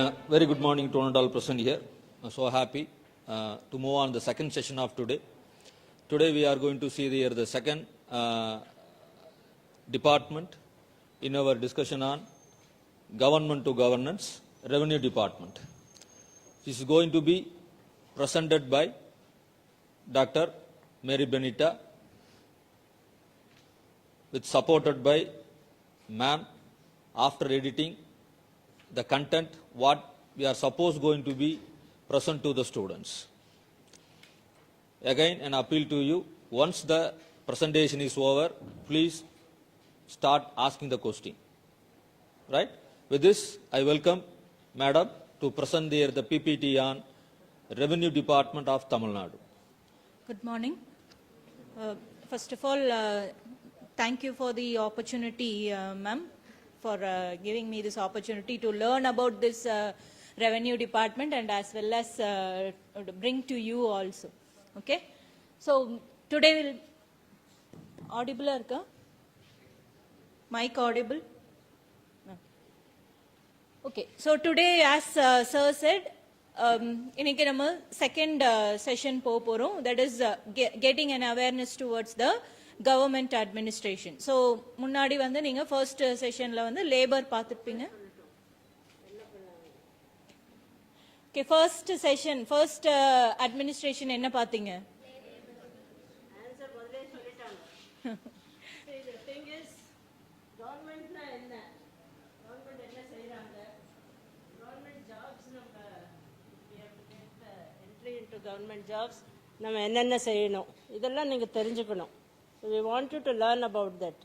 Very good morning to all present here. I'm so happy to move on the second session of today. Today we are going to see the second department in our discussion on government to governance, revenue department. This is going to be presented by Dr. Mary Benita, with supported by ma'am after editing the content what we are supposed going to be present to the students. Again, an appeal to you, once the presentation is over, please start asking the question. Right? With this, I welcome Madam to present the PPT on Revenue Department of Tamil Nadu. Good morning. First of all, thank you for the opportunity, ma'am, for giving me this opportunity to learn about this revenue department and as well as bring to you also. Okay. So today we'll audible arka? Mic audible? No. Okay. So today, as sir said, இன்னைக்கு நம்ம second session போறோம், that is getting an awareness towards the government administration. So முன்னாடி வந்து நீங்க first sessionல வந்து labor பார்த்திருப்பீங்க. Okay, first session, first administration என்ன பார்த்தீங்க? Answer முதல்ல சொல்லிட்டாங்க. See, the thing is, governmentனா என்ன? Government என்ன செய்றாங்க? Government jobs நம்ம we have to get the entry into government jobs. நம்ம என்னென்ன செய்யணும் இதெல்லாம் நீங்க தெரிஞ்சுக்கணும். So we want you to learn about that.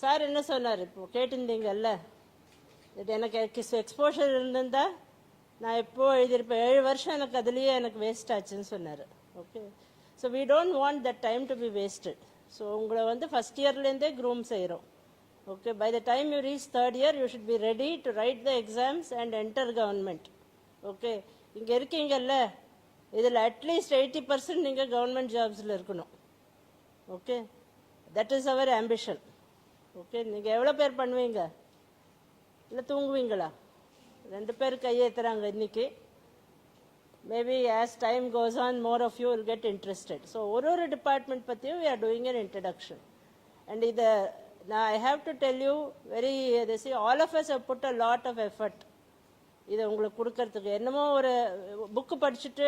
Sir என்ன சொன்னார் இப்போ கேட்டிருந்தீங்கல்ல, எனக்கு எக்ஸ்போஷர் இருந்திருந்தா நான் எப்போ எழுதியிருப்பேன், 7 வருஷம் எனக்கு அதுலேயே எனக்கு வேஸ்ட் ஆச்சுன்னு சொன்னார். Okay, so we don't want that time to be wasted. So உங்களை வந்து ஃபஸ்ட் இயர்லேருந்தே க்ரூம் செய்கிறோம். Okay, by the time you reach third year you should be ready to write the exams and enter government. Okay, இங்கே இருக்கீங்கல்ல, இதில் at least 80% நீங்கள் government ஜாப்ஸில் இருக்கணும். Okay, that is our ambition. Okay, நீங்கள் எவ்வளோ பேர் பண்ணுவீங்க, இல்லை தூங்குவீங்களா? 2 பேர் கையேற்றுறாங்க இன்னைக்கு. Maybe as time goes on more of you will get interested. So ஒரு டிபார்ட்மெண்ட் பற்றியும் we are doing an introduction. And இதை நான் I have to tell you very see all of us have put a lot of effort இதை உங்களுக்கு கொடுக்கறதுக்கு. என்னமோ ஒரு book படிச்சுட்டு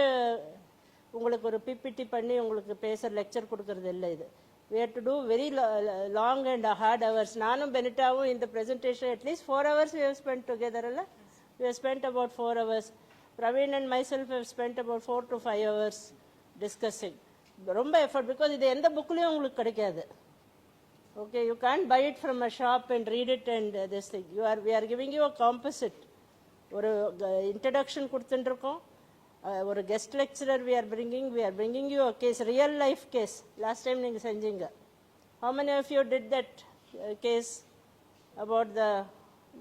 உங்களுக்கு ஒரு பிபிடி பண்ணி உங்களுக்கு பேசுகிற லெக்சர் கொடுக்கறது இல்லை. இது we have to do very long and hard hours. நானும் பெனிட்டாவும் இந்த presentation at least 4 hours we have spent together. We have spent about 4 hours. Praveen and myself have spent about 4 to 5 hours discussing. ரொம்ப effort because இது எந்த புக்லையும் உங்களுக்கு கிடைக்காது. Okay, you can't buy it from a shop and read it and this thing. We are giving you a composite. ஒரு introduction கொடுத்துருக்கோம். ஒரு guest lecturer we are bringing you a case, real life case. Last time நீங்க செஞ்சீங்க. How many of you did that case about the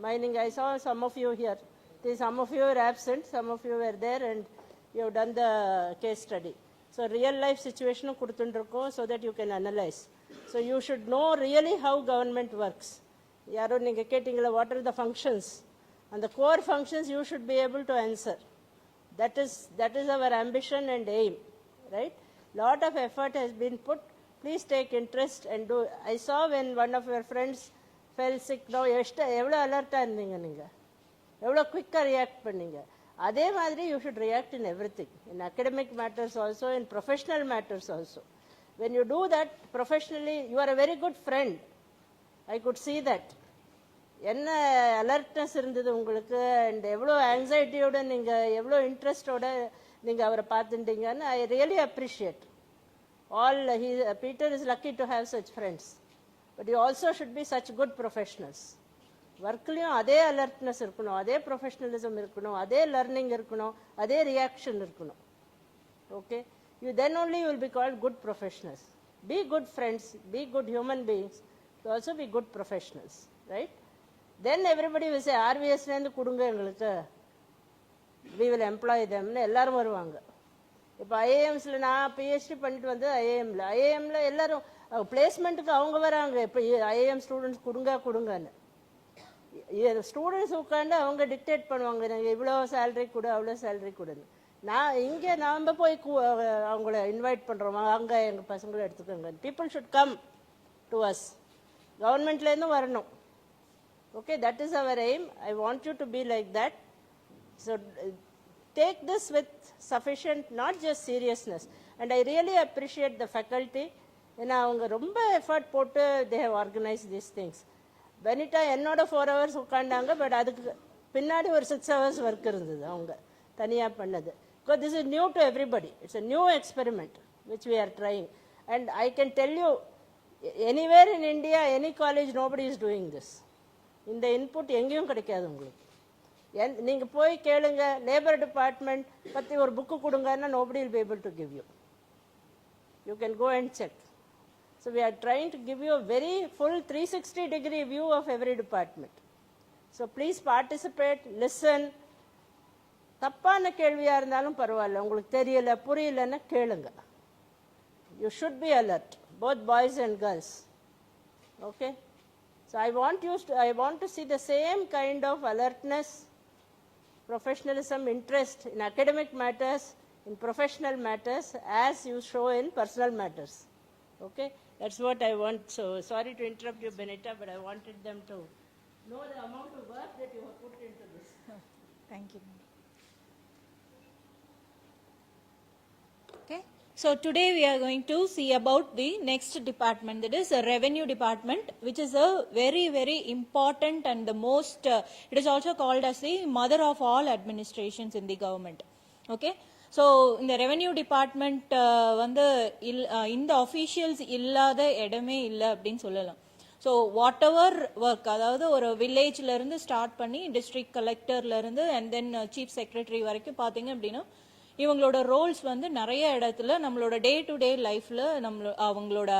mining? I saw some of you here. Some of you were absent, some of you were there and you have done the case study. So real life situation கொடுத்துருக்கோம் so that you can analyze. So you should know really how government works. யாரோ நீங்க கேட்டீங்களா what are the functions? And the core functions you should be able to answer. That is our ambition and aim, right? Lot of effort has been put. Please take interest and do. I saw when one of your friends fell sick. Now எவ்வளோ அலர்ட்டாக இருந்தீங்க, நீங்கள் எவ்வளோ குயிக்காக react பண்ணீங்க. அதே மாதிரி you should react in everything, in academic matters also, in professional matters also. When you do that professionally, you are a very good friend. I could see that. என்ன அலர்ட்னஸ் இருந்தது உங்களுக்கு அண்ட் எவ்வளோ ஆங்ஸைட்டியோட நீங்கள் எவ்வளோ இன்ட்ரெஸ்டோட நீங்கள் அவரை பார்த்துட்டீங்கன்னு I really appreciate. All Peter is lucky to have such friends. But you also should be such good professionals. ஒர்க்லேயும் அதே அலர்ட்னஸ் இருக்கணும், அதே ப்ரொஃபஷனலிசம் இருக்கணும், அதே லர்னிங் இருக்கணும், அதே ரியாக்ஷன் இருக்கணும். Okay, you then only will be called good professionals. Be good friends, be good human beings, also be good professionals, right? Then everybody will say RVSலேருந்து கொடுங்க எங்களுக்கு, we will employ them னு எல்லாரும் வருவாங்க. இப்போ ஐஏஎம்ஸில் நான் பிஹெச்டி பண்ணிட்டு வந்து ஐஏஎம்ல எல்லாரும் பிளேஸ்மெண்ட்டுக்கு அவங்க வராங்க. இப்போ ஐஏஎம் ஸ்டூடெண்ட்ஸ் கொடுங்கன்னு. ஸ்டூடெண்ட்ஸ் உட்காந்து அவங்க டிக்டேட் பண்ணுவாங்க, எனக்கு இவ்வளோ சேலரி கொடு அவ்வளோ சேலரி கொடுன்னு. இங்கே நாம் போய் அவங்கள இன்வைட் பண்ணுறோம், அங்கே எங்கள் பசங்களை எடுத்துக்கோங்க. People should come to us, கவர்மெண்ட்லேருந்து வரணும். Okay, that is our aim. I want you to be like that. So take this with sufficient, not just seriousness. And I really appreciate the faculty. ஏன்னா அவங்க ரொம்ப effort போட்டு they have organized these things. Benita என்னோட 4 hours உட்காண்டாங்க, but அதுக்கு பின்னாடி ஒரு 6 hours work இருந்தது அவங்க தனியாக பண்ணது. Because this is new to everybody. It's a new experiment which we are trying. And I can tell you, anywhere in India, any college, nobody is doing this. இந்த input எங்கேயும் கிடைக்காது உங்களுக்கு. நீங்கள் போய் கேளுங்க, லேபர் டிபார்ட்மெண்ட் பற்றி ஒரு book கொடுங்கன்னா nobody will be able to give you. You can go and check. So we are trying to give you a very full 360-degree view of every department. So please participate, listen. தப்பான கேள்வியாக இருந்தாலும் பரவாயில்ல, உங்களுக்கு தெரியல புரியலன்னா கேளுங்க. You should be alert, both boys and girls. Okay? So I want to see the same kind of alertness, professionalism, interest in academic matters, in professional matters, as you show in personal matters. Okay, that's what I want. So sorry to interrupt you, Benita, but I wanted them to know the amount of work that you have put into this. Thank you. Okay, so today we are going to see about the next department, that is the revenue department, which is a very, very important and the most, it is also called as the mother of all administrations in the government. Okay, so in the revenue department வந்து இந்த officials இல்லாத இடமே இல்லை அப்படின்னு சொல்லலாம். So what ever work, அதாவது ஒரு வில்லேஜ்ல இருந்து ஸ்டார்ட் பண்ணி டிஸ்ட்ரிக்ட் கலெக்டர்ல இருந்து அண்ட் தென் சீஃப் செக்ரட்டரி வரைக்கும் பார்த்தீங்க அப்படின்னா இவங்களோட ரோல்ஸ் வந்து நிறைய இடத்துல நம்மளோட டே டு டே லைஃப்ல அவங்களோட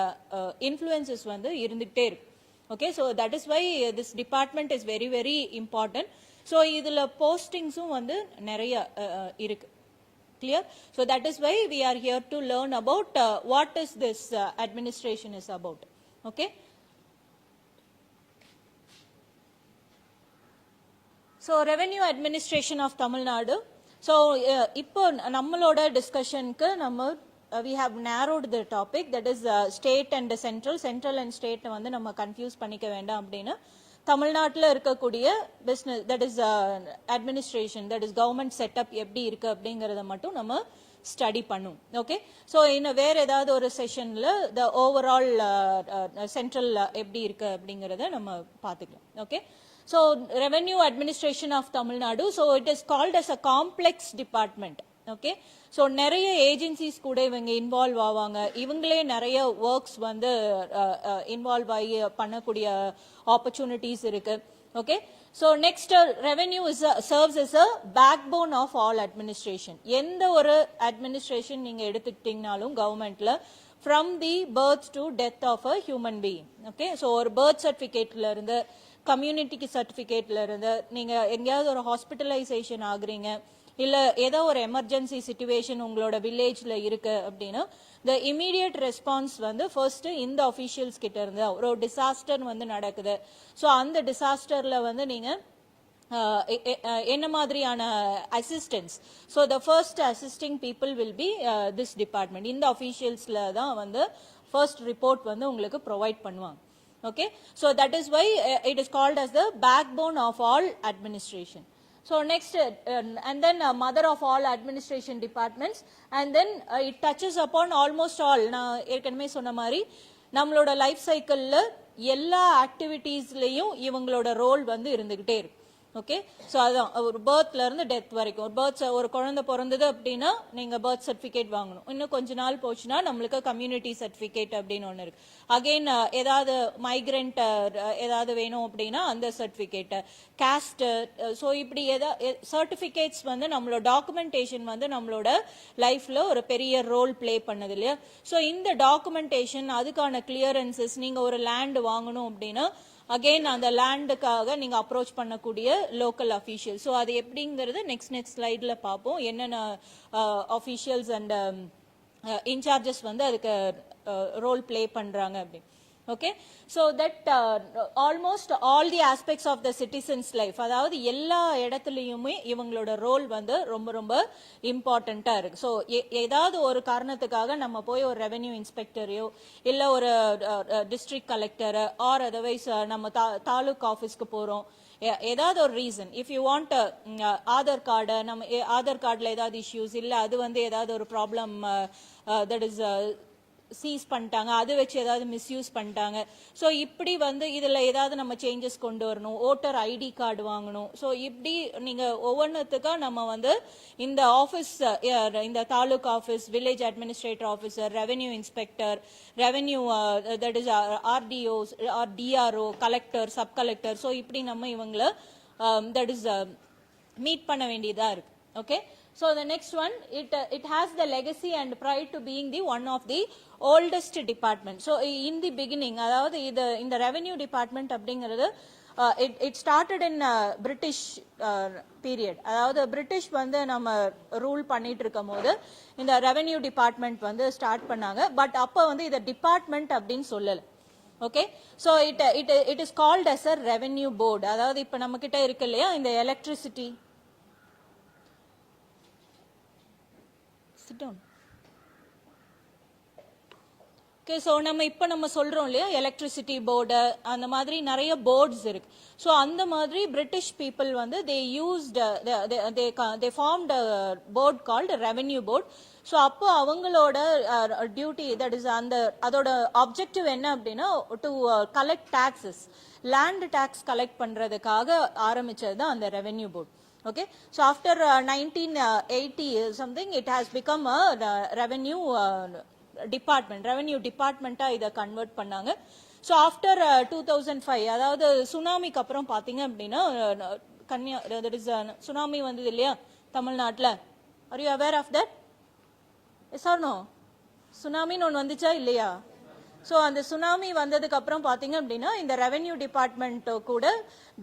இன்ஃப்ளூயன்சஸ் வந்து இருந்துகிட்டே இருக்கு. Okay, so that is why this department is very very important. So இதில் போஸ்டிங்ஸும் வந்து நிறைய இருக்கு. Clear? So that is why we are here to learn about what is this administration is about. Okay? So revenue administration of Tamil Nadu. So இப்போ நம்மளோட டிஸ்கஷனுக்கு நம்ம we have narrowed the topic, that is state and central and state வந்து நம்ம confuse பண்ணிக்க வேண்டாம் அப்படின்னு தமிழ்நாட்டில் இருக்கக்கூடிய business, that is administration, that is government setup எப்படி இருக்கு அப்படிங்கிறத மட்டும் நம்ம ஸ்டடி பண்ணும். ஓகே, ஸோ இன்னும் வேற ஏதாவது ஒரு செஷன்ல த ஓவரால் சென்ட்ரல் எப்படி இருக்கு அப்படிங்கிறத நம்ம பார்த்துக்கலாம். Okay, so revenue administration of Tamil Nadu, so it is called as a complex department. Okay, so நிறைய ஏஜென்சிஸ் கூட இவங்க இன்வால்வ் ஆவாங்க, இவங்களே நிறைய ஒர்க்ஸ் வந்து இன்வால்வ் ஆகி பண்ணக்கூடிய ஆப்பர்ச்சுனிட்டிஸ் இருக்கு. Okay, so next revenue serves is a backbone of all administration. எந்த ஒரு அட்மினிஸ்ட்ரேஷன் நீங்க எடுத்துக்கிட்டீங்கனாலும் கவர்மெண்ட்ல from the birth to death of a human being. Okay, so ஒரு பர்த் சர்டிஃபிகேட்ல இருந்து கம்யூனிட்டிக்கு சர்டிஃபிகேட்ல இருந்து நீங்க எங்கேயாவது ஒரு ஹாஸ்பிட்டலைசேஷன் ஆகுறீங்க, இல்ல ஏதோ ஒரு எமர்ஜென்சி சிச்சுவேஷன் உங்களோட வில்லேஜ்ல இருக்கு அப்படின்னா the immediate response வந்து ஃபர்ஸ்ட் இந்த அஃபீஷியல்ஸ் கிட்ட இருந்து ஒரு டிசாஸ்டர் வந்து நடக்குது. ஸோ அந்த டிசாஸ்டர்ல வந்து நீங்க என்ன மாதிரியான assistance, so the first assisting people will be this department. இந்த அஃபீஷியல்ஸ்ல தான் வந்து ஃபர்ஸ்ட் ரிப்போர்ட் வந்து உங்களுக்கு ப்ரொவைட் பண்ணுவாங்க. Okay, so that is why it is called as the backbone of all administration. So next and then mother of all administration departments, and then it touches upon almost all. நான் ஏற்கனவே சொன்ன மாதிரி நம்மளோட life சைக்கிள்ல எல்லா ஆக்டிவிட்டீஸ்லயும் இவங்களோட role வந்து இருந்துகிட்டே இருக்கு. ஓகே, ஸோ அதான் ஒரு பர்த்ல இருந்து டெத் வரைக்கும். ஒரு குழந்தை பிறந்தது அப்படின்னா நீங்க பர்த் சர்டிஃபிகேட் வாங்கணும். இன்னும் கொஞ்ச நாள் போச்சுன்னா நம்மளுக்கு கம்யூனிட்டி சர்டிஃபிகேட் அப்படின்னு ஒன்று இருக்கு. அகெயின் ஏதாவது மைக்ரெண்ட் ஏதாவது வேணும் அப்படின்னா அந்த சர்டிஃபிகேட், காஸ்ட், ஸோ இப்படி சர்டிஃபிகேட்ஸ் வந்து நம்மளோட டாக்குமெண்டேஷன் வந்து நம்மளோட லைஃப்ல ஒரு பெரிய ரோல் பிளே பண்ணது இல்லையா. ஸோ இந்த டாக்குமெண்டேஷன், அதுக்கான கிளியரன்சஸ், நீங்க ஒரு லேண்ட் வாங்கணும் அப்படின்னா அகெயின் அந்த லேண்டுக்காக நீங்க அப்ரோச் பண்ணக்கூடிய லோக்கல் அஃபீஷியல். ஸோ அது எப்படிங்கிறது நெக்ஸ்ட் ஸ்லைட்ல பார்ப்போம், என்னென்ன அஃபீஷியல்ஸ் அண்ட் இன்சார்ஜஸ் வந்து அதுக்கு ரோல் பிளே பண்றாங்க அப்படி. okay, so that almost all the aspects of the citizens life, அதாவது எல்லா இடத்துலயுமே இவங்களோட ரோல் வந்து ரொம்ப ரொம்ப இம்பார்ட்டண்டா இருக்கு. ஸோ ஏதாவது ஒரு காரணத்துக்காக நம்ம போய் ஒரு ரெவென்யூ இன்ஸ்பெக்டரையோ இல்ல ஒரு டிஸ்ட்ரிக்ட் கலெக்டரை ஆர் அதர்வைஸ் நம்ம தாலுக் ஆஃபீஸ்க்கு போறோம், ஏதாவது ஒரு reason, if you want Aadhaar card, நம்ம ஆதார் கார்டில் ஏதாவது இஷ்யூஸ் இல்லை அது வந்து ஏதாவது ஒரு ப்ராப்ளம் தட் இஸ் சீஸ் பண்ணிட்டாங்க, அது வச்சு ஏதாவது மிஸ்யூஸ் பண்ணிட்டாங்க. ஸோ இப்படி வந்து இதில் ஏதாவது நம்ம சேஞ்சஸ் கொண்டு வரணும், ஓட்டர் ஐடி கார்டு வாங்கணும். ஸோ இப்படி நீங்கள் ஒவ்வொன்றுத்துக்காக நம்ம வந்து இந்த ஆஃபீஸ், இந்த taluk office, village administrator officer, revenue inspector, revenue that is RDOs or DRO, collector, sub collector, so இப்படி நம்ம இவங்களை தட் இஸ் மீட் பண்ண வேண்டியதாக இருக்கு. Okay, so the next one, it has the legacy and pride to being the one of the oldest department. So in the beginning, அதாவது இது இந்த revenue department அப்படிங்கிறது it started in British period. அதாவது British வந்து நம்ம rule பண்ணிட்டு இருக்கும் போது இந்த ரெவென்யூ டிபார்ட்மெண்ட் வந்து ஸ்டார்ட் பண்ணாங்க. பட் அப்போ வந்து இதை டிபார்ட்மெண்ட் அப்படின்னு சொல்லல. Okay, so it is called as a revenue board. அதாவது இப்போ நம்ம கிட்ட இருக்கு இல்லையா இந்த electricity, sit down. Okay, so நம்ம சொல்றோம் இல்லையா எலக்ட்ரிசிட்டி போர்டு, அந்த மாதிரி நிறைய போர்ட்ஸ் இருக்கு. ஸோ அந்த மாதிரி பிரிட்டிஷ் பீப்புள் வந்து they formed board called revenue board. So அப்போ அவங்களோட டியூட்டி தட் இஸ் அதோட ஆப்ஜெக்டிவ் என்ன அப்படின்னா to collect taxes, land tax collect பண்றதுக்காக ஆரம்பிச்சது தான் அந்த revenue board. Okay, so after 1980 something, it has become a revenue department. Revenue department இதை கன்வெர்ட் பண்ணாங்க. ஸோ ஆஃப்டர் 2005, அதாவது சுனாமிக்கு அப்புறம் பார்த்தீங்க அப்படின்னா சுனாமி வந்தது இல்லையா தமிழ்நாட்டில், are you aware of that? Yes or no? சுனாமின்னு ஒன்று வந்துச்சா இல்லையா? ஸோ அந்த சுனாமி வந்ததுக்கு அப்புறம் பார்த்தீங்க அப்படின்னா இந்த ரெவென்யூ டிபார்ட்மெண்ட் கூட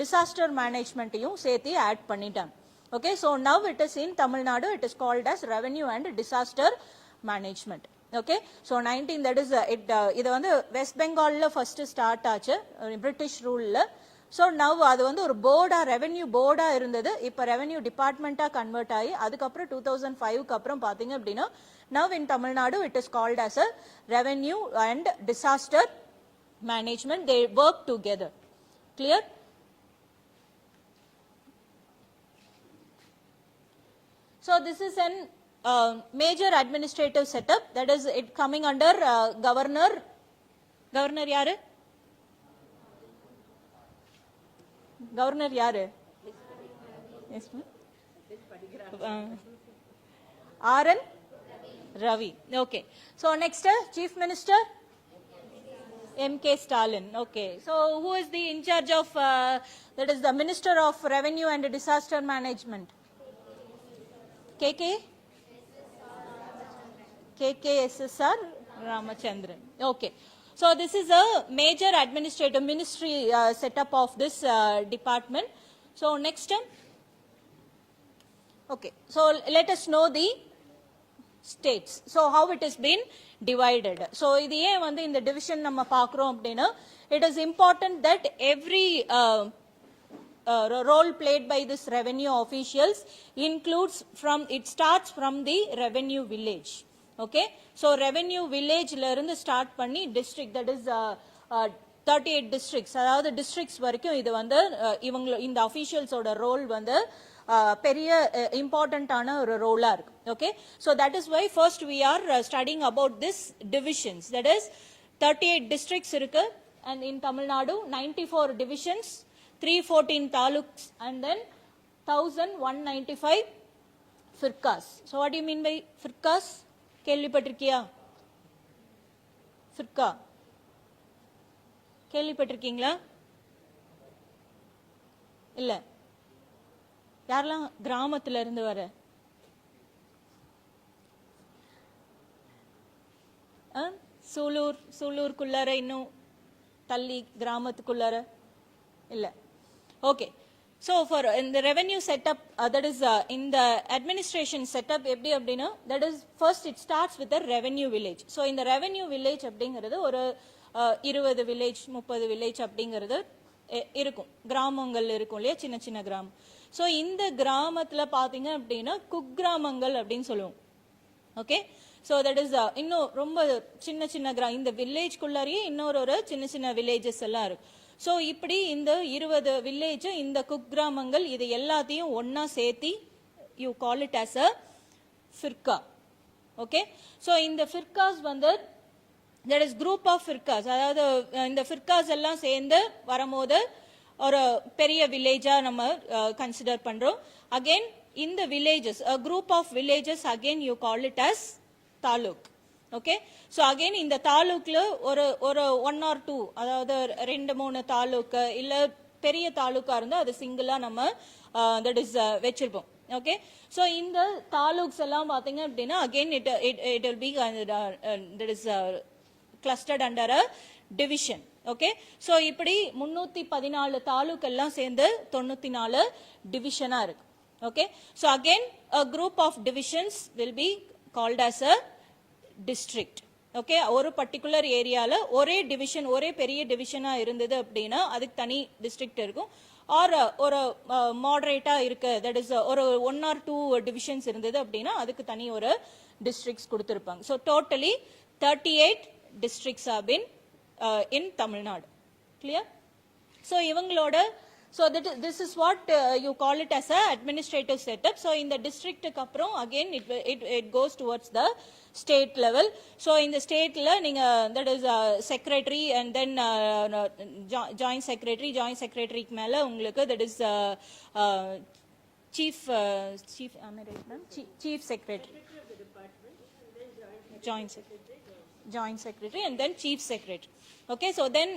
டிசாஸ்டர் மேனேஜ்மெண்ட்டையும் சேர்த்து ஆட் பண்ணிட்டாங்க. Okay, so now it is in Tamil Nadu, it is called as revenue and disaster management. Okay, so that is இது வந்து வெஸ்ட் பெங்காலில் ஃபர்ஸ்ட் ஸ்டார்ட் ஆச்சு பிரிட்டிஷ் ரூலில். ஸோ நவ் அது வந்து ஒரு போர்டா, ரெவென்யூ போர்டா இருந்தது, இப்போ ரெவென்யூ டிபார்ட்மெண்ட்டாக கன்வெர்ட் ஆகி அதுக்கப்புறம் 2005க்கு அப்புறம் பார்த்தீங்க அப்படின்னா now in Tamil Nadu it is called as a revenue and disaster management. They work together. Clear? So this is an major administrative setup, that is it coming under governor yaru? Governor yaru? Yes, R.N. Ravi. Okay, so next Chief Minister M.K. Stalin. Okay, so who is the in charge of that is the Minister of Revenue and Disaster Management? KKSSR Ramachandran. Okay, so this is a major administrative ministry setup of this department. So next, okay, so let us know the states. So how it has been divided. So இது ஏன் வந்து இந்த division நம்ம பார்க்குறோம் அப்படின்னா it is important that every role played by this revenue officials includes it starts from the revenue village. Okay, so revenue village ல இருந்து start பண்ணி district, that is 38 districts, அதாவது districts வரைக்கும் இது வந்து இந்த officialsோட ரோல் வந்து பெரிய இம்பார்ட்டன்டான ஒரு ரோலா இருக்கு. Okay, so that is why first we are studying about this divisions. That is 38 districts இருக்கு, and in Tamil Nadu 94 divisions, 314 taluks, and then 1195 firkas. So what you mean by firkas? கேள்விப்பட்டிருக்கியா? ஃபிர்கா கேள்விப்பட்டிருக்கீங்களா? இல்ல, யாரெல்லாம் கிராமத்துல இருந்து வர? சூலூருக்குள்ளார, இன்னும் தள்ளி கிராமத்துக்குள்ளார இல்ல? Okay, so for in the revenue setup, that is in the administration setup எப்படி அப்படின்னா, that is first it starts with the revenue village. So in the revenue village அப்படிங்கிறது ஒரு 20 வில்லேஜ் 30 வில்லேஜ் அப்படிங்கிறது இருக்கும், கிராமங்கள் இருக்கும் இல்லையா, சின்ன சின்ன கிராமம். ஸோ இந்த கிராமத்துல பாத்தீங்க அப்படின்னா குக்கிராமங்கள் அப்படின்னு சொல்லுவோம். ஓகே, ஸோ தட் இஸ் இன்னும் ரொம்ப சின்ன சின்ன இந்த வில்லேஜ்குள்ளாரியே இன்னொரு சின்ன சின்ன வில்லேஜஸ் எல்லாம் இருக்கு. ஸோ இப்படி இந்த 20 வில்லேஜ், இந்த குக்கிராமங்கள், இது எல்லாத்தையும் ஒன்னா சேர்த்தி you call it as a firka. Okay, so இந்த ஃபிர்காஸ் வந்து that is group of firkas. அதாவது இந்த ஃபிர்காஸ் எல்லாம் சேர்ந்து வரும்போது ஒரு பெரிய வில்லேஜா நம்ம கன்சிடர் பண்றோம். அகைன் இந்த villages, a group of villages, again you call it as taluk. Okay, so again இந்த தாலுக்ல ஒரு 1 or 2, அதாவது 2-3 தாலுக் இல்ல பெரிய தாலுக்கா இருந்தா அது சிங்கிளா நம்ம தட் இஸ் வெச்சிருப்போம். ஓகே, so இந்த தாலுக்ஸ் எல்லாம் பாத்தீங்க அப்படின்னா again it will be that is clustered under a division. Okay, so இப்படி 314 தாலுக் எல்லாம் சேர்ந்து 94 டிவிஷனா இருக்கு. Okay, so again a group of divisions will be called as a district. Okay, ஒரு பர்டிகுலர் ஏரியால ஒரே டிவிஷன், ஒரே பெரிய டிவிஷனா இருந்தது அப்படின்னா அதுக்கு தனி டிஸ்ட்ரிக்ட் இருக்கும். ஆர் ஒரு மாடரேட்டா இருக்கு, தட் இஸ் ஒரு 1 or 2 டிவிஷன்ஸ் இருந்தது அப்படின்னா அதுக்கு தனி ஒரு டிஸ்ட்ரிக்ட்ஸ் கொடுத்திருப்பாங்க. So totally 38 districts have been in Tamil Nadu. Clear? So ivangaloda, so this is what you call it as a administrative setup. So in the district kaprom again it goes towards the state level. So in the state la ninga that is secretary and then joint secretary க்கு மேல உங்களுக்கு that is chief am I right ma'am? Chief secretary, joint secretary and then chief secretary. Okay, so then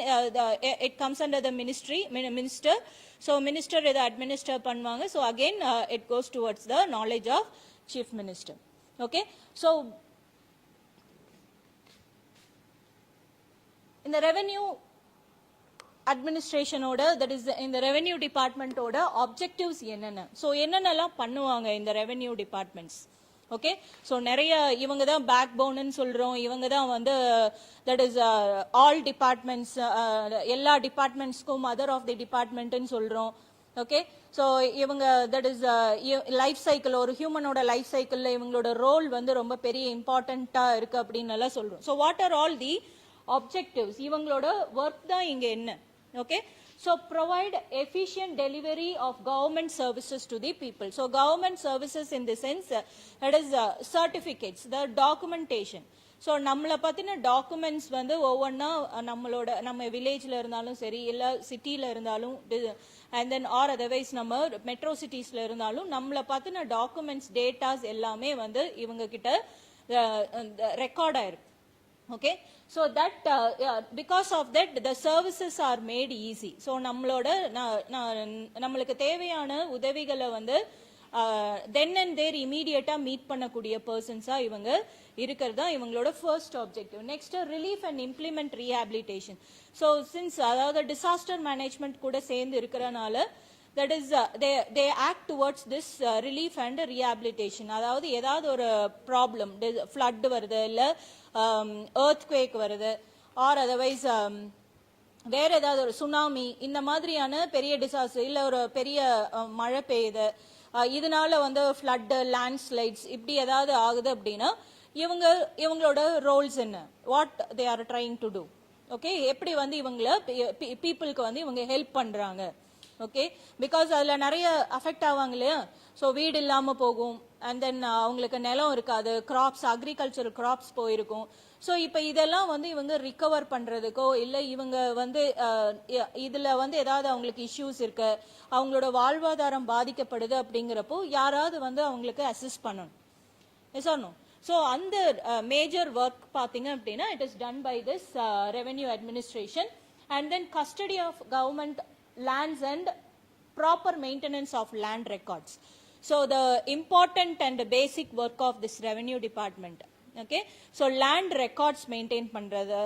it comes under the minister. So minister இதை administer பண்ணுவாங்க. So again it goes towards the knowledge of chief minister. Okay, so in the revenue administration ஓட, that is in the revenue department ஓட objectives என்னென்ன, so என்னென்னலாம் பண்ணுவாங்க இந்த revenue departments. Okay, so நிறைய இவங்க தான் பேக் போன்னு சொல்றோம், இவங்க தான் வந்து தட் இஸ் ஆல் டிபார்ட்மெண்ட்ஸ், எல்லா டிபார்ட்மெண்ட்ஸ்க்கும் மதர் ஆஃப் தி டிபார்ட்மெண்ட்னு சொல்றோம். ஓகே, ஸோ இவங்க தட் இஸ் லைஃப் சைக்கிள், ஒரு ஹியூமனோட லைஃப் சைக்கிளில் இவங்களோட ரோல் வந்து ரொம்ப பெரிய இம்பார்ட்டண்டா இருக்கு அப்படின்னு எல்லாம் சொல்றோம். So what are all the objectives, இவங்களோட ஒர்க் தான் இங்க என்ன. Okay, so provide efficient delivery of government services to the people. So government services in the sense that is certificates, the documentation. So நம்மள பத்தின டாக்குமெண்ட்ஸ் வந்து ஒவ்வொன்னா நம்ம வில்லேஜ்ல இருந்தாலும் சரி, இல்ல சிட்டில இருந்தாலும், அண்ட் தென் ஆர் அதர்வைஸ் நம்ம மெட்ரோ சிட்டிஸ்ல இருந்தாலும் நம்மள பத்தின டாக்குமெண்ட்ஸ் டேட்டாஸ் எல்லாமே வந்து இவங்க கிட்ட ரெக்கார்ட் ஆயிருக்கு. Okay, so that because of that the services are made easy. So நம்மளுக்கு தேவையான உதவிகளை வந்து then and there immediate meet பண்ணக்கூடிய பர்சன்ஸா இவங்க இருக்கிறதா இவங்களோட first objective. Next relief and implement rehabilitation. So since அதாவது டிசாஸ்டர் மேனேஜ்மெண்ட் கூட சேர்ந்து இருக்கிறனால that is they act towards this relief and rehabilitation. அதாவது ஏதாவது ஒரு ப்ராப்ளம், ஃப்ளட் வருது இல்ல earthquake வருது, ஆர் அதர்வைஸ் வேற ஏதாவது ஒரு சுனாமி, இந்த மாதிரியான பெரிய டிசாஸ்டர் இல்ல ஒரு பெரிய மழை பெய்யுது, இதனால வந்து ஃப்ளட், லேண்ட்ஸ்லைட்ஸ் இப்படி ஏதாவது ஆகுது அப்படின்னா இவங்களோட ரோல்ஸ் என்ன, what they are trying to do. Okay, எப்படி வந்து இவங்கள பீப்புளுக்கு வந்து இவங்க ஹெல்ப் பண்றாங்க. ஓகே, பிகாஸ் அதுல நிறைய அஃபெக்ட் ஆவாங்க இல்லையா. ஸோ வீடு இல்லாம போகும், அண்ட் தென் அவங்களுக்கு நிலம் இருக்காது, கிராப்ஸ், அக்ரிகல்ச்சர் கிராப்ஸ் போயிருக்கும். ஸோ இப்போ இதெல்லாம் வந்து இவங்க ரிகவர் பண்றதுக்கோ இல்லை இவங்க வந்து இதுல வந்து ஏதாவது அவங்களுக்கு இஷ்யூஸ் இருக்கு, அவங்களோட வாழ்வாதாரம் பாதிக்கப்படுது அப்படிங்கிறப்போ யாராவது வந்து அவங்களுக்கு அசிஸ்ட் பண்ணணும். Yes or no? ஸோ அந்த மேஜர் ஒர்க் பார்த்தீங்க அப்படின்னா it is done by this revenue administration. And then custody of government lands and proper maintenance of land records. So the important and basic work of this revenue department. Okay, so land records maintain பண்றது,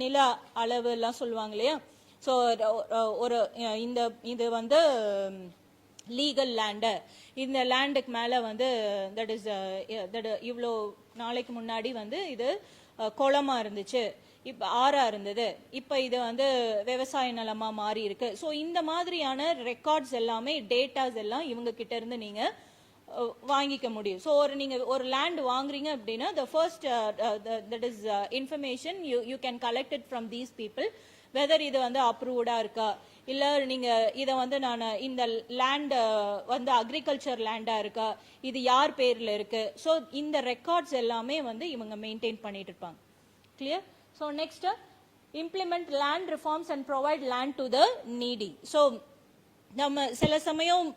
நில அளவு எல்லாம் சொல்லுவாங்க இல்லையா. So ஒரு இது வந்து legal land, இந்த லேண்டுக்கு மேல வந்து தட் இஸ் இவ்வளோ நாளைக்கு முன்னாடி வந்து இது குளமா இருந்துச்சு, இப்போ ஆறா இருந்தது, இப்போ இது வந்து விவசாய நிலமா மாறி இருக்கு. ஸோ இந்த மாதிரியான ரெக்கார்ட்ஸ் எல்லாமே டேட்டாஸ் எல்லாம் இவங்க கிட்ட இருந்து நீங்க வாங்கிக்க முடியும். ஸோ நீங்க ஒரு லேண்ட் வாங்குறீங்க அப்படின்னா the first that is information you can collect it from these people, whether இது வந்து அப்ரூவ்டா இருக்கா, இல்ல நீங்க இத வந்து நான் இந்த லேண்ட் வந்து அக்ரிகல்ச்சர் லேண்டா இருக்கா, இது யார் பேர்ல இருக்கு. ஸோ இந்த ரெக்கார்ட்ஸ் எல்லாமே வந்து இவங்க மெயின்டைன் பண்ணிட்டு இருப்பாங்க. Clear? So next, implement land reforms and provide land to the needy. So நம்ம சில சமயம்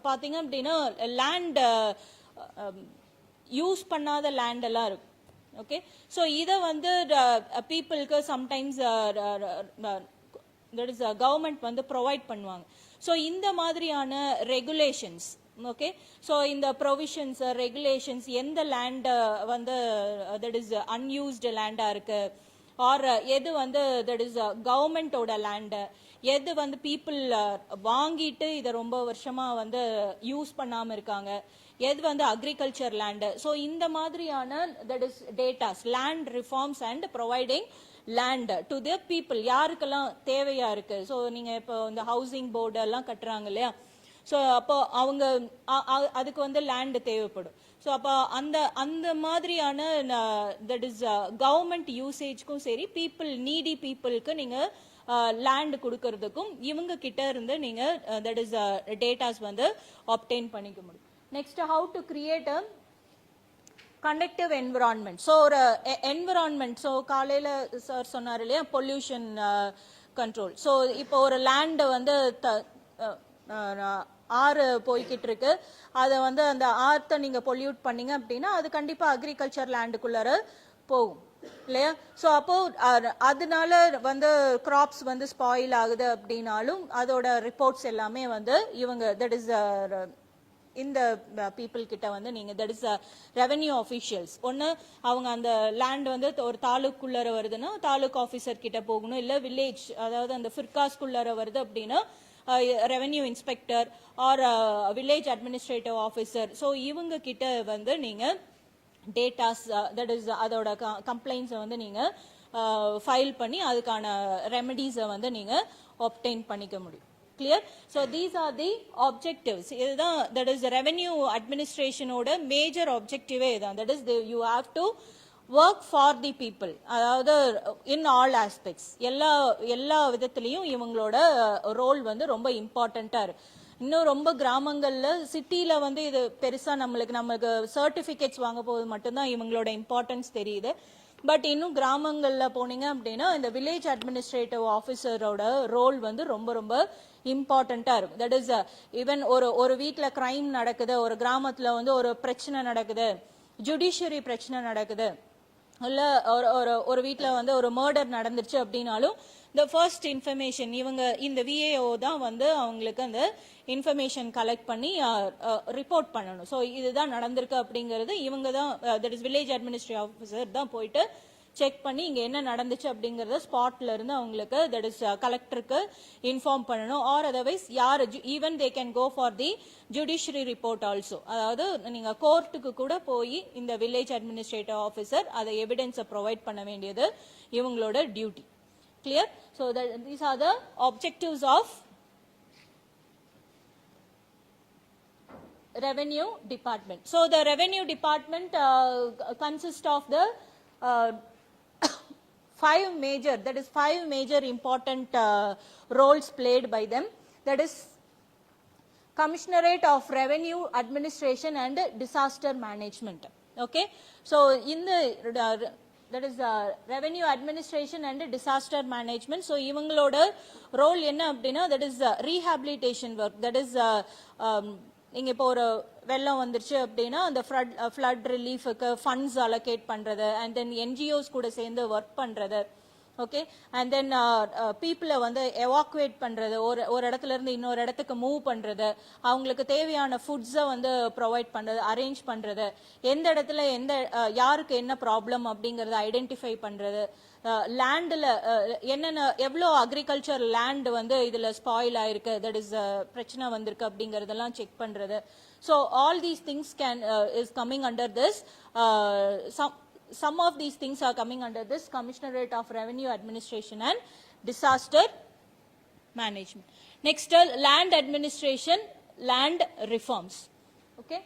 பார்த்தீங்க அப்படின்னா லேண்ட் யூஸ் பண்ணாத லேண்ட் எல்லாம் இருக்கும். ஓகே, ஸோ இதை வந்து பீப்புளுக்கு சம்டைம்ஸ் தட் இஸ் கவர்மெண்ட் வந்து ப்ரொவைட் பண்ணுவாங்க. ஸோ இந்த மாதிரியான ரெகுலேஷன்ஸ், ஓகே, ஸோ இந்த ப்ரொவிஷன்ஸ் ரெகுலேஷன்ஸ் எந்த லேண்ட் வந்து தட் இஸ் அன்யூஸ்டு லேண்டா இருக்கு, ஆர் எது வந்து தட் இஸ் கவர்மெண்டோட லேண்டு, எது வந்து பீப்புள் வாங்கிட்டு இதை ரொம்ப வருஷமா வந்து யூஸ் பண்ணாம இருக்காங்க, எது வந்து அக்ரிகல்ச்சர் லேண்டு. ஸோ இந்த மாதிரியான that is datas, land reforms and providing land to the people, யாருக்கெல்லாம் தேவையா இருக்கு. ஸோ நீங்க இப்போ இந்த ஹவுசிங் போர்டு எல்லாம் கட்டுறாங்க இல்லையா, ஸோ அப்போ அவங்க அதுக்கு வந்து லேண்டு தேவைப்படும். ஸோ அப்போ அந்த அந்த மாதிரியான தட் இஸ் கவர்மெண்ட் யூசேஜ்க்கும் சரி, பீப்புள் நீடி பீப்புளுக்கு நீங்க லேண்ட் கொடுக்கறதுக்கும் இவங்க கிட்ட இருந்து நீங்க தட் இஸ் டேட்டாஸ் வந்து ஆப்டெயின் பண்ணிக்க முடியும். Next, how to create a conductive environment. So ஒரு என்விரான்மெண்ட், ஸோ காலையில் சார் சொன்னார் இல்லையா பொல்யூஷன் கண்ட்ரோல். ஸோ இப்போ ஒரு லேண்டு வந்து ஆறு போய்கிட்டு இருக்கு, அதை வந்து அந்த ஆற்றை நீங்க பொல்யூட் பண்ணீங்க அப்படின்னா அது கண்டிப்பா அக்ரிகல்ச்சர் லேண்டுக்குள்ளார போகும் இல்லையா. ஸோ அப்போ அதனால வந்து கிராப்ஸ் வந்து ஸ்பாயில் ஆகுது அப்படின்னாலும் அதோட ரிப்போர்ட்ஸ் எல்லாமே வந்து இவங்க தட் இஸ் இந்த பீப்புள் கிட்ட வந்து நீங்க தட் இஸ் ரெவென்யூ ஆஃபீஷியல்ஸ், ஒன்று அவங்க அந்த லேண்ட் வந்து ஒரு தாலுக்குள்ளார வருதுன்னா தாலுக் ஆஃபீஸர் கிட்ட போகணும், இல்லை வில்லேஜ் அதாவது அந்த ஃபிர்காஸ்குள்ளார வருது அப்படின்னா revenue inspector or village administrative officer. So இவங்க கிட்ட வந்து நீங்க டேட்டாஸ் தட் இஸ் அதோட கம்ப்ளைண்ட்ஸை வந்து நீங்க ஃபைல் பண்ணி அதுக்கான ரெமெடிஸை வந்து நீங்க ஆப்டெயின் பண்ணிக்க முடியும். Clear? So these are the objectives. இதுதான் தட் இஸ் ரெவென்யூ அட்மினிஸ்ட்ரேஷனோட மேஜர் ஆப்ஜெக்டிவே இதுதான். That is you have to work for the people, அதாவது இன் ஆல் ஆஸ்பெக்ட்ஸ், எல்லா விதத்திலையும் இவங்களோட ரோல் வந்து ரொம்ப இம்பார்ட்டண்டா இருக்கு. இன்னும் ரொம்ப கிராமங்கள்ல, சிட்டியில வந்து இது பெருசா நமக்கு சர்டிபிகேட்ஸ் வாங்க போது மட்டும்தான் இவங்களோட இம்பார்ட்டன்ஸ் தெரியுது. பட் இன்னும் கிராமங்கள்ல போனீங்க அப்படின்னா இந்த வில்லேஜ் அட்மினிஸ்ட்ரேட்டிவ் ஆஃபீஸரோட ரோல் வந்து ரொம்ப ரொம்ப இம்பார்ட்டண்டா இருக்கும். தட் இஸ் ஈவன் ஒரு வீட்டுல கிரைம் நடக்குது, ஒரு கிராமத்துல வந்து ஒரு பிரச்சனை நடக்குது, ஜுடிஷியரி பிரச்சனை நடக்குது, இல்ல ஒரு வீட்டுல வந்து ஒரு மர்டர் நடந்துருச்சு அப்படின்னாலும் the first information இவங்க இந்த VAO தான் வந்து அவங்களுக்கு அந்த இன்ஃபர்மேஷன் கலெக்ட் பண்ணி ரிப்போர்ட் பண்ணணும். ஸோ இதுதான் நடந்திருக்கு அப்படிங்கிறது இவங்க தான் that is village administrative officer தான் போயிட்டு செக் பண்ணி இங்க என்ன நடந்துச்சு அப்படிங்கறத ஸ்பாட்ல இருந்து அவங்களுக்கு தட் இஸ் கலெக்டருக்கு இன்ஃபார்ம் பண்ணணும். ஆர் அதர்வைஸ் யார் even they can go for the judiciary report also. அதாவது நீங்க கோர்ட்டுக்கு கூட போய் இந்த வில்லேஜ் அட்மினிஸ்ட்ரேட்டிவ் ஆஃபீஸர் அதை எவிடன்ஸை ப்ரொவைட் பண்ண வேண்டியது இவங்களோட duty. Clear? So these are the objectives of revenue department. So the revenue department consists of the five major important roles played by them. That is Commissionerate of Revenue Administration and Disaster Management. Okay, so in the that is revenue administration and disaster management. So இவங்களோட role என்ன அப்படின்னா that is rehabilitation work. That is நீங்க இப்போ ஒரு வெள்ளம் வந்துருச்சு அப்படின்னா அந்த ஃப்ளட் ரிலீஃபுக்கு ஃபண்ட்ஸ் அலோகேட் பண்றது, அண்ட் தென் NGOs கூட சேர்ந்து ஒர்க் பண்றது, ஓகே, அண்ட் தென் பீப்புளை வந்து எவாக்குவேட் பண்றது, ஒரு இடத்துல இருந்து இன்னொரு இடத்துக்கு மூவ் பண்றது, அவங்களுக்கு தேவையான ஃபுட்ஸை வந்து ப்ரொவைட் பண்றது, அரேஞ்ச் பண்றது, எந்த இடத்துல யாருக்கு என்ன ப்ராப்ளம் அப்படிங்கறத ஐடென்டிஃபை பண்றது, லேண்டில் என்னென்ன எவ்வளோ அக்ரிகல்ச்சர் லேண்ட் வந்து இதுல ஸ்பாயில் ஆயிருக்கு, தட் இஸ் பிரச்சனை வந்திருக்கு அப்படிங்கறதெல்லாம் செக் பண்றது. So all these things is coming under this some of these things are coming under this Commissionerate of Revenue Administration and Disaster Management. Next, land administration, land reforms. Okay.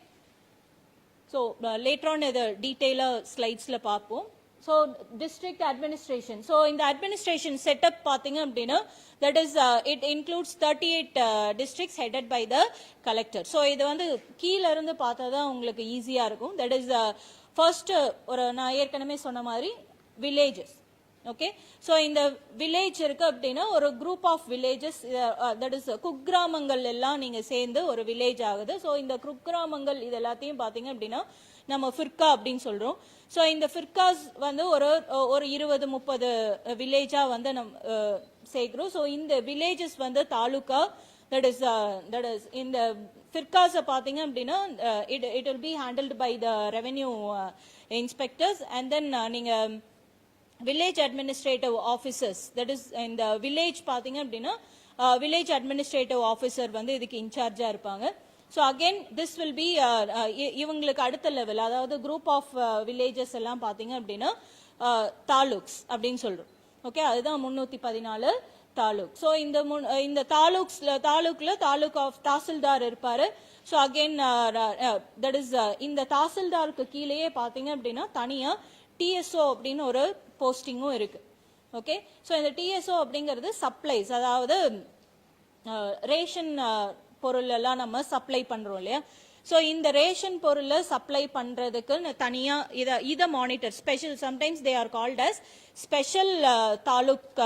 So later on the detail slides la paapom. So district administration. So in the administration setup pathinga appadina, that is it includes 38 districts headed by the collector. So idu vandu keela irundhu paatha da ungalku easy ah irukum. That is first ஒரு நான் ஏற்கனவே சொன்ன மாதிரி villages. Okay, so in the village இருக்கு அப்படின்னா ஒரு group of villages, that is குக்கிராமங்கள் எல்லாம் நீங்க சேர்ந்து ஒரு village ஆகுது. So இந்த குக்கிராமங்கள் இது எல்லாத்தையும் பாத்தீங்க அப்படின்னா நம்ம ஃபிர்கா அப்படின்னு சொல்றோம். ஸோ இந்த ஃபிர்காஸ் வந்து ஒரு 20-30 வில்லேஜா வந்து நம்ம சேர்க்கிறோம். ஸோ இந்த வில்லேஜஸ் வந்து தாலுகா, that is இந்த ஃபிர்காஸை பார்த்தீங்க அப்படின்னா it will be handled by the revenue inspectors, and then நீங்க village administrative officers, that is in the village பார்த்தீங்க அப்படின்னா village administrative officer வந்து இதுக்கு இன்சார்ஜா இருப்பாங்க. So again this will be இவங்களுக்கு அடுத்த லெவல், அதாவது குரூப் ஆஃப் வில்லேஜஸ் எல்லாம் பார்த்தீங்க அப்படின்னா தாலுக்ஸ் அப்படின்னு சொல்றோம். ஓகே, அதுதான் 314 தாலுக். ஸோ இந்த தாலுக்ல தாலுக் ஆஃப் தாசில்தார் இருப்பாரு. ஸோ அகெயின் தட் இஸ் இந்த தாசில்தாருக்கு கீழேயே பார்த்தீங்க அப்படின்னா தனியா டிஎஸ்ஓ அப்படின்னு ஒரு போஸ்டிங்கும் இருக்கு. ஓகே, ஸோ இந்த டிஎஸ்ஓ அப்படிங்கிறது சப்ளைஸ், அதாவது ரேஷன் பொருள் எல்லாம் நம்ம சப்ளை பண்றோம் இல்லையா. ஸோ இந்த ரேஷன் பொருளை சப்ளை பண்றதுக்கு தனியா இதை monitor special, sometimes they are called as special taluk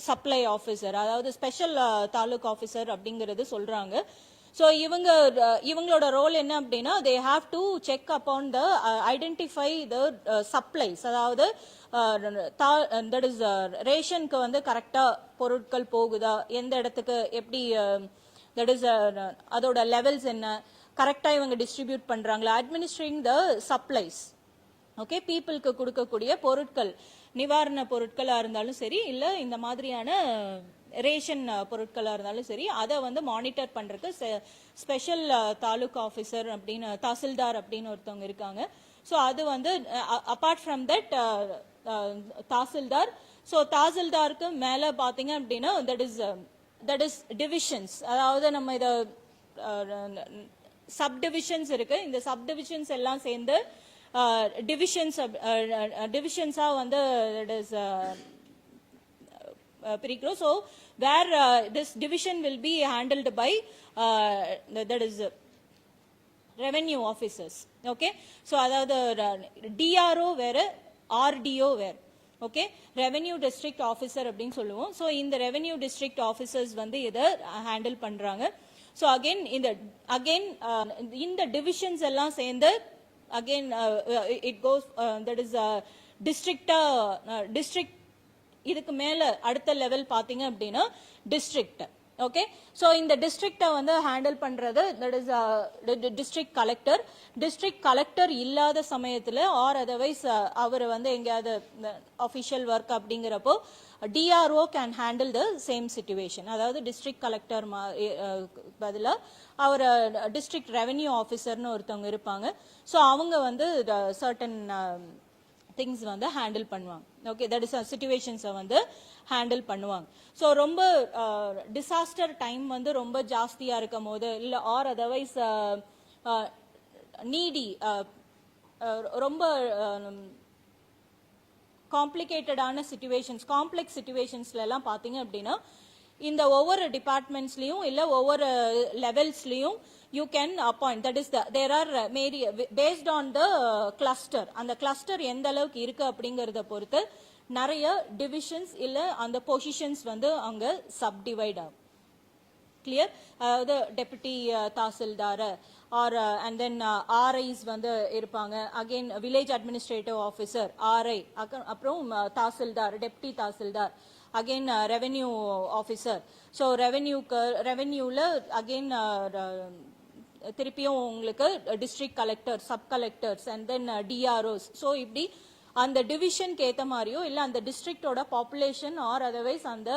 supply officer, அதாவது ஸ்பெஷல் தாலுக் ஆஃபீஸர் அப்படிங்கிறது சொல்றாங்க. ஸோ இவங்களோட ரோல் என்ன அப்படின்னா they have to check upon the identify the supplies, அதாவது that is ரேஷனுக்கு வந்து கரெக்டா பொருட்கள் போகுதா, எந்த இடத்துக்கு எப்படி, that is அதோட லெவல்ஸ் என்ன, கரெக்டா இவங்க டிஸ்ட்ரிபியூட் பண்றாங்களா, அட்மினிஸ்ட்ரிங் த சப்ளைஸ். ஓகே, பீப்புளுக்கு கொடுக்கக்கூடிய பொருட்கள், நிவாரண பொருட்களா இருந்தாலும் சரி, இல்ல இந்த மாதிரியான ரேஷன் பொருட்களா இருந்தாலும் சரி, அதை வந்து மானிட்டர் பண்றதுக்கு ஸ்பெஷல் தாலுக் ஆஃபீஸர் அப்படின்னு, தாசில்தார் அப்படின்னு ஒருத்தவங்க இருக்காங்க. ஸோ அது வந்து apart from that tahsildar, so தாசில்தாருக்கு மேல பாத்தீங்க அப்படின்னா தட் இஸ் டிவிஷன்ஸ், அதாவது நம்ம இத சப் டிவிஷன்ஸ் இருக்கு. இந்த சப் டிவிஷன்ஸ் எல்லாம் சேர்ந்து டிவிஷன்ஸா வந்து பிரிக்கிறோம். So where this division will be handled by that is revenue officers. Okay, so அதாவது டிஆர்ஓ வேற, ஆர்டிஓ வேற. ஓகே, ரெவென்யூ டிஸ்ட்ரிக்ட் ஆஃபீஸர் அப்படின்னு சொல்லுவோம். ஸோ இந்த ரெவென்யூ டிஸ்ட்ரிக்ட் ஆஃபீஸர்ஸ் வந்து இதை ஹேண்டில் பண்றாங்க. ஸோ அகெயின் இந்த டிவிஷன்ஸ் எல்லாம் சேர்ந்து again it goes, that is district, இதுக்கு மேல அடுத்த லெவல் பாத்தீங்க அப்படின்னா டிஸ்ட்ரிக்ட். ஓகே, ஸோ இந்த டிஸ்ட்ரிக்டை வந்து ஹேண்டில் பண்றது that is district collector. District collector இல்லாத சமயத்துல ஆர் அதர்வைஸ் அவர் வந்து எங்கேயாவது அஃபிஷியல் ஒர்க் அப்படிங்கிறப்போ DRO can handle the same situation, அதாவது டிஸ்ட்ரிக்ட் கலெக்டர் பதிலாக அவர் டிஸ்ட்ரிக்ட் ரெவென்யூ ஆஃபீஸர்னு ஒருத்தவங்க இருப்பாங்க. ஸோ அவங்க வந்து சர்டன் திங்ஸ் வந்து ஹேண்டில் பண்ணுவாங்க. ஓகே, தட் இஸ் சிச்சுவேஷன்ஸை வந்து ஹேண்டில் பண்ணுவாங்க. ஸோ ரொம்ப டிசாஸ்டர் டைம் வந்து ரொம்ப ஜாஸ்தியா இருக்கும் போது, இல்லை ஆர் அதர்வைஸ் நீடி ரொம்ப காம்ப்ளிகேட்டடான சிச்சுவேஷன்ஸ், காம்ப்ளெக்ஸ் சிச்சுவேஷன்ஸ்ல எல்லாம் பாத்தீங்க அப்படின்னா இந்த ஒவ்வொரு டிபார்ட்மெண்ட்ஸ்லயும் இல்ல ஒவ்வொரு லெவல்ஸ்லயும் you can appoint, that is there are many based on the cluster. அந்த கிளஸ்டர் எந்த அளவுக்கு இருக்கு அப்படிங்கறத பொறுத்து நிறைய டிவிஷன்ஸ் இல்ல அந்த பொசிஷன்ஸ் வந்து அங்க சப்டிவைட் ஆகும். கிளியர், அதாவது deputy tahsildar or and then RIs வந்து இருப்பாங்க. Again village administrative officer RI, அப்புறம் tahsildar, deputy tahsildar, again revenue officer. So ரெவென்யூல அகெயின் திருப்பியும் உங்களுக்கு district collector, sub collectors and then DROs. So இப்படி அந்த டிவிஷனுக்கு ஏற்ற மாதிரியோ இல்லை அந்த டிஸ்ட்ரிக்டோட பாப்புலேஷன் ஆர் அதர்வைஸ் அந்த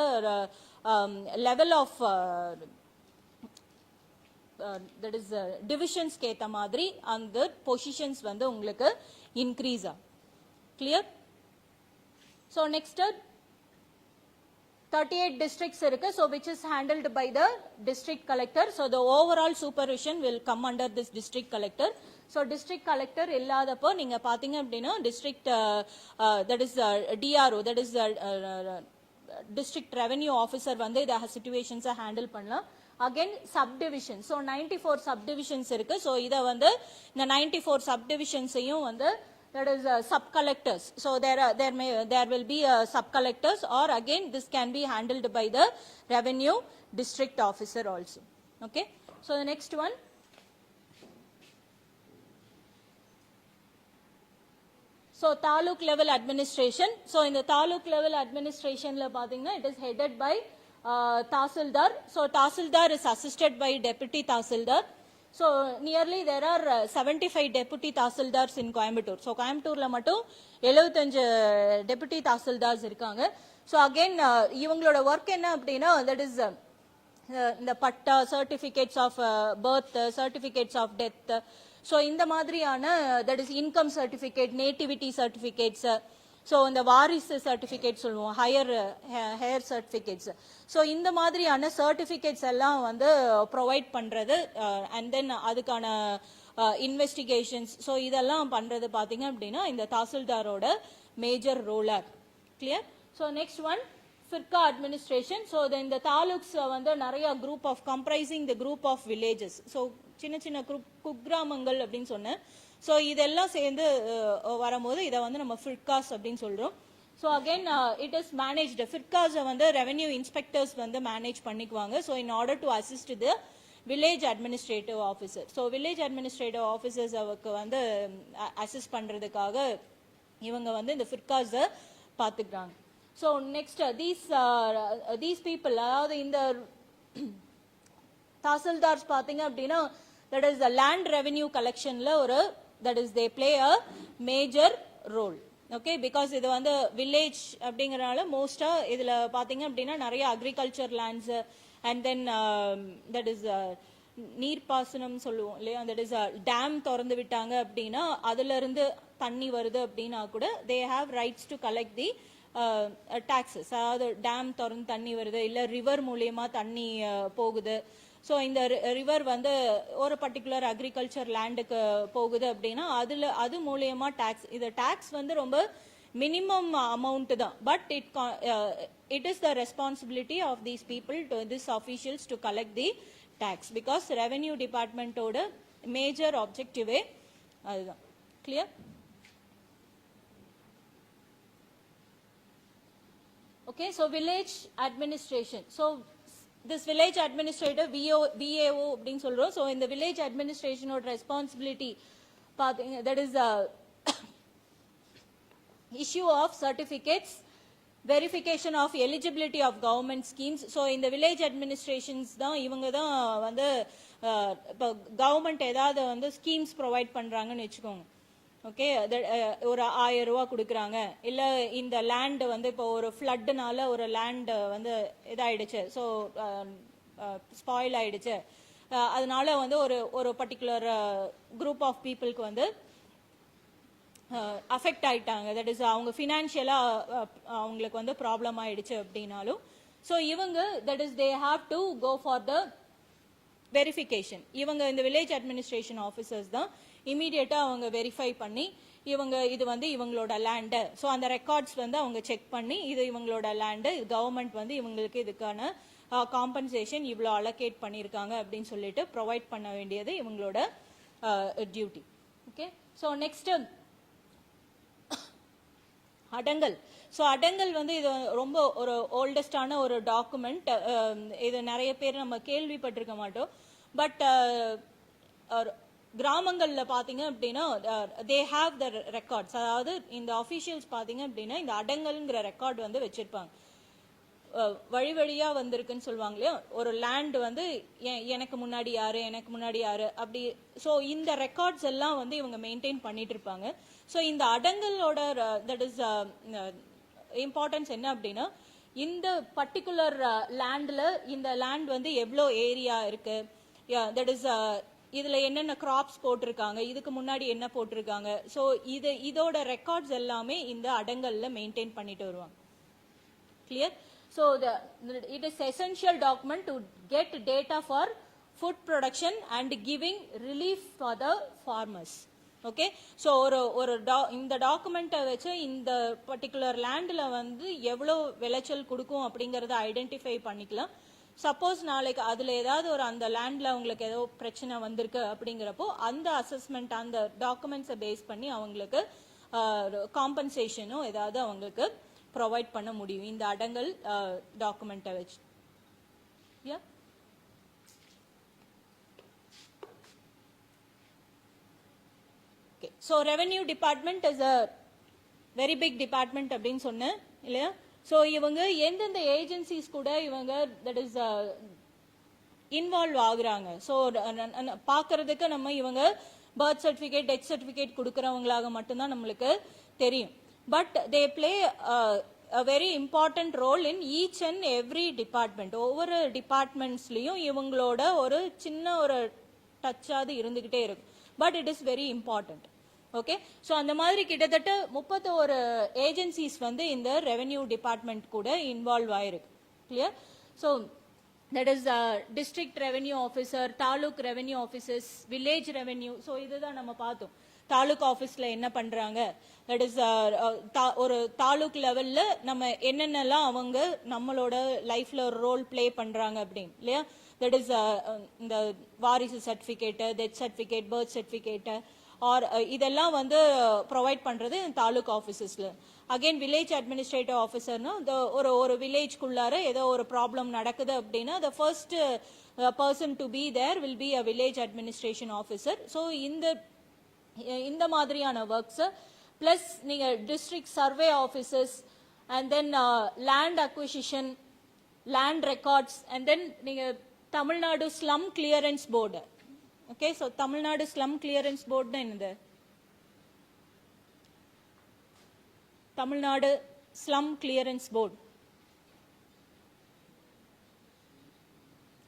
லெவல் ஆஃப் தட் இஸ் டிவிஷன்ஸ்க்கு ஏற்ற மாதிரி அந்த பொசிஷன்ஸ் வந்து உங்களுக்கு இன்க்ரீஸ் ஆகும். Clear? So next 38 districts irukku, so which is handled by the district collector. So the overall supervision will come under this district collector. So district collector illadappo neenga pathinga appadina district that is DRO, that is district revenue officer வந்து the situations handle பண்ணலாம். Again subdivision, so 94 subdivisions இருக்கு. So இத வந்து இந்த 94 subdivisions ஐயும் வந்து that is sub collectors, so there will be sub collectors, or again this can be handled by the revenue district officer also. Okay, so the next one, so taluk level administration. So in the taluk level administration la pathina it is headed by Tahsildar. So Tahsildar is assisted by deputy Tahsildar. So nearly there are 75 deputy Tahsildars in Coimbatore. So Coimbatore la mattum 75 deputy Tahsildars irukanga. So again ivangaloda work enna appadina, that is the patta, certificates of birth, certificates of death, so இந்த மாதிரியான that is income certificate, nativity certificates, so இந்த வாரிசு certificate சொல்லுவோம், higher certificates, so இந்த மாதிரியான certificates எல்லாம் வந்து provide பண்றது, and then அதுக்கான investigations, so இதெல்லாம் பண்றது பாத்தீங்க அப்படின்னா இந்த தாசில்தாரோட major role. Clear? So next one, FIRCA administration. So then the taluks வந்து நிறைய group of comprising the group of villages, so சின்ன சின்ன குக்கிராமங்கள் அப்படின்னு சொன்னேன். ஸோ இதெல்லாம் சேர்ந்து வரும்போது இதை வந்து நம்ம ஃபிர்காஸ் அப்படின்னு சொல்கிறோம். So again it is managed, ஃபிர்காஸை வந்து ரெவென்யூ இன்ஸ்பெக்டர்ஸ் வந்து மேனேஜ் பண்ணிக்குவாங்க. So in order to assist the village administrative officer, so village administrative officers அவருக்கு வந்து அசிஸ்ட் பண்ணுறதுக்காக இவங்க வந்து இந்த ஃபிர்காஸை பார்த்துக்கிறாங்க. ஸோ நெக்ஸ்ட் தீஸ் பீப்புள், அதாவது இந்த தாசில்தார்ஸ் பார்த்தீங்க அப்படின்னா that is the land revenue collection la or that is they play a major role. Okay, because இது வந்து village அப்படிங்கறனால மோஸ்டா இதுல பாத்தீங்க அப்படின்னா நிறைய agriculture lands, and then that is நீர்ப்பாசனம் சொல்லுவோம் இல்லையா, that is dam திறந்து விட்டாங்க அப்படின்னா அதுல இருந்து தண்ணி வருது அப்படின்னா கூட they have rights to collect the taxes. அதாவது டேம் திறந்து தண்ணி வருது, இல்ல ரிவர் மூலியமா தண்ணி போகுது, ஸோ இந்த ரிவர் வந்து ஒரு பர்டிகுலர் அக்ரிகல்ச்சர் லேண்டுக்கு போகுது அப்படின்னா அது மூலியமா டேக்ஸ், இது டேக்ஸ் வந்து ரொம்ப மினிமம் அமௌண்ட் தான், but it is the responsibility of these people, to this officials to collect the tax, because revenue டிபார்ட்மெண்ட்டோட மேஜர் ஆப்ஜெக்டிவே அதுதான். Clear? Okay, so village administration. So this village administrator VAO அப்படினு சொல்றோம். So in the village administration ஓட responsibility பாத்தீங்க, that is issue of certificates, verification of eligibility of government schemes. So in the village administrations தான் இவங்க தான் வந்து இப்போ government ஏதாவது வந்து ஸ்கீம்ஸ் ப்ரொவைட் பண்றாங்கன்னு வச்சுக்கோங்க. ஓகே, ஒரு 1000 ரூபாய் கொடுக்குறாங்க, இல்லை இந்த லேண்டு வந்து இப்போ ஒரு ஃப்ளட்டுனால ஒரு லேண்டு வந்து இதாயிடுச்சு, ஸோ ஸ்பாயில் ஆயிடுச்சு, அதனால வந்து ஒரு பர்டிகுலர் குரூப் ஆஃப் பீப்புளுக்கு வந்து அஃபெக்ட் ஆயிட்டாங்க, தட் இஸ் அவங்க ஃபினான்ஷியலாக அவங்களுக்கு வந்து ப்ராப்ளம் ஆயிடுச்சு அப்படின்னாலும், ஸோ இவங்க that is they have to go for the verification. இவங்க இந்த வில்லேஜ் அட்மினிஸ்ட்ரேஷன் ஆஃபீஸர்ஸ் தான் இமீடியட்டா அவங்க வெரிஃபை பண்ணி இவங்க இது வந்து இவங்களோட லேண்டு, ஸோ அந்த ரெக்கார்ட்ஸ் வந்து அவங்க செக் பண்ணி இது இவங்களோட லேண்டு, கவர்மெண்ட் வந்து இவங்களுக்கு இதுக்கான காம்பன்சேஷன் இவ்வளோ அலோகேட் பண்ணியிருக்காங்க அப்படின்னு சொல்லிட்டு ப்ரொவைட் பண்ண வேண்டியது இவங்களோட டியூட்டி. ஓகே, ஸோ நெக்ஸ்ட் அடங்கல். ஸோ அடங்கல் வந்து இது ரொம்ப ஒரு ஓல்டஸ்டான ஒரு டாக்குமெண்ட், இது நிறைய பேர் நம்ம கேள்விப்பட்டிருக்க மாட்டோம், பட் கிராமங்கள்ல பாத்தீங்க அப்படின்னா தே ஹாவ் த ரெக்கார்ட்ஸ், அதாவது இந்த அஃபீஷியல்ஸ் பாத்தீங்க அப்படின்னா இந்த அடங்கல்ங்கிற ரெக்கார்ட் வந்து வச்சிருப்பாங்க, வழி வழியா வந்திருக்குன்னு சொல்லுவாங்க இல்லையா, ஒரு லேண்ட் வந்து எனக்கு முன்னாடி யாரு எனக்கு முன்னாடி யாரு அப்படி, ஸோ இந்த ரெக்கார்ட்ஸ் எல்லாம் வந்து இவங்க மெயின்டைன் பண்ணிட்டு இருப்பாங்க. ஸோ இந்த அடங்கலோட தட் இஸ் இம்பார்ட்டன்ஸ் என்ன அப்படின்னா, இந்த பர்டிகுலர் லேண்ட்ல இந்த லேண்ட் வந்து எவ்வளோ ஏரியா இருக்கு, தட் இஸ் இதுல என்னென்ன கிராப்ஸ் போட்டிருக்காங்க, இதுக்கு முன்னாடி என்ன போட்டிருக்காங்க, ஸோ இதோட ரெக்கார்ட்ஸ் எல்லாமே இந்த அடங்கல்ல மெயின்டைன் பண்ணிட்டு வருவாங்க. Clear? So it is essential document to get data for food production and giving relief for the farmers. Okay, so இந்த டாக்குமெண்ட்டை வச்சு இந்த பர்டிகுலர் லேண்டில் வந்து எவ்வளோ விளைச்சல் கொடுக்கும் அப்படிங்கிறத ஐடென்டிஃபை பண்ணிக்கலாம். சப்போஸ் நாளைக்கு அதில் ஏதாவது அந்த லேண்டில் அவங்களுக்கு ஏதோ பிரச்சனை வந்திருக்கு அப்படிங்கிறப்போ அந்த அசஸ்மெண்ட் அந்த டாக்குமெண்ட்ஸை பேஸ் பண்ணி அவங்களுக்கு காம்பன்சேஷனும் ஏதாவது அவங்களுக்கு ப்ரொவைட் பண்ண முடியும் இந்த அடங்கல் டாக்குமெண்ட்டை வச்சு. Yeah? Okay. So revenue department is a very big department அப்படின்னு சொன்னேன் இல்லையா? ஸோ இவங்க எந்தெந்த ஏஜென்சிஸ் கூட இவங்க தட் இஸ் இன்வால்வ் ஆகுறாங்க. ஸோ பார்க்கறதுக்கு நம்ம இவங்க பர்த் சர்டிஃபிகேட் டெத் சர்டிஃபிகேட் கொடுக்குறவங்களாக மட்டும்தான் நம்மளுக்கு தெரியும். But they play a very important role in each and every department. ஒவ்வொரு டிபார்ட்மெண்ட்ஸ்லையும் இவங்களோட ஒரு சின்ன ஒரு டச்சாவது இருந்துகிட்டே இருக்கும். But it is very important. Okay, so அந்த மாதிரி கிட்டத்தட்ட 31 ஏஜென்சிஸ் வந்து இந்த ரெவென்யூ டிபார்ட்மெண்ட் கூட இன்வால்வ் ஆயிருக்கு. Clear? So that is district revenue officer, taluk revenue officers, village revenue. So இதுதான் நம்ம பார்த்தோம். தாலுக் ஆஃபீஸில் என்ன பண்ணுறாங்க, தட் இஸ் ஒரு தாலுக் லெவலில் நம்ம என்னென்னலாம் அவங்க நம்மளோட லைஃப்பில் ஒரு ரோல் ப்ளே பண்ணுறாங்க அப்படின்னு இல்லையா? தட் இஸ் இந்த வாரிசு certificate, death certificate, birth certificate or இதெல்லாம் வந்து ப்ரொவைட் பண்ணுறது தாலுக் ஆஃபீஸஸில். அகெயின் வில்லேஜ் அட்மினிஸ்ட்ரேட்டிவ் ஆஃபீஸர்னா ஒரு வில்லேஜ்குள்ளார ஏதோ ஒரு ப்ராப்ளம் நடக்குது அப்படின்னா the first person to be there will be a village administration officer. So இந்த மாதிரியான ஒர்க்ஸ் பிளஸ் நீங்கள் district survey officers and then land acquisition, land records and then நீங்கள் Tamil Nadu slum clearance board. Okay, so Tamil Nadu slum clearance போர்டுனா என்னது? Tamil Nadu slum clearance board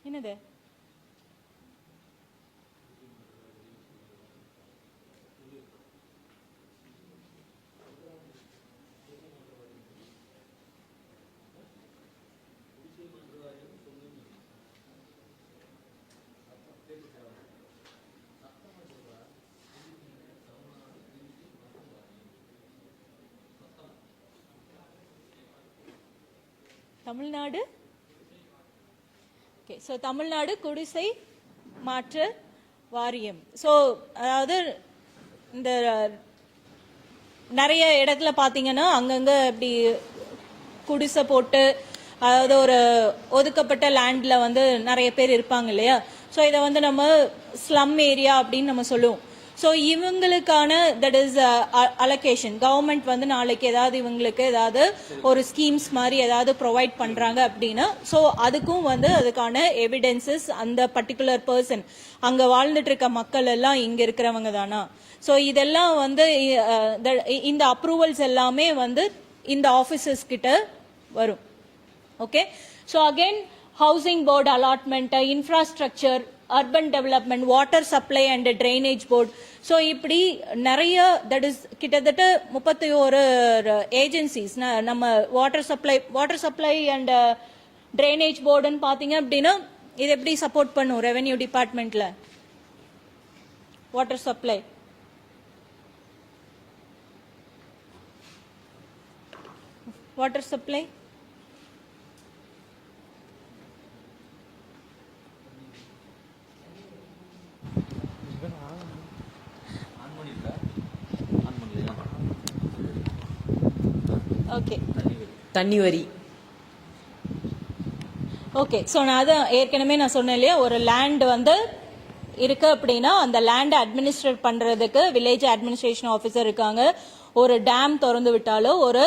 என்னது? Tamil Nadu. Okay, so Tamil Nadu குடிசை மாற்று வாரியம். ஸோ அதாவது இந்த நிறைய இடத்துல பார்த்தீங்கன்னா அங்கங்கே இப்படி குடிசை போட்டு அதாவது ஒரு ஒதுக்கப்பட்ட லேண்டில் வந்து நிறைய பேர் இருப்பாங்க இல்லையா? ஸோ இதை வந்து நம்ம ஸ்லம் ஏரியா அப்படின்னு நம்ம சொல்லுவோம். ஸோ இவங்களுக்கான தட் இஸ் அலோகேஷன் கவர்மெண்ட் வந்து நாளைக்கு ஏதாவது இவங்களுக்கு ஏதாவது ஒரு ஸ்கீம்ஸ் மாதிரி ஏதாவது ப்ரொவைட் பண்ணுறாங்க அப்படின்னா ஸோ அதுக்கும் வந்து அதுக்கான எவிடென்சஸ் அந்த பர்டிகுலர் பர்சன் அங்கே வாழ்ந்துட்டு இருக்க மக்கள் எல்லாம் இங்கே இருக்கிறவங்க தானா, ஸோ இதெல்லாம் வந்து இந்த அப்ரூவல்ஸ் எல்லாமே வந்து இந்த ஆஃபீஸர்ஸ் கிட்ட வரும். Okay, so again housing board allotment, infrastructure, urban development, water supply and drainage board. So இப்படி நிறைய தட் இஸ் கிட்டத்தட்ட 31 ஏஜென்சிஸ் நம்ம வாட்டர் சப்ளை அண்ட் ட்ரைனேஜ் போர்டுன்னு பார்த்தீங்க அப்படின்னா இது எப்படி சப்போர்ட் பண்ணும் ரெவென்யூ டிபார்ட்மெண்ட்ல? வாட்டர் சப்ளை ஓகே, தண்ணி வரி. ஓகே, ஸோ நான் அதான் ஏற்கனவே நான் சொன்னேன் இல்லையா, ஒரு லேண்ட் வந்து இருக்கு அப்படின்னா அந்த லேண்டை அட்மினிஸ்ட்ரேட் பண்றதுக்கு வில்லேஜ் அட்மினிஸ்ட்ரேஷன் ஆஃபீஸர் இருக்காங்க. ஒரு டேம் திறந்து விட்டாலோ ஒரு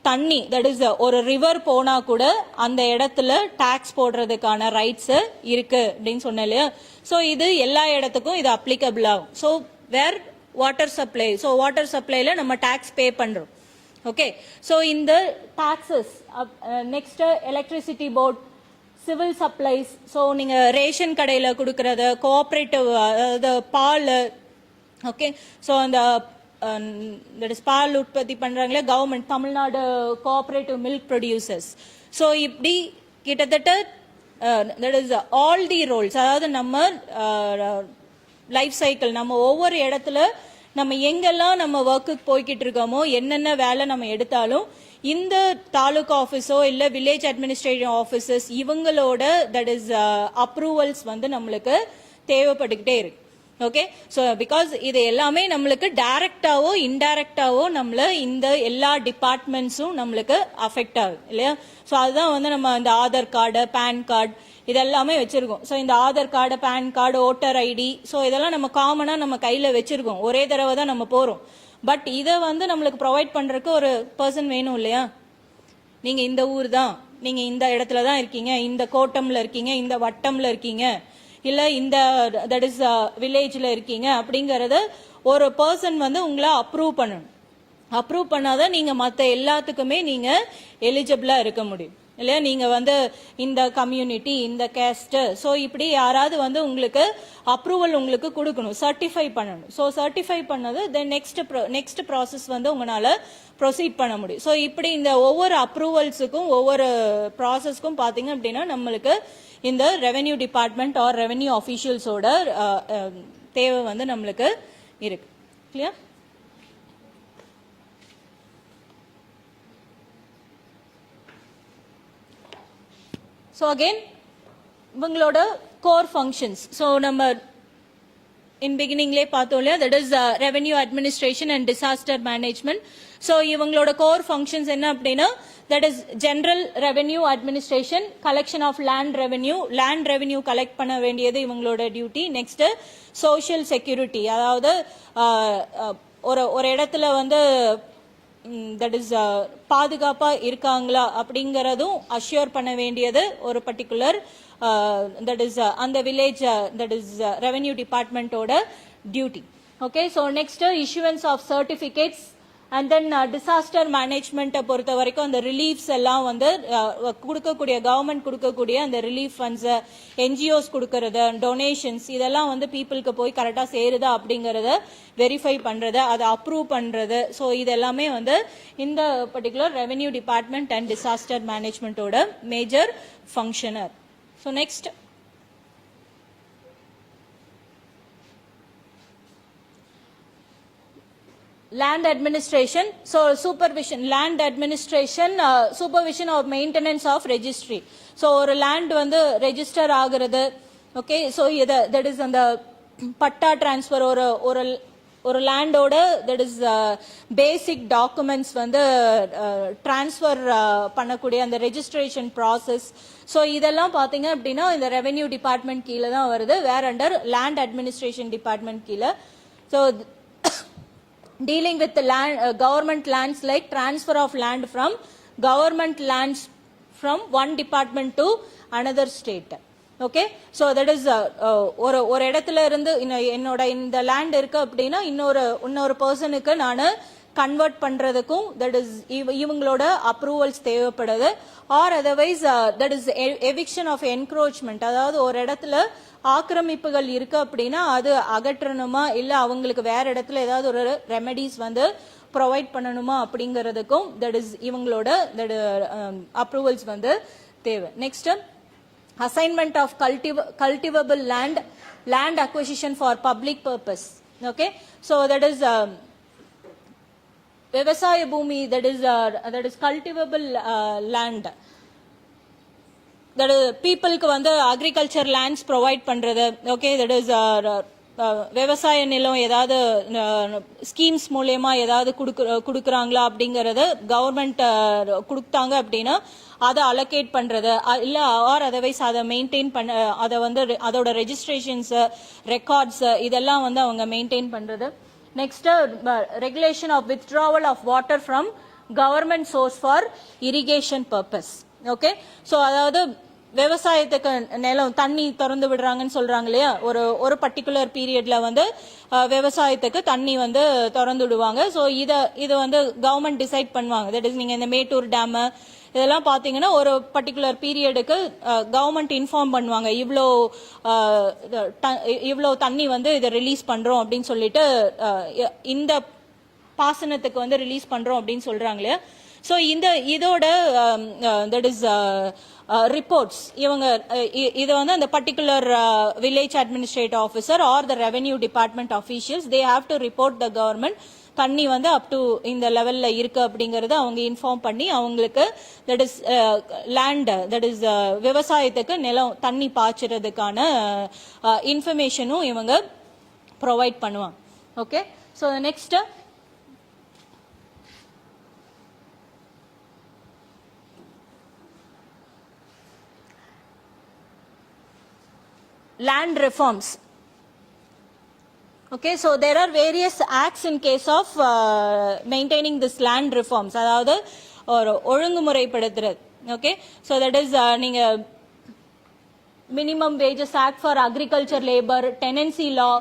தண்ணி தட் இஸ் ஒரு ரிவர் போனா கூட அந்த இடத்துல டாக்ஸ் போடுறதுக்கான ரைட்ஸ் இருக்கு அப்படின்னு சொன்னேன் இல்லையா? ஸோ இது எல்லா இடத்துக்கும் இது அப்ளிகபிள் ஆகும். So where water supply, so water சப்ளைல நம்ம டாக்ஸ் பே பண்றோம். ஓகே, ஸோ இந்த taxes next electricity board, civil supplies, so நீங்கள் ரேஷன் கடையில் கொடுக்கறது, கோஆப்ரேட்டிவ் அதாவது பால், ஓகே, ஸோ அந்த தட் இஸ் பால் உற்பத்தி பண்ணுறாங்களே government, Tamil Nadu cooperative milk producers. So இப்படி கிட்டத்தட்ட that is all the roles, அதாவது நம்ம லைஃப் சைக்கிள், நம்ம ஒவ்வொரு இடத்துல நம்ம எங்கெல்லாம் நம்ம ஒர்க்குக்கு போய்கிட்டு இருக்கோமோ, என்னென்ன வேலை நம்ம எடுத்தாலும் இந்த தாலுகா ஆஃபீஸோ இல்லை வில்லேஜ் அட்மினிஸ்ட்ரேட்டிவ் ஆஃபீஸர்ஸ் இவங்களோட தட் இஸ் அப்ரூவல்ஸ் வந்து நம்மளுக்கு தேவைப்பட்டுக்கிட்டே இருக்கு. ஓகே, ஸோ பிகாஸ் இது எல்லாமே நம்மளுக்கு டைரக்டாவோ இன்டைரக்டாவோ நம்மள இந்த எல்லா டிபார்ட்மெண்ட்ஸும் நம்மளுக்கு அஃபெக்ட் ஆகுது இல்லையா. ஸோ அதுதான் வந்து நம்ம இந்த ஆதார் கார்டு, பேன் கார்டு இதெல்லாமே வச்சிருக்கோம். ஸோ இந்த Aadhaar card, PAN card, voter ID, so இதெல்லாம் நம்ம காமனாக நம்ம கையில் வச்சிருக்கோம், ஒரே தடவை தான் நம்ம போகிறோம். பட் இதை வந்து நம்மளுக்கு ப்ரொவைட் பண்ணுறதுக்கு ஒரு பர்சன் வேணும் இல்லையா. நீங்கள் இந்த ஊர் தான், நீங்கள் இந்த இடத்துல தான் இருக்கீங்க, இந்த கோட்டமில் இருக்கீங்க, இந்த வட்டமில் இருக்கீங்க, இல்லை இந்த தட் இஸ் வில்லேஜில் இருக்கீங்க அப்படிங்கிறத ஒரு பர்சன் வந்து உங்களை அப்ரூவ் பண்ணணும். அப்ரூவ் பண்ணாதான் நீங்கள் மற்ற எல்லாத்துக்குமே நீங்கள் எலிஜிபிளாக இருக்க முடியும் இல்லையா. நீங்கள் வந்து இந்த கம்யூனிட்டி, இந்த கேஸ்ட், ஸோ இப்படி யாராவது வந்து உங்களுக்கு அப்ரூவல் உங்களுக்கு கொடுக்கணும், சர்டிஃபை பண்ணணும். ஸோ சர்டிஃபை பண்ணது தென் நெக்ஸ்ட் ப்ராசஸ் வந்து உங்களால் ப்ரொசீட் பண்ண முடியும். ஸோ இப்படி இந்த ஒவ்வொரு அப்ரூவல்ஸுக்கும் ஒவ்வொரு ப்ராசஸ்க்கும் பார்த்தீங்க அப்படின்னா நம்மளுக்கு இந்த ரெவென்யூ டிபார்ட்மெண்ட் ஆர் ரெவென்யூ ஆஃபீஷியல்ஸோட தேவை வந்து நம்மளுக்கு இருக்கு. கிளியர்? ஸோ அகெயின் இவங்களோட கோர் ஃபங்க்ஷன்ஸ், ஸோ நம்ம இன் பிகினிங்லேயே பார்த்தோம் இல்லையா, that is revenue administration and disaster management. So இவங்களோட கோர் ஃபங்க்ஷன்ஸ் என்ன அப்படின்னா, that is general revenue administration, collection of land revenue collect பண்ண வேண்டியது இவங்களோட டியூட்டி. நெக்ஸ்ட் சோஷியல் செக்யூரிட்டி, அதாவது ஒரு இடத்துல வந்து தட் இஸ் பாதுகாப்பாக இருக்காங்களா அப்படிங்கிறதும் அஷ்யூர் பண்ண வேண்டியது ஒரு பர்டிகுலர் தட் இஸ் அந்த வில்லேஜ் தட் இஸ் ரெவென்யூ டிபார்ட்மெண்ட்டோட duty. Okay, so next issuance of certificates and then disaster மேனேஜ்மெண்ட்டை பொறுத்த வரைக்கும் அந்த ரிலீஃப்ஸ் எல்லாம் வந்து கொடுக்கக்கூடிய கவர்மெண்ட் கொடுக்கக்கூடிய அந்த ரிலீஃப் ஃபண்ட்ஸை என்ஜிஓஸ் கொடுக்கறது, டொனேஷன்ஸ் இதெல்லாம் வந்து பீப்புளுக்கு போய் கரெக்டாக சேருதா அப்படிங்கிறத வெரிஃபை பண்ணுறது, அதை அப்ரூவ் பண்ணுறது. ஸோ இதெல்லாமே வந்து இந்த particular revenue department and disaster மேனேஜ்மெண்ட்டோட major functionary. So next land administration, so supervision, land administration, supervision or maintenance of registry. So ஒரு land வந்து register ஆகிறது, okay, so that is அந்த பட்டா transfer, ஒரு லேண்டோட that is basic documents வந்து transfer பண்ணக்கூடிய அந்த registration process. So இதெல்லாம் பார்த்தீங்க அப்படின்னா இந்த ரெவென்யூ டிபார்ட்மெண்ட் கீழே தான் வருது, வேர் அண்டர் லேண்ட் அட்மினிஸ்ட்ரேஷன் டிபார்ட்மெண்ட் கீழே. So dealing with the land, government lands, like transfer of land from government lands from one department to another state. Okay, so that is ஒரு இடத்துல இருந்து என்னோட இந்த லேண்ட் இருக்கு அப்படின்னா இன்னொரு பர்சனுக்கு நான் கன்வெர்ட் பண்றதுக்கும் தட் இஸ் இவங்களோட அப்ரூவல்ஸ் தேவைப்படுது. Or otherwise that is eviction of encroachment, அதாவது ஒரு இடத்துல ஆக்கிரமிப்புகள் இருக்கு அப்படின்னா அது அகற்றணுமா இல்லை அவங்களுக்கு வேற இடத்துல ஏதாவது ஒரு ரெமெடிஸ் வந்து ப்ரொவைட் பண்ணணுமா அப்படிங்கிறதுக்கும் தட் இஸ் இவங்களோட அப்ரூவல்ஸ் வந்து தேவை. Next assignment of cultivable land acquisition for public purpose. Okay, so that is விவசாய பூமி, that is cultivable land, that is peopleக்கு வந்து agriculture lands provide பண்றது. ஓகே, that is விவசாய நிலம் ஏதாவது ஸ்கீம்ஸ் மூலமா ஏதாவது கொடுக்குறாங்களா அப்படிங்கறத கவர்மெண்ட் கொடுத்தாங்க அப்படின்னா அதை அலோகேட் பண்றது, இல்ல ஆர் அதர்வைஸ் அதை மெயின்டைன் பண்ண, அதை வந்து அதோட ரெஜிஸ்ட்ரேஷன்ஸ், ரெக்கார்ட்ஸ் இதெல்லாம் வந்து அவங்க மெயின்டைன் பண்றது. Next, regulation of withdrawal of water from government source for irrigation purpose. Okay, so அதாவது விவசாயத்துக்கு நிலம் தண்ணி திறந்து விடுறாங்கன்னு சொல்றாங்க இல்லையா, ஒரு பர்டிகுலர் பீரியட்ல வந்து விவசாயத்துக்கு தண்ணி வந்து திறந்து விடுவாங்க. ஸோ இதை வந்து கவர்மெண்ட் டிசைட் பண்ணுவாங்க. தட் இஸ் நீங்க இந்த மேட்டூர் டேம் இதெல்லாம் பாத்தீங்கன்னா ஒரு பர்டிகுலர் பீரியடுக்கு கவர்மெண்ட் இன்ஃபார்ம் பண்ணுவாங்க, இவ்வளோ தண்ணி வந்து இதை ரிலீஸ் பண்றோம் அப்படின்னு சொல்லிட்டு இந்த பாசனத்துக்கு வந்து ரிலீஸ் பண்றோம் அப்படின்னு சொல்றாங்க இல்லையா. ஸோ இதோட தட் இஸ் ரிப்போர்ட்ஸ் இவங்க இதை வந்து அந்த particular village administrative officer R the revenue department officials they have to report the government தண்ணி வந்து அப் டு இந்த லெவல்ல இருக்கு அப்படிங்கறத அவங்க இன்ஃபார்ம் பண்ணி அவங்களுக்கு that is land that is விவசாயத்துக்கு நிலம் தண்ணி பாய்ச்சறதுக்கான இன்ஃபர்மேஷனும் இவங்க ப்ரொவைட் பண்ணுவாங்க. Okay, so next land reforms. Okay, so there are various acts in case of maintaining this land reforms, அதாவது ஒரு ஒழுங்குமுறைப்படுத்துறது. Okay, so that is நீங்க minimum wages act for agriculture labor, tenancy law,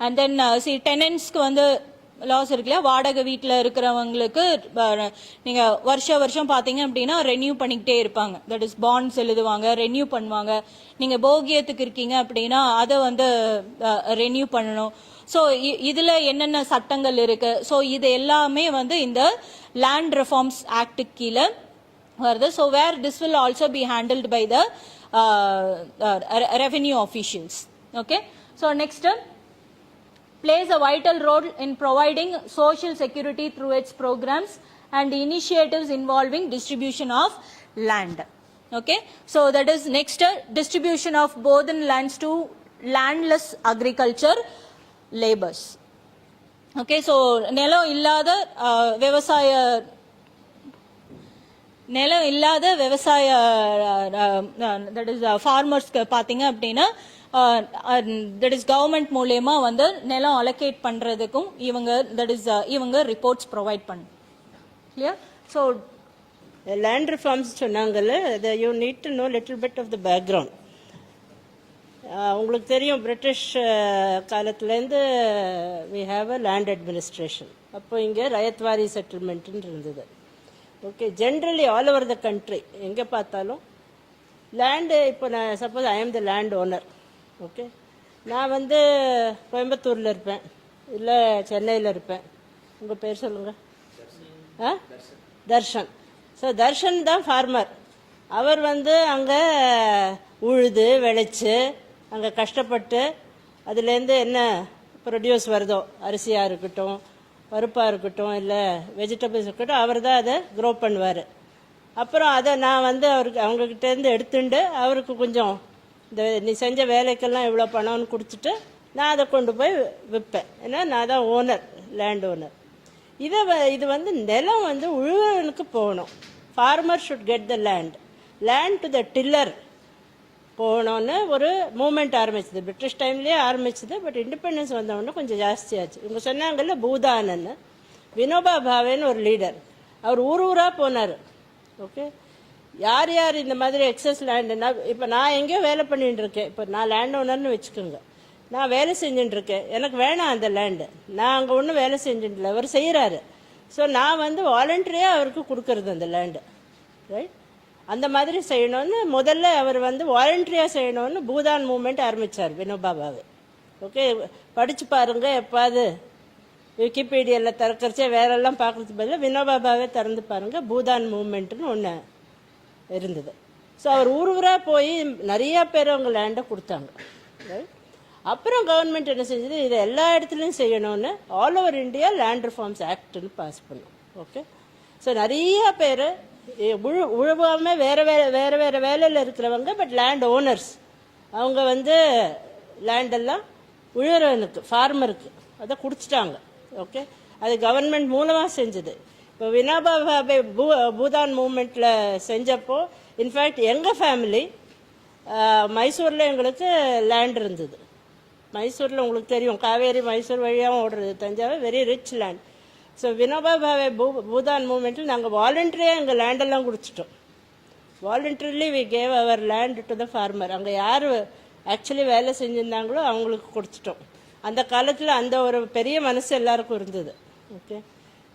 and then see tenantsக்கு வந்து loss இருக்குல்ல, வாடகை வீட்டில் இருக்கிறவங்களுக்கு நீங்க வருஷம் பாத்தீங்க அப்படின்னா ரெனியூ பண்ணிக்கிட்டே இருப்பாங்க. தட் இஸ் பாண்ட்ஸ் எழுதுவாங்க, ரெனியூ பண்ணுவாங்க. நீங்க போகியத்துக்கு இருக்கீங்க அப்படின்னா அதை வந்து ரெனியூ பண்ணணும். ஸோ இதுல என்னென்ன சட்டங்கள் இருக்கு, ஸோ இது எல்லாமே வந்து இந்த லேண்ட் ரிஃபார்ம்ஸ் ஆக்ட் கீழே வருது. So where this will also be handled by the revenue officials. Okay, so next plays a vital role in providing social security through its programs and initiatives involving distribution of land. Okay, so that is next distribution of both lands to landless agriculture laborers. Okay, so நிலம் இல்லாத விவசாய that is farmersக்கு பாத்தீங்க அப்படின்னா that is government மூலமா வந்து நிலம் allocate பண்றதுக்கும் இவங்க ரிப்போர்ட்ஸ் ப்ரொவைட் பண்ணு. Clear? So land reforms சொன்னாங்கல்ல, you need to know little bit of the background. உங்களுக்கு தெரியும் பிரிட்டிஷ் காலத்துலேருந்து we have a land administration. அப்போ இங்கே ரயத்வாரி செட்டில்மெண்ட்னு இருந்தது. Okay, generally all over the country எங்கே பார்த்தாலும் லேண்டு, இப்போ நான் suppose I am the land owner. Okay, நான் வந்து கோயம்புத்தூரில் இருப்பேன், இல்லை சென்னையில் இருப்பேன். உங்கள் பேர் சொல்லுங்கள். தர்ஷன். ஸோ தர்ஷன் தான் ஃபார்மர். அவர் வந்து அங்கே உழுது விளைச்சு அங்கே கஷ்டப்பட்டு அதுலேருந்து என்ன ப்ரொடியூஸ் வருதோ, அரிசியாக இருக்கட்டும், பருப்பாக இருக்கட்டும், இல்லை வெஜிடபிள்ஸ் இருக்கட்டும், அவர் தான் அதை க்ரோ பண்ணுவார். அப்புறம் அதை நான் வந்து அவங்கக்கிட்டேருந்து எடுத்துட்டு அவருக்கு கொஞ்சம் இந்த நீ செஞ்ச வேலைக்கெல்லாம் இவ்வளோ பணம்னு கொடுத்துட்டு நான் அதை கொண்டு போய் விற்பேன். ஏன்னா நான் தான் ஓனர், லேண்ட் ஓனர். இது வந்து நிலம் வந்து உழுவனுக்கு போகணும். Farmer should get the land to the tiller போகணுன்னு ஒரு மூமெண்ட் ஆரம்பிச்சது. பிரிட்டிஷ் டைம்லேயே ஆரம்பிச்சது. பட் இண்டிபெண்டன்ஸ் வந்தவொடனே கொஞ்சம் ஜாஸ்தியாச்சு. இவங்க சொன்னாங்கல்ல பூதானன்னு, வினோபா பாவேன்னு ஒரு லீடர். அவர் ஊராக போனார். ஓகே, யார் யார் இந்த மாதிரி எக்ஸஸ் லேண்டுன்னா, இப்போ நான் எங்கேயோ வேலை பண்ணிட்டு இருக்கேன், இப்போ நான் லேண்ட் ஓனர்னு வச்சுக்கோங்க, நான் வேலை செஞ்சுட்டு இருக்கேன், எனக்கு வேணாம் அந்த லேண்டு, நான் அங்கே ஒன்றும் வேலை செஞ்சுட்டு இல்லை, அவர் செய்கிறாரு. ஸோ நான் வந்து வாலண்டரியாக அவருக்கு கொடுக்கறது அந்த லேண்டு. ரைட், அந்த மாதிரி செய்யணும்னு முதல்ல அவர் வந்து வாலண்டரியாக செய்யணும்னு பூதான் மூமெண்ட் ஆரம்பித்தார் வினோபா பாவே. ஓகே, படித்து பாருங்க, எப்பாவது விக்கிபீடியாவில் திறக்கிறச்சே வேறெல்லாம் பார்க்கறதுக்கு பதிலாக வினோபா பாவே திறந்து பாருங்க. பூதான் மூமெண்ட்டுன்னு ஒன்று இருந்தது. ஸோ அவர் ஊராக போய் நிறையா பேர் அவங்க லேண்டை கொடுத்தாங்க. ரைட், அப்புறம் கவர்மெண்ட் என்ன செஞ்சது, இதை எல்லா இடத்துலையும் செய்யணும்னு all over India land reforms ஆக்ட்னு பாஸ் பண்ணும். ஓகே, ஸோ நிறையா பேர் உழுவாமல் வேறு வேலையில் இருக்கிறவங்க, பட் லேண்ட் ஓனர்ஸ் அவங்க வந்து லேண்டெல்லாம் உழுறவனுக்கு, ஃபார்மருக்கு அதை கொடுத்துட்டாங்க. ஓகே, அது கவர்மெண்ட் மூலமாக செஞ்சது. இப்போ வினோபா பாவே பூதான் மூமெண்ட்டில் செஞ்சப்போ இன்ஃபேக்ட் எங்கள் ஃபேமிலி மைசூரில் எங்களுக்கு லேண்ட் இருந்தது. மைசூரில் உங்களுக்கு தெரியும், காவேரி மைசூர் வழியாகவும் ஓடுறது, Thanjavur very rich land. So Vinoba Bhave Bhoodan மூமெண்ட்டில் நாங்கள் வாலண்டரியாக எங்கள் லேண்டெல்லாம் கொடுத்துட்டோம். Voluntarily we gave our land to the farmer. அங்கே யார் ஆக்சுவலி வேலை செஞ்சுருந்தாங்களோ அவங்களுக்கு கொடுத்துட்டோம். அந்த காலத்தில் அந்த ஒரு பெரிய மனசு எல்லாருக்கும் இருந்தது. ஓகே,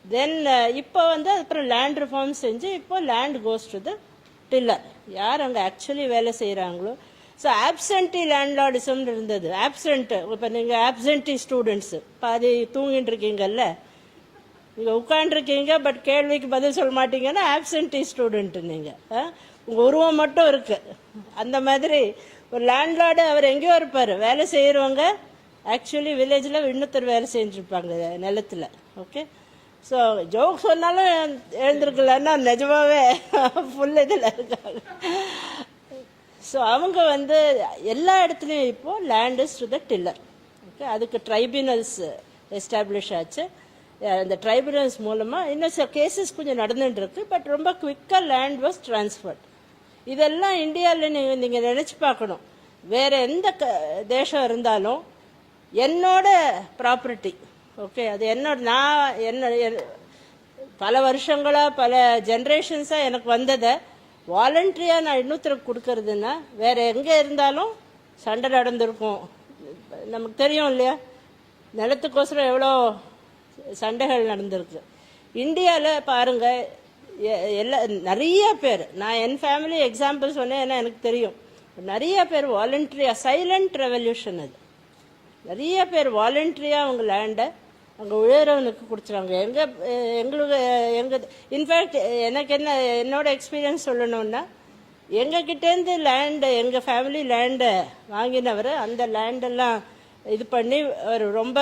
தென் இப்போ வந்து அப்புறம் லேண்ட் ரிஃபார்ம் செஞ்சு இப்போ land goes to the tiller, யார் அங்கே ஆக்சுவலி வேலை செய்கிறாங்களோ. ஸோ ஆப்சென்டி லேண்ட்லார்டிசம்னு இருந்தது. ஆப்சென்ட், இப்போ நீங்கள் ஆப்சென்டி ஸ்டூடெண்ட்ஸு பாதி தூங்கிட்டு இருக்கீங்கல்ல, நீங்கள் உட்காண்டிருக்கீங்க பட் கேள்விக்கு பதில் சொல்ல மாட்டீங்கன்னா ஆப்சென்டி ஸ்டூடெண்ட்டு நீங்கள். உங்கள் உருவம் மட்டும் இருக்குது. அந்த மாதிரி ஒரு லேண்ட்லார்டு அவர் எங்கேயோ இருப்பார், வேலை செய்கிறவங்க ஆக்சுவலி வில்லேஜில் இன்னொருத்தர் வேலை செஞ்சுருப்பாங்க நிலத்தில். ஓகே, ஸோ ஜோக் சொன்னாலும் எழுந்திருக்கலன்னா நிஜமாவே ஃபுல் இதில் இருக்காங்க. ஸோ அவங்க வந்து எல்லா இடத்துலையும் இப்போது land is to the tiller. Okay, அதுக்கு ட்ரைபியூனல்ஸ் எஸ்டாப்ளிஷ் ஆச்சு. அந்த ட்ரைபியூனல்ஸ் மூலமாக இன்னும் சில கேசஸ் கொஞ்சம் நடந்துட்டு இருக்கு. பட் ரொம்ப குவிக்காக லேண்ட் வாஸ் டிரான்ஸ்ஃபர்ட். இதெல்லாம் இந்தியாவில் நீங்கள் நினச்சி பார்க்கணும். வேறு எந்த தேசம் இருந்தாலும் என்னோட ப்ராப்பர்ட்டி, ஓகே, அது என்னோட, நான் என்ன பல வருஷங்களாக பல ஜென்ரேஷன்ஸாக எனக்கு வந்ததை வாலண்டரியாக நான் இன்னொருத்தருக்கு கொடுக்கறதுன்னா வேறு எங்கே இருந்தாலும் சண்டை நடந்திருக்கும். நமக்கு தெரியும் இல்லையா, நிலத்துக்கோசரம் எவ்வளோ சண்டைகள் நடந்திருக்கு. இந்தியாவில் பாருங்கள், நிறைய பேர், நான் என் ஃபேமிலி எக்ஸாம்பிள் சொன்னேன், ஏன்னா எனக்கு தெரியும் நிறைய பேர் வாலண்டரியாக, சைலண்ட் ரெவல்யூஷன் அது, நிறைய பேர் வாலண்டரியாக அவங்க லேண்டை அங்கே உயரவனுக்கு கொடுத்துறாங்க. எங்கள் இன்ஃபேக்ட் எனக்கு என்னோட எக்ஸ்பீரியன்ஸ் சொல்லணுன்னா, எங்ககிட்டேருந்து லேண்டு, எங்கள் ஃபேமிலி லேண்டை வாங்கினவர் அந்த லேண்டெல்லாம் இது பண்ணி அவர் ரொம்ப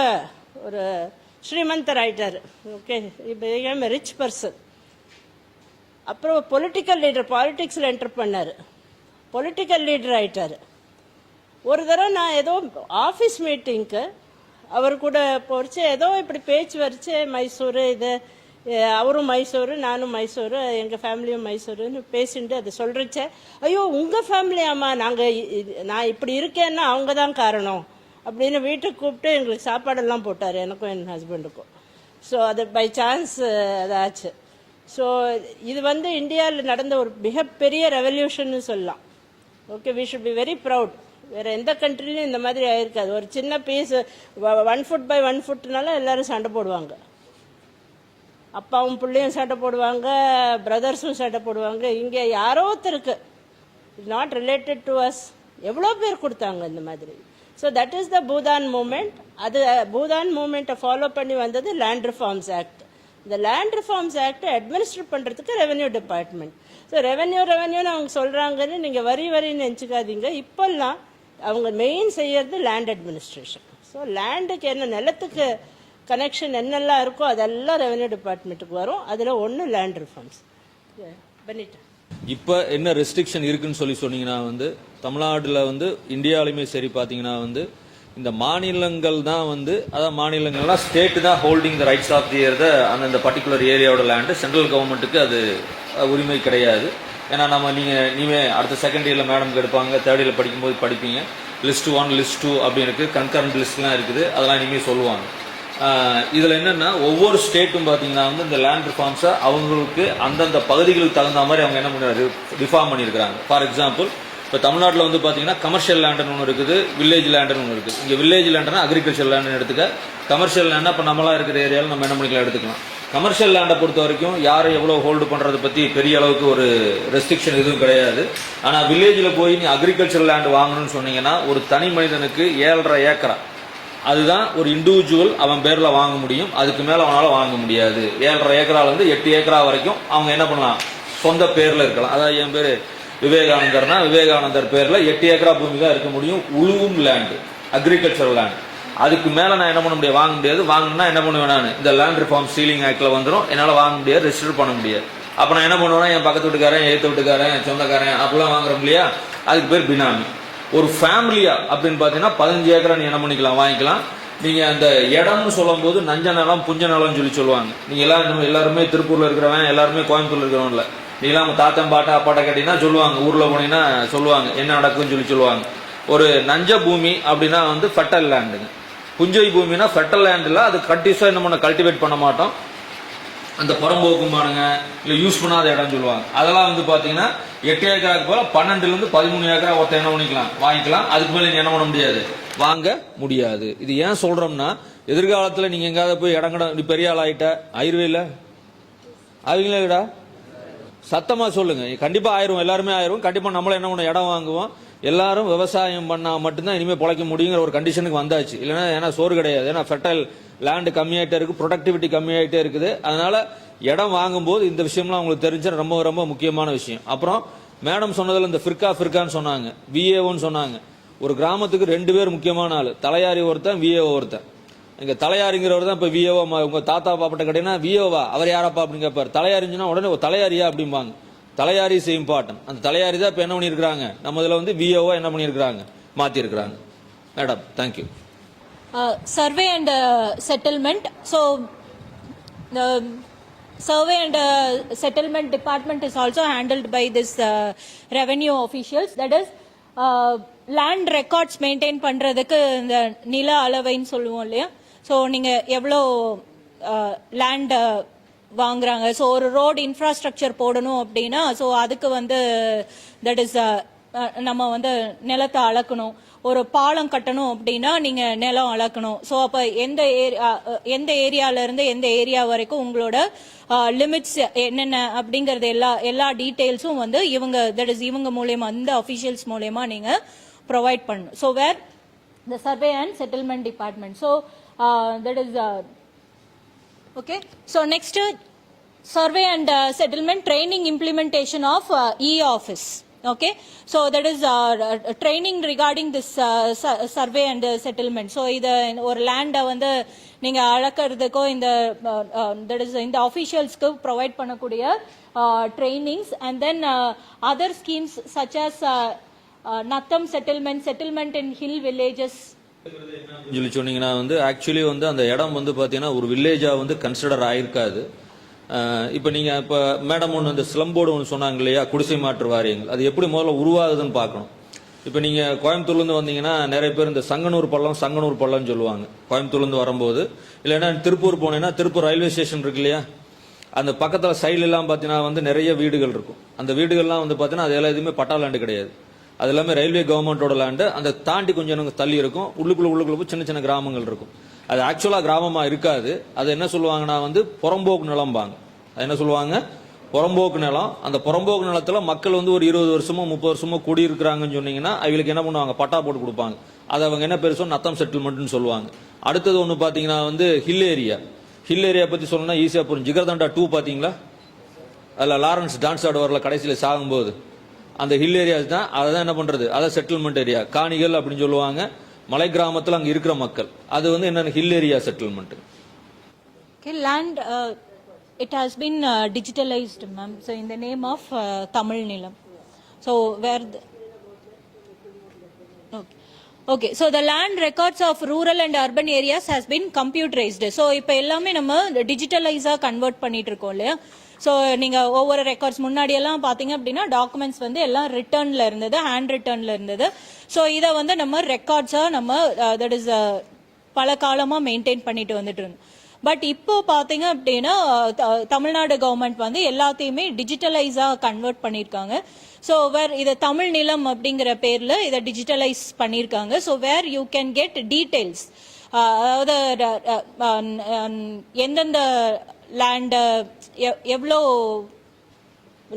ஒரு ஸ்ரீமந்தர் ஆயிட்டார். ஓகே, இப்போ ரிச் பர்சன். அப்புறம் பொலிட்டிக்கல் லீடர், பாலிட்டிக்ஸில் என்டர் பண்ணார், பொலிட்டிக்கல் லீடர் ஆயிட்டார். ஒரு தடவை நான் ஏதோ ஆஃபீஸ் மீட்டிங்க்கு அவர் கூட போச்சு, ஏதோ இப்படி பேச்சு வரைச்சு மைசூர், இது அவரும் மைசூர் நானும் மைசூர், எங்கள் ஃபேமிலியும் மைசூருன்னு பேசிட்டு அதை சொல்கிறச்சே, ஐயோ உங்கள் ஃபேமிலி, ஆமாம் நான் இப்படி இருக்கேன்னா அவங்க தான் காரணம் அப்படின்னு வீட்டுக்கு கூப்பிட்டு எங்களுக்கு சாப்பாடெல்லாம் போட்டார், எனக்கும் என் ஹஸ்பண்டுக்கும். ஸோ அது பை சான்ஸ் அதாச்சு. ஸோ இது வந்து இந்தியாவில் நடந்த ஒரு மிகப்பெரிய ரெவல்யூஷன்னு சொல்லலாம். Okay, we should be very proud. வேறு எந்த கண்ட்ரிலையும் இந்த மாதிரி ஆயிருக்காது. ஒரு சின்ன பீஸ் 1 foot by 1 footனால எல்லாரும் சண்டை போடுவாங்க. அப்பாவும் பிள்ளையும் சண்டை போடுவாங்க, பிரதர்ஸும் சண்டை போடுவாங்க. இங்கே யாரோ ஒருத்தருக்கு, நாட் ரிலேட்டட் டு அஸ், எவ்வளோ பேர் கொடுத்தாங்க இந்த மாதிரி. So that is the Bhoodan movement. அது பூதான் மூமெண்ட்டை ஃபாலோ பண்ணி வந்தது லேண்ட் ரிஃபார்ம்ஸ் ஆக்ட். இந்த லேண்ட் ரிஃபார்ம்ஸ் ஆக்டை அட்மினிஸ்ட்ரேட் பண்ணுறதுக்கு ரெவென்யூ டிபார்ட்மெண்ட். ஸோ ரெவென்யூன்னு அவங்க சொல்கிறாங்கன்னு நீங்கள் வரின்னு நினச்சிக்காதீங்க. இப்போல்லாம் அவங்க மெயின் செய்யறது லேண்ட் அட்மினிஸ்ட்ரேஷன். ஸோ லேண்டுக்கு என்ன, நிலத்துக்கு கனெக்ஷன் என்னெல்லாம் இருக்கோ அதெல்லாம் ரெவென்யூ டிபார்ட்மெண்ட்டுக்கு வரும். அதில் ஒன்று லேண்ட் ரிஃபார்ம்ஸ் பண்ணிட்டேன். இப்போ என்ன ரெஸ்ட்ரிக்ஷன் இருக்குன்னு சொன்னீங்கன்னா வந்து தமிழ்நாட்டில் வந்து இந்தியாவிலுமே சரி பார்த்தீங்கன்னா வந்து இந்த மாநிலங்கள் தான் வந்து, அதாவது மாநிலங்கள்லாம் ஸ்டேட்டு தான் holding the rights of the அந்த பர்டிகுலர் ஏரியாவோட லேண்டு. சென்ட்ரல் கவர்மெண்ட்டுக்கு அது உரிமை கிடையாது. ஏன்னா நீங்கள் அடுத்த செகண்ட் இயரில் மேடம்க்கு எடுப்பாங்க, தேர்ட் இயரில் படிக்கும்போது படிப்பீங்க, லிஸ்ட் 1 லிஸ்ட் 2 அப்படின்னு இருக்குது, கன்கரண்ட் லிஸ்ட்லாம் இருக்குது, அதெல்லாம் இனிமேல் சொல்லுவாங்க. இதில் என்னென்னா ஒவ்வொரு ஸ்டேட்டும் பார்த்தீங்கன்னா வந்து இந்த லேண்ட் ரிஃபார்ம்ஸை அவங்களுக்கு அந்தந்த பகுதிகளுக்கு தகுந்த மாதிரி அவங்க என்ன பண்ணி ரிஃபார்ம் பண்ணியிருக்கிறாங்க. ஃபார் எக்ஸாம்பிள், இப்போ தமிழ்நாட்டில் வந்து பார்த்தீங்கன்னா கமர்ஷியல் லேண்டுன்னு ஒன்று இருக்குது, வில்லேஜ் லேண்டுன்னு ஒன்று இருக்குது. இங்கே வில்லேஜ் லேண்டுனா அக்ரிகல்ச்சர் லேண்டுன்னு எடுத்துக்க, கமர்ஷியல் லேண்டா இப்போ நம்மளாம் இருக்கிற ஏரியாவில் நம்ம என்ன பண்ணிக்கலாம் எடுத்துக்கலாம். கமர்ஷியல் லேண்டை பொறுத்த வரைக்கும் யாரை எவ்வளோ ஹோல்டு பண்ணுறதை பற்றி பெரிய அளவுக்கு ஒரு ரெஸ்ட்ரிக்ஷன் எதுவும் கிடையாது. ஆனால் வில்லேஜில் போய் நீ அக்ரிகல்ச்சர் லேண்டு வாங்கணும்னு சொன்னீங்கன்னா ஒரு தனி மனிதனுக்கு 7.5 ஏக்கரா, அதுதான் ஒரு இண்டிவிஜுவல் அவன் பேரில் வாங்க முடியும். அதுக்கு மேலே அவனால் வாங்க முடியாது. 7.5 ஏக்கராலேருந்து 8 ஏக்கரா வரைக்கும் அவங்க என்ன பண்ணலாம், சொந்த பேரில் இருக்கலாம். அதாவது என் பேர் விவேகானந்தர்னா விவேகானந்தர் பேரில் 8 ஏக்கரா பூமி தான் இருக்க முடியும், உழுவும் லேண்டு, அக்ரிகல்ச்சர் லேண்டு. அதுக்கு மேலே நான் என்ன பண்ண முடியாது, வாங்க முடியாது. வாங்கினா என்ன பண்ணுவேன், நான் இந்த லேண்ட் ரிஃபார்ம் சீலிங் ஆக்டில் வந்துடும், என்னால் வாங்க முடியாது, ரெஜிஸ்டர் பண்ண முடியாது. அப்போ நான் என்ன பண்ணுவேன்னா என் பக்கத்து வீட்டுக்காரன், எழுத்து வீட்டுக்காரன், சொந்தக்காரன் அப்படிலாம் வாங்குறோம் இல்லையா, அதுக்கு பேர் பினாமி. ஒரு ஃபேமிலியா அப்படின்னு பார்த்தீங்கன்னா 15 ஏக்கரா நீ என்ன பண்ணிக்கலாம், வாங்கிக்கலாம். நீங்கள் அந்த இடம்னு சொல்லும் போது நஞ்ச நிலம் புஞ்ச நிலம்னு சொல்லுவாங்க. நீங்கள் எல்லாருமே திருப்பூரில் இருக்கிறவன், எல்லாருமே கோயம்புத்தூர்ல இருக்கிறவன் இல்லை, நீங்களாம் அவங்க தாத்தன் பாட்டா அப்பாட்டா கேட்டீங்கன்னா சொல்லுவாங்க, ஊரில் போனீங்கன்னா சொல்லுவாங்க என்ன நடக்குன்னு சொல்லுவாங்க. ஒரு நஞ்ச பூமி அப்படின்னா வந்து ஃபெர்டைல் லேண்டுங்க. புஞ்சை பூமினா ஃபெர்டைல் லேண்டில் அது கண்டிப்பாக என்ன பண்ண கல்டிவேட் பண்ண மாட்டோம். அந்த புறம்போக்குமானுங்க இல்லை யூஸ் பண்ணாத இடம் சொல்லுவாங்க. அதெல்லாம் வந்து பார்த்தீங்கன்னா 8 ஏக்கராக்கு போல 12லேருந்து 13 ஏக்கரா ஒருத்தர் என்ன பண்ணிக்கலாம், வாங்கிக்கலாம். அதுக்கு மேலே என்ன பண்ண முடியாது, வாங்க முடியாது. இது ஏன் சொல்றோம்னா, எதிர்காலத்தில் நீங்க எங்காவது போய் இடம் நீ பெரிய ஆள் ஆயிட்ட ஆயிருவே இல்லை ஆவீங்களா? சத்தமா சொல்லுங்க. கண்டிப்பா ஆயிரும், எல்லாருமே ஆயிரும். கண்டிப்பா நம்மளும் என்ன பண்ண இடம் வாங்குவோம். எல்லாரும் விவசாயம் பண்ணா மட்டும்தான் இனிமேல் பிழைக்க முடியுங்கிற ஒரு கண்டிஷனுக்கு வந்தாச்சு. இல்லைன்னா ஏன்னா சோறு கிடையாது. ஏன்னா ஃபெர்டைல் லேண்டு கம்மியாயிட்டே இருக்கு, ப்ரொடக்டிவிட்டி கம்மியாயிட்டே இருக்குது. அதனால இடம் வாங்கும்போது இந்த விஷயம்லாம் உங்களுக்கு தெரிஞ்ச ரொம்ப ரொம்ப முக்கியமான விஷயம். அப்புறம் மேடம் சொன்னதில் இந்த ஃபிர்கான்னு சொன்னாங்க, விஏஓன்னு சொன்னாங்க. ஒரு கிராமத்துக்கு 2 பேர் முக்கியமான ஆள், தலையாரி ஒருத்தன், விஏஓ ஒருத்தன். இங்க தலையாரிங்கிறவர் தான் இப்ப விஏஓ. உங்க தாத்தா பாப்பட்ட கேட்டீங்கன்னா விஏஓவா அவர் யாராப்பா அப்படின்னு கேட்பாரு. தலையாரிஞ்சுன்னா உடனே தலையாரியா அப்படிம்பாங்க. தலையாரி இஸ் இம்பார்ட்டன்ட். அந்த தலையாரி தான் இப்ப என்ன பண்ணிருக்காங்க, நம்ம இதுல வந்து விஏஓ என்ன பண்ணிருக்காங்க, மாத்தி இருக்கிறாங்க. Madam, thank you. Survey and settlement. So the survey and settlement department is also handled by this revenue officials. That is land records maintain பண்றதுக்கு இந்த நில அளவைன்னு சொல்லுவோம் இல்லையா. ஸோ நீங்க எவ்வளோ லேண்ட் வாங்குறாங்க, ஸோ ஒரு ரோடு இன்ஃப்ராஸ்ட்ரக்சர் போடணும் அப்படின்னா ஸோ அதுக்கு வந்து தட் இஸ் நம்ம வந்து நிலத்தை அளக்கணும். ஒரு பாலம் கட்டணும் அப்படின்னா நீங்க நிலம் அளக்கணும். ஸோ அப்ப எந்த ஏரியால இருந்து எந்த ஏரியா வரைக்கும் உங்களோட லிமிட்ஸ் என்னென்ன அப்படிங்கறது எல்லா டீடைல்ஸும் வந்து இவங்க மூலமா, இந்த அஃபிஷியல்ஸ் மூலமா நீங்க ப்ரொவைட் பண்ணணும். So where the survey and settlement department. So that is okay. So next survey and settlement training implementation of e-office. Okay, so that is training regarding this survey and settlement. So இத ஒரு லேண்டை வந்து நீங்க அளக்கிறதுக்கோ இந்த that is இந்த அஃபிஷியல்ஸ்க்கு provide பண்ணக்கூடிய trainings, and then other schemes such as Natham settlement in hill villages. சொல்லி சொன்னீங்கன்னா வந்து ஆக்சுவலி வந்து அந்த இடம் வந்து பார்த்தீங்கன்னா ஒரு வில்லேஜா வந்து கன்சிடர் ஆயிருக்காது. இப்போ நீங்க இப்போ மேடம் ஒன்று இந்த ஸ்லம்போர்டு ஒன்று சொன்னாங்க இல்லையா, குடிசை மாற்று வாரியங்கள், அது எப்படி முதல்ல உருவாகுதுன்னு பார்க்கணும். இப்போ நீங்க கோயம்புத்தூர்லேருந்து வந்தீங்கன்னா நிறைய பேர் இந்த சங்கனூர் பள்ளம்னு சொல்லுவாங்க கோயம்புத்தூர்லேருந்து வரும்போது. இல்லைன்னா திருப்பூர் போனீங்கன்னா திருப்பூர் ரயில்வே ஸ்டேஷன் இருக்கு இல்லையா, அந்த பக்கத்தில் சைட்லாம் பார்த்தீங்கன்னா வந்து நிறைய வீடுகள் இருக்கும். அந்த வீடுகள்லாம் வந்து பார்த்தீங்கன்னா அது எல்லாம் எதுவுமே பட்டா லேண்டு கிடையாது. அது எல்லாமே ரயில்வே கவர்மெண்டோட லேண்டு. அந்த தாண்டி கொஞ்சம் தள்ளி இருக்கும், உள்ளுக்குள்ள சின்ன சின்ன கிராமங்கள் இருக்கும். அது ஆக்சுவலா கிராமமா இருக்காது. அது என்ன சொல்லுவாங்கன்னா வந்து புறம்போக்கு நிலம்பாங்க. அது என்ன சொல்லுவாங்க, புறம்போக்கு நிலம். அந்த புறம்போக்கு நிலத்துல மக்கள் வந்து ஒரு 20 வருஷமோ 30 வருஷமோ குடி இருக்கிறாங்கன்னு சொன்னீங்கன்னா அவங்களுக்கு என்ன பண்ணுவாங்க, பட்டா போட்டு கொடுப்பாங்க. அது அவங்க என்ன பேர் சொன்ன நத்தம் செட்டில்மெண்ட்னு சொல்லுவாங்க. அடுத்தது ஒன்று பார்த்தீங்கன்னா வந்து ஹில் ஏரியா பத்தி சொல்லணும்னா ஈஸியா புரியும். ஜிகர்தண்டா 2 பாத்தீங்களா, அதில் லாரன்ஸ் டான்ஸ் ஆட வரல கடைசியில் சாகும்போது, அந்த ஹில் ஏரியாஸ் தான். அதை தான் என்ன பண்றது, அதான் செட்டில்மெண்ட் ஏரியா, காணிகள் அப்படின்னு சொல்லுவாங்க. மலை கிராமத்தில் அங்கே இருக்கிற மக்கள், அது வந்து என்னென்ன hill area settlement. Okay, land it has been digitalized, ma'am. So in the name of Tamil Nilam. So where okay, so the land records of rural and urban areas has been computerized. So இப்போ எல்லாமே நம்ம digitalize convert பண்ணிட்டு இருக்கோம் இல்லையா. So நீங்க ஒவ்வொரு records முன்னாடி எல்லாம் பாத்தீங்க அப்படின்னா டாக்குமெண்ட்ஸ் வந்து எல்லாம் ரிட்டர்ன்ல இருந்தது, ஹேண்ட் ரிட்டர்ன்ல இருந்தது. ஸோ இதை வந்து நம்ம ரெக்கார்ட்ஸா நம்ம தட் இஸ் பல காலமா மெயின்டைன் பண்ணிட்டு வந்துட்டு இருந்தோம். பட் இப்போ பாத்தீங்க அப்படின்னா தமிழ்நாடு கவர்மெண்ட் வந்து எல்லாத்தையுமே டிஜிட்டலைஸா கன்வெர்ட் பண்ணிருக்காங்க. ஸோ வேர் இதை தமிழ் நிலம் அப்படிங்கிற பேர்ல இதை டிஜிட்டலைஸ் பண்ணிருக்காங்க. So where you can get details, அதாவது எந்தெந்த லேண்ட் எவ்வளோ.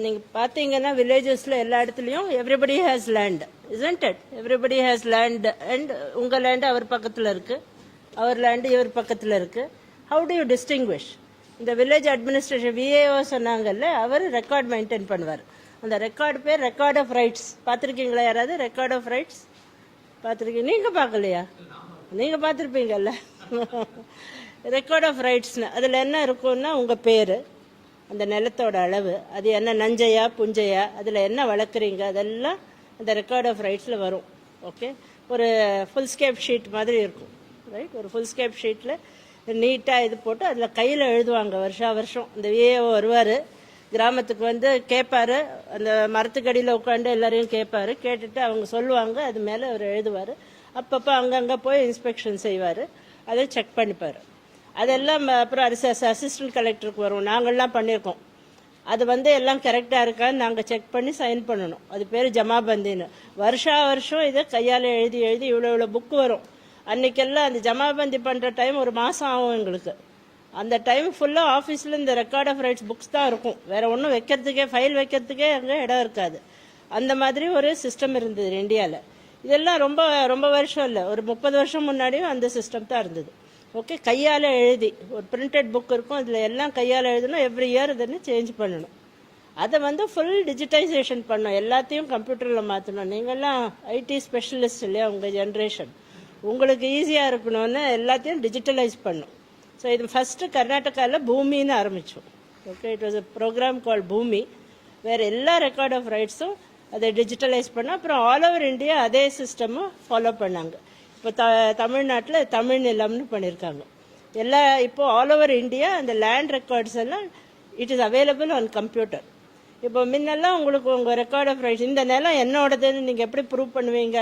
நீங்க பாத்தீங்கன்னா வில்லேஜஸ்ல எல்லா இடத்துலயும் everybody has land, isn't it? Everybody has land. And உங்க லேண்ட் அவர் பக்கத்துல இருக்கு, அவர் லேண்ட் இவர் பக்கத்துல இருக்கு. How do you distinguish? இந்த வில்லேஜ் அட்மினிஸ்ட்ரேஷன் விஏஓ சொன்னாங்கல்ல, அவர் ரெக்கார்ட் மெயின்டைன் பண்ணுவார். அந்த ரெக்கார்டு பேர் ரெக்கார்ட் ஆஃப் ரைட்ஸ். பார்த்துருக்கீங்களா யாராவது ரெக்கார்ட் ஆஃப் ரைட்ஸ் பார்த்துருக்கீங்க? நீங்கள் பார்க்கலையா? நீங்கள் பார்த்துருப்பீங்கல்ல. ரெக்கார்ட் ஆஃப் ரைட்ஸ்னு அதில் என்ன இருக்கும்னா உங்கள் பேர், அந்த நிலத்தோட அளவு, அது என்ன நஞ்சையா புஞ்சையா, அதில் என்ன வளர்க்குறீங்க, அதெல்லாம் அந்த ரெக்கார்ட் ஆஃப் ரைட்ஸில் வரும். ஓகே, ஒரு ஃபுல் ஸ்கேப் ஷீட் மாதிரி இருக்கும், ரைட்? ஒரு ஃபுல் ஸ்கேப் ஷீட்டில் நீட்டாக இது போட்டு அதில் கையில் எழுதுவாங்க. வருஷம் இந்த விஏஓ வருவார், கிராமத்துக்கு வந்து கேட்பாரு, அந்த மரத்துக்கடியில் உட்காந்து எல்லாரையும் கேட்பாரு. கேட்டுட்டு அவங்க சொல்லுவாங்க, அது மேலே அவர் எழுதுவார். அப்பப்போ அங்கங்கே போய் இன்ஸ்பெக்ஷன் செய்வார், அதை செக் பண்ணிப்பார். அதெல்லாம் அப்புறம் அசிஸ்டன்ட் கலெக்டருக்கு வரும். நாங்கள்லாம் பண்ணியிருக்கோம். அது வந்து எல்லாம் கரெக்டாக இருக்கான்னு நாங்கள் செக் பண்ணி சைன் பண்ணணும். அது பேர் ஜமாபந்தின்னு. வருஷம் இதை கையால் எழுதி எழுதி இவ்வளோ புக்கு வரும். அன்றைக்கெல்லாம் அந்த ஜமாபந்தி பண்ணுற டைம் ஒரு மாதம் ஆகும் எங்களுக்கு. அந்த டைம் ஃபுல்லாக ஆஃபீஸில் இந்த ரெக்கார்ட் ஆஃப் ரைட்ஸ் புக்ஸ் தான் இருக்கும். வேறு ஒன்றும் வைக்கிறதுக்கே, ஃபைல் வைக்கிறதுக்கே அங்கே இடம் இருக்காது. அந்த மாதிரி ஒரு சிஸ்டம் இருந்தது இந்தியாவில். இதெல்லாம் ரொம்ப ரொம்ப வருஷம் இல்லை, ஒரு 30 வருஷம் முன்னாடியும் அந்த சிஸ்டம் தான் இருந்தது. ஓகே, கையால் எழுதி ஒரு பிரிண்டட் புக் இருக்கும், அதில் எல்லாம் கையால் எழுதணும். எவ்ரி இயர் இதன்னு சேஞ்ச் பண்ணணும். அதை வந்து ஃபுல் டிஜிட்டைசேஷன் பண்ணோம். எல்லாத்தையும் கம்ப்யூட்டரில் மாற்றணும். நீங்கள்லாம் ஐடி ஸ்பெஷலிஸ்ட் இல்லையா, உங்கள் ஜென்ரேஷன், உங்களுக்கு ஈஸியாக இருக்கணும்னு எல்லாத்தையும் டிஜிட்டலைஸ் பண்ணும். ஸோ இது ஃபஸ்ட்டு கர்நாடகாவில் பூமின்னு ஆரம்பித்தோம். Okay, it was a programme call Bhoomi, வேறு எல்லா ரெக்கார்ட் ஆஃப் ரைட்ஸும் அதை டிஜிட்டலைஸ் பண்ணோம். அப்புறம் ஆல் ஓவர் இந்தியா அதே சிஸ்டமும் ஃபாலோ பண்ணாங்க. இப்போ தமிழ்நாட்டில் தமிழ் நிலம்னு பண்ணியிருக்காங்க. இப்போ ஆல் ஓவர் இந்தியா அந்த லேண்ட் ரெக்கார்ட்ஸ் எல்லாம் it is available on computer. இப்போ முன்னெல்லாம் உங்களுக்கு உங்கள் ரெக்கார்ட் ஆஃப் ரைட்ஸ், இந்த நிலம் என்னோடதுன்னு நீங்கள் எப்படி ப்ரூவ் பண்ணுவீங்க?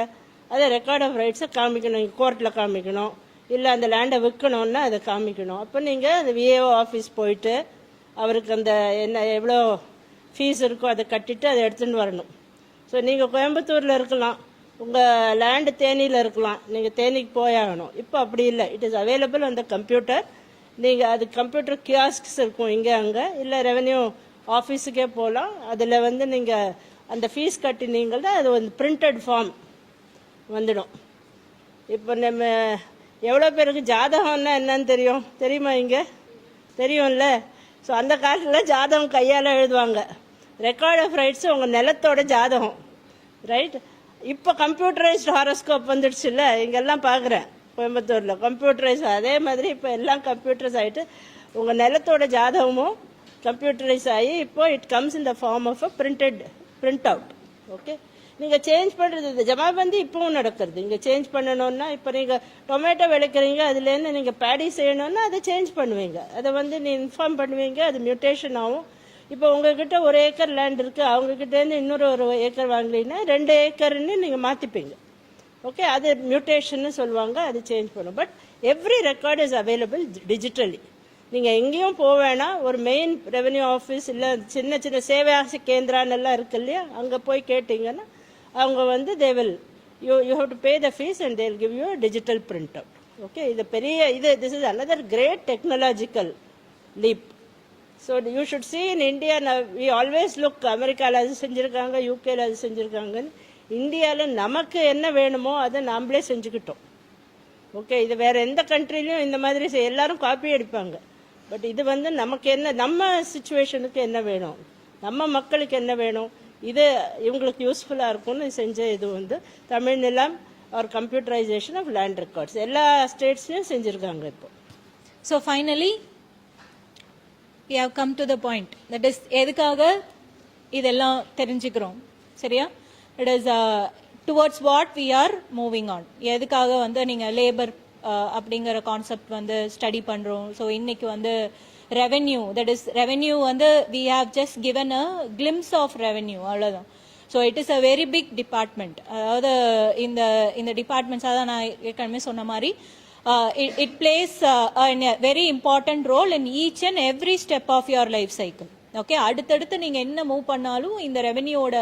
அதை ரெக்கார்ட் ஆஃப் ரைட்ஸை காமிக்கணும், கோர்ட்டில் காமிக்கணும், இல்லை அந்த லேண்டை விற்கணுன்னா அதை காமிக்கணும். அப்போ நீங்கள் அந்த விஏஓ ஆஃபீஸ் போயிட்டு அவருக்கு அந்த எவ்வளோ ஃபீஸ் இருக்கோ அதை கட்டிட்டு அதை எடுத்துகிட்டு வரணும். ஸோ நீங்கள் கோயம்புத்தூரில் இருக்கலாம், உங்கள் லேண்டு தேனியில் இருக்கலாம், நீங்கள் தேனிக்கு போயாகணும். இப்போ அப்படி இல்லை, இட் இஸ் அவைலபிள் அந்த கம்ப்யூட்டர். நீங்கள் அது கம்ப்யூட்டர் கியாஸ்க்ஸ் இருக்கும் இங்கே அங்கே, இல்லை ரெவென்யூ ஆஃபீஸுக்கே போகலாம். அதில் வந்து நீங்கள் அந்த ஃபீஸ் கட்டினீங்கன்னா அது வந்து பிரிண்டட் ஃபார்ம் வந்துடும். இப்போ நம்ம எவ்வளோ பேருக்கு ஜாதகம்னா என்னன்னு தெரியுமா? இங்கே தெரியும்ல. ஸோ அந்த காலத்தில் ஜாதகம் கையால் எழுதுவாங்க. ரெக்கார்ட் ஆஃப் ரைட்ஸ் உங்கள் நிலத்தோட ஜாதகம், ரைட்? இப்போ கம்ப்யூட்டரைஸ்டு ஹாரோஸ்கோப் வந்துடுச்சுல்ல, இங்கெல்லாம் பார்க்குறேன் கோயம்புத்தூரில் கம்ப்யூட்டரைஸ். அதே மாதிரி இப்போ எல்லாம் கம்ப்யூட்டரைஸ் ஆகிட்டு உங்கள் நிலத்தோட ஜாதகமும் கம்ப்யூட்டரைஸ் ஆகி இப்போ it comes in the form of a print out. Okay, நீங்கள் சேஞ்ச் பண்ணுறது இந்த ஜமாபந்தி இப்போவும் நடக்கிறது. இங்கே சேஞ்ச் பண்ணணுன்னா, இப்போ நீங்கள் டொமேட்டோ விளைக்கிறீங்க, அதுலேருந்து நீங்கள் பேடி செய்யணுன்னா அதை சேஞ்ச் பண்ணுவீங்க. அதை வந்து நீ இன்ஃபார்ம் பண்ணுவீங்க, அது மியூட்டேஷன் ஆகும். இப்போ உங்ககிட்ட 1 ஏக்கர் லேண்ட் இருக்குது, அவங்கக்கிட்டேருந்து இன்னொரு 1 ஏக்கர் வாங்கலின்னா 2 ஏக்கர்னு நீங்கள் மாற்றிப்பீங்க. ஓகே, அது மியூட்டேஷன்னு சொல்லுவாங்க, அது சேஞ்ச் பண்ணும். But every record is available digitally. நீங்கள் எங்கேயும் போக வேணாம். ஒரு மெயின் ரெவென்யூ ஆஃபீஸ் இல்லை சின்ன சின்ன சேவாசி கேந்திரான்னு எல்லாம் இருக்கு இல்லையா, அங்கே போய் கேட்டிங்கன்னா அவங்க வந்து they will you have to pay the fees and they'll give you digital print out. Okay, இது பெரிய this is another great technological leap. So you should see in India. We always look, அமெரிக்காவில் அது செஞ்சுருக்காங்க, யூகேல அது செஞ்சுருக்காங்கன்னு. இந்தியாவில் நமக்கு என்ன வேணுமோ அதை நாம்ளே செஞ்சுக்கிட்டோம். ஓகே, இது வேறு எந்த கண்ட்ரிலையும் இந்த மாதிரி எல்லாரும் காப்பி அடிப்பாங்க. பட் இது வந்து நமக்கு என்ன, நம்ம சுச்சுவேஷனுக்கு என்ன வேணும், நம்ம மக்களுக்கு என்ன வேணும், இது இவங்களுக்கு யூஸ்ஃபுல்லாக இருக்கும்னு செஞ்ச இது வந்து Tamil Nilam or computerisation of land records எல்லா ஸ்டேட்ஸ்லையும் செஞ்சுருக்காங்க இப்போ. So finally we have come to the point, that is எதுக்காக இதெல்லாம் தெரிஞ்சுக்கிறோம், சரியா? It is towards what we are moving on. எதுக்காக வந்து நீங்கள் லேபர் அப்படிங்கிற கான்செப்ட் வந்து ஸ்டடி பண்ணுறோம். ஸோ இன்னைக்கு வந்து ரெவென்யூ, தட் இஸ் ரெவென்யூ வந்து we have just given a glimpse of revenue, அவ்வளோதான். So it is a very big department. அதாவது இந்த டிபார்ட்மெண்ட்ஸ் அதான் நான் ஏற்கனவே சொன்ன மாதிரி it plays a very important role in each and every step of your life cycle. Okay, அடுத்தடுத்து நீங்கள் என்ன மூவ் பண்ணாலும் இந்த ரெவென்யூவோட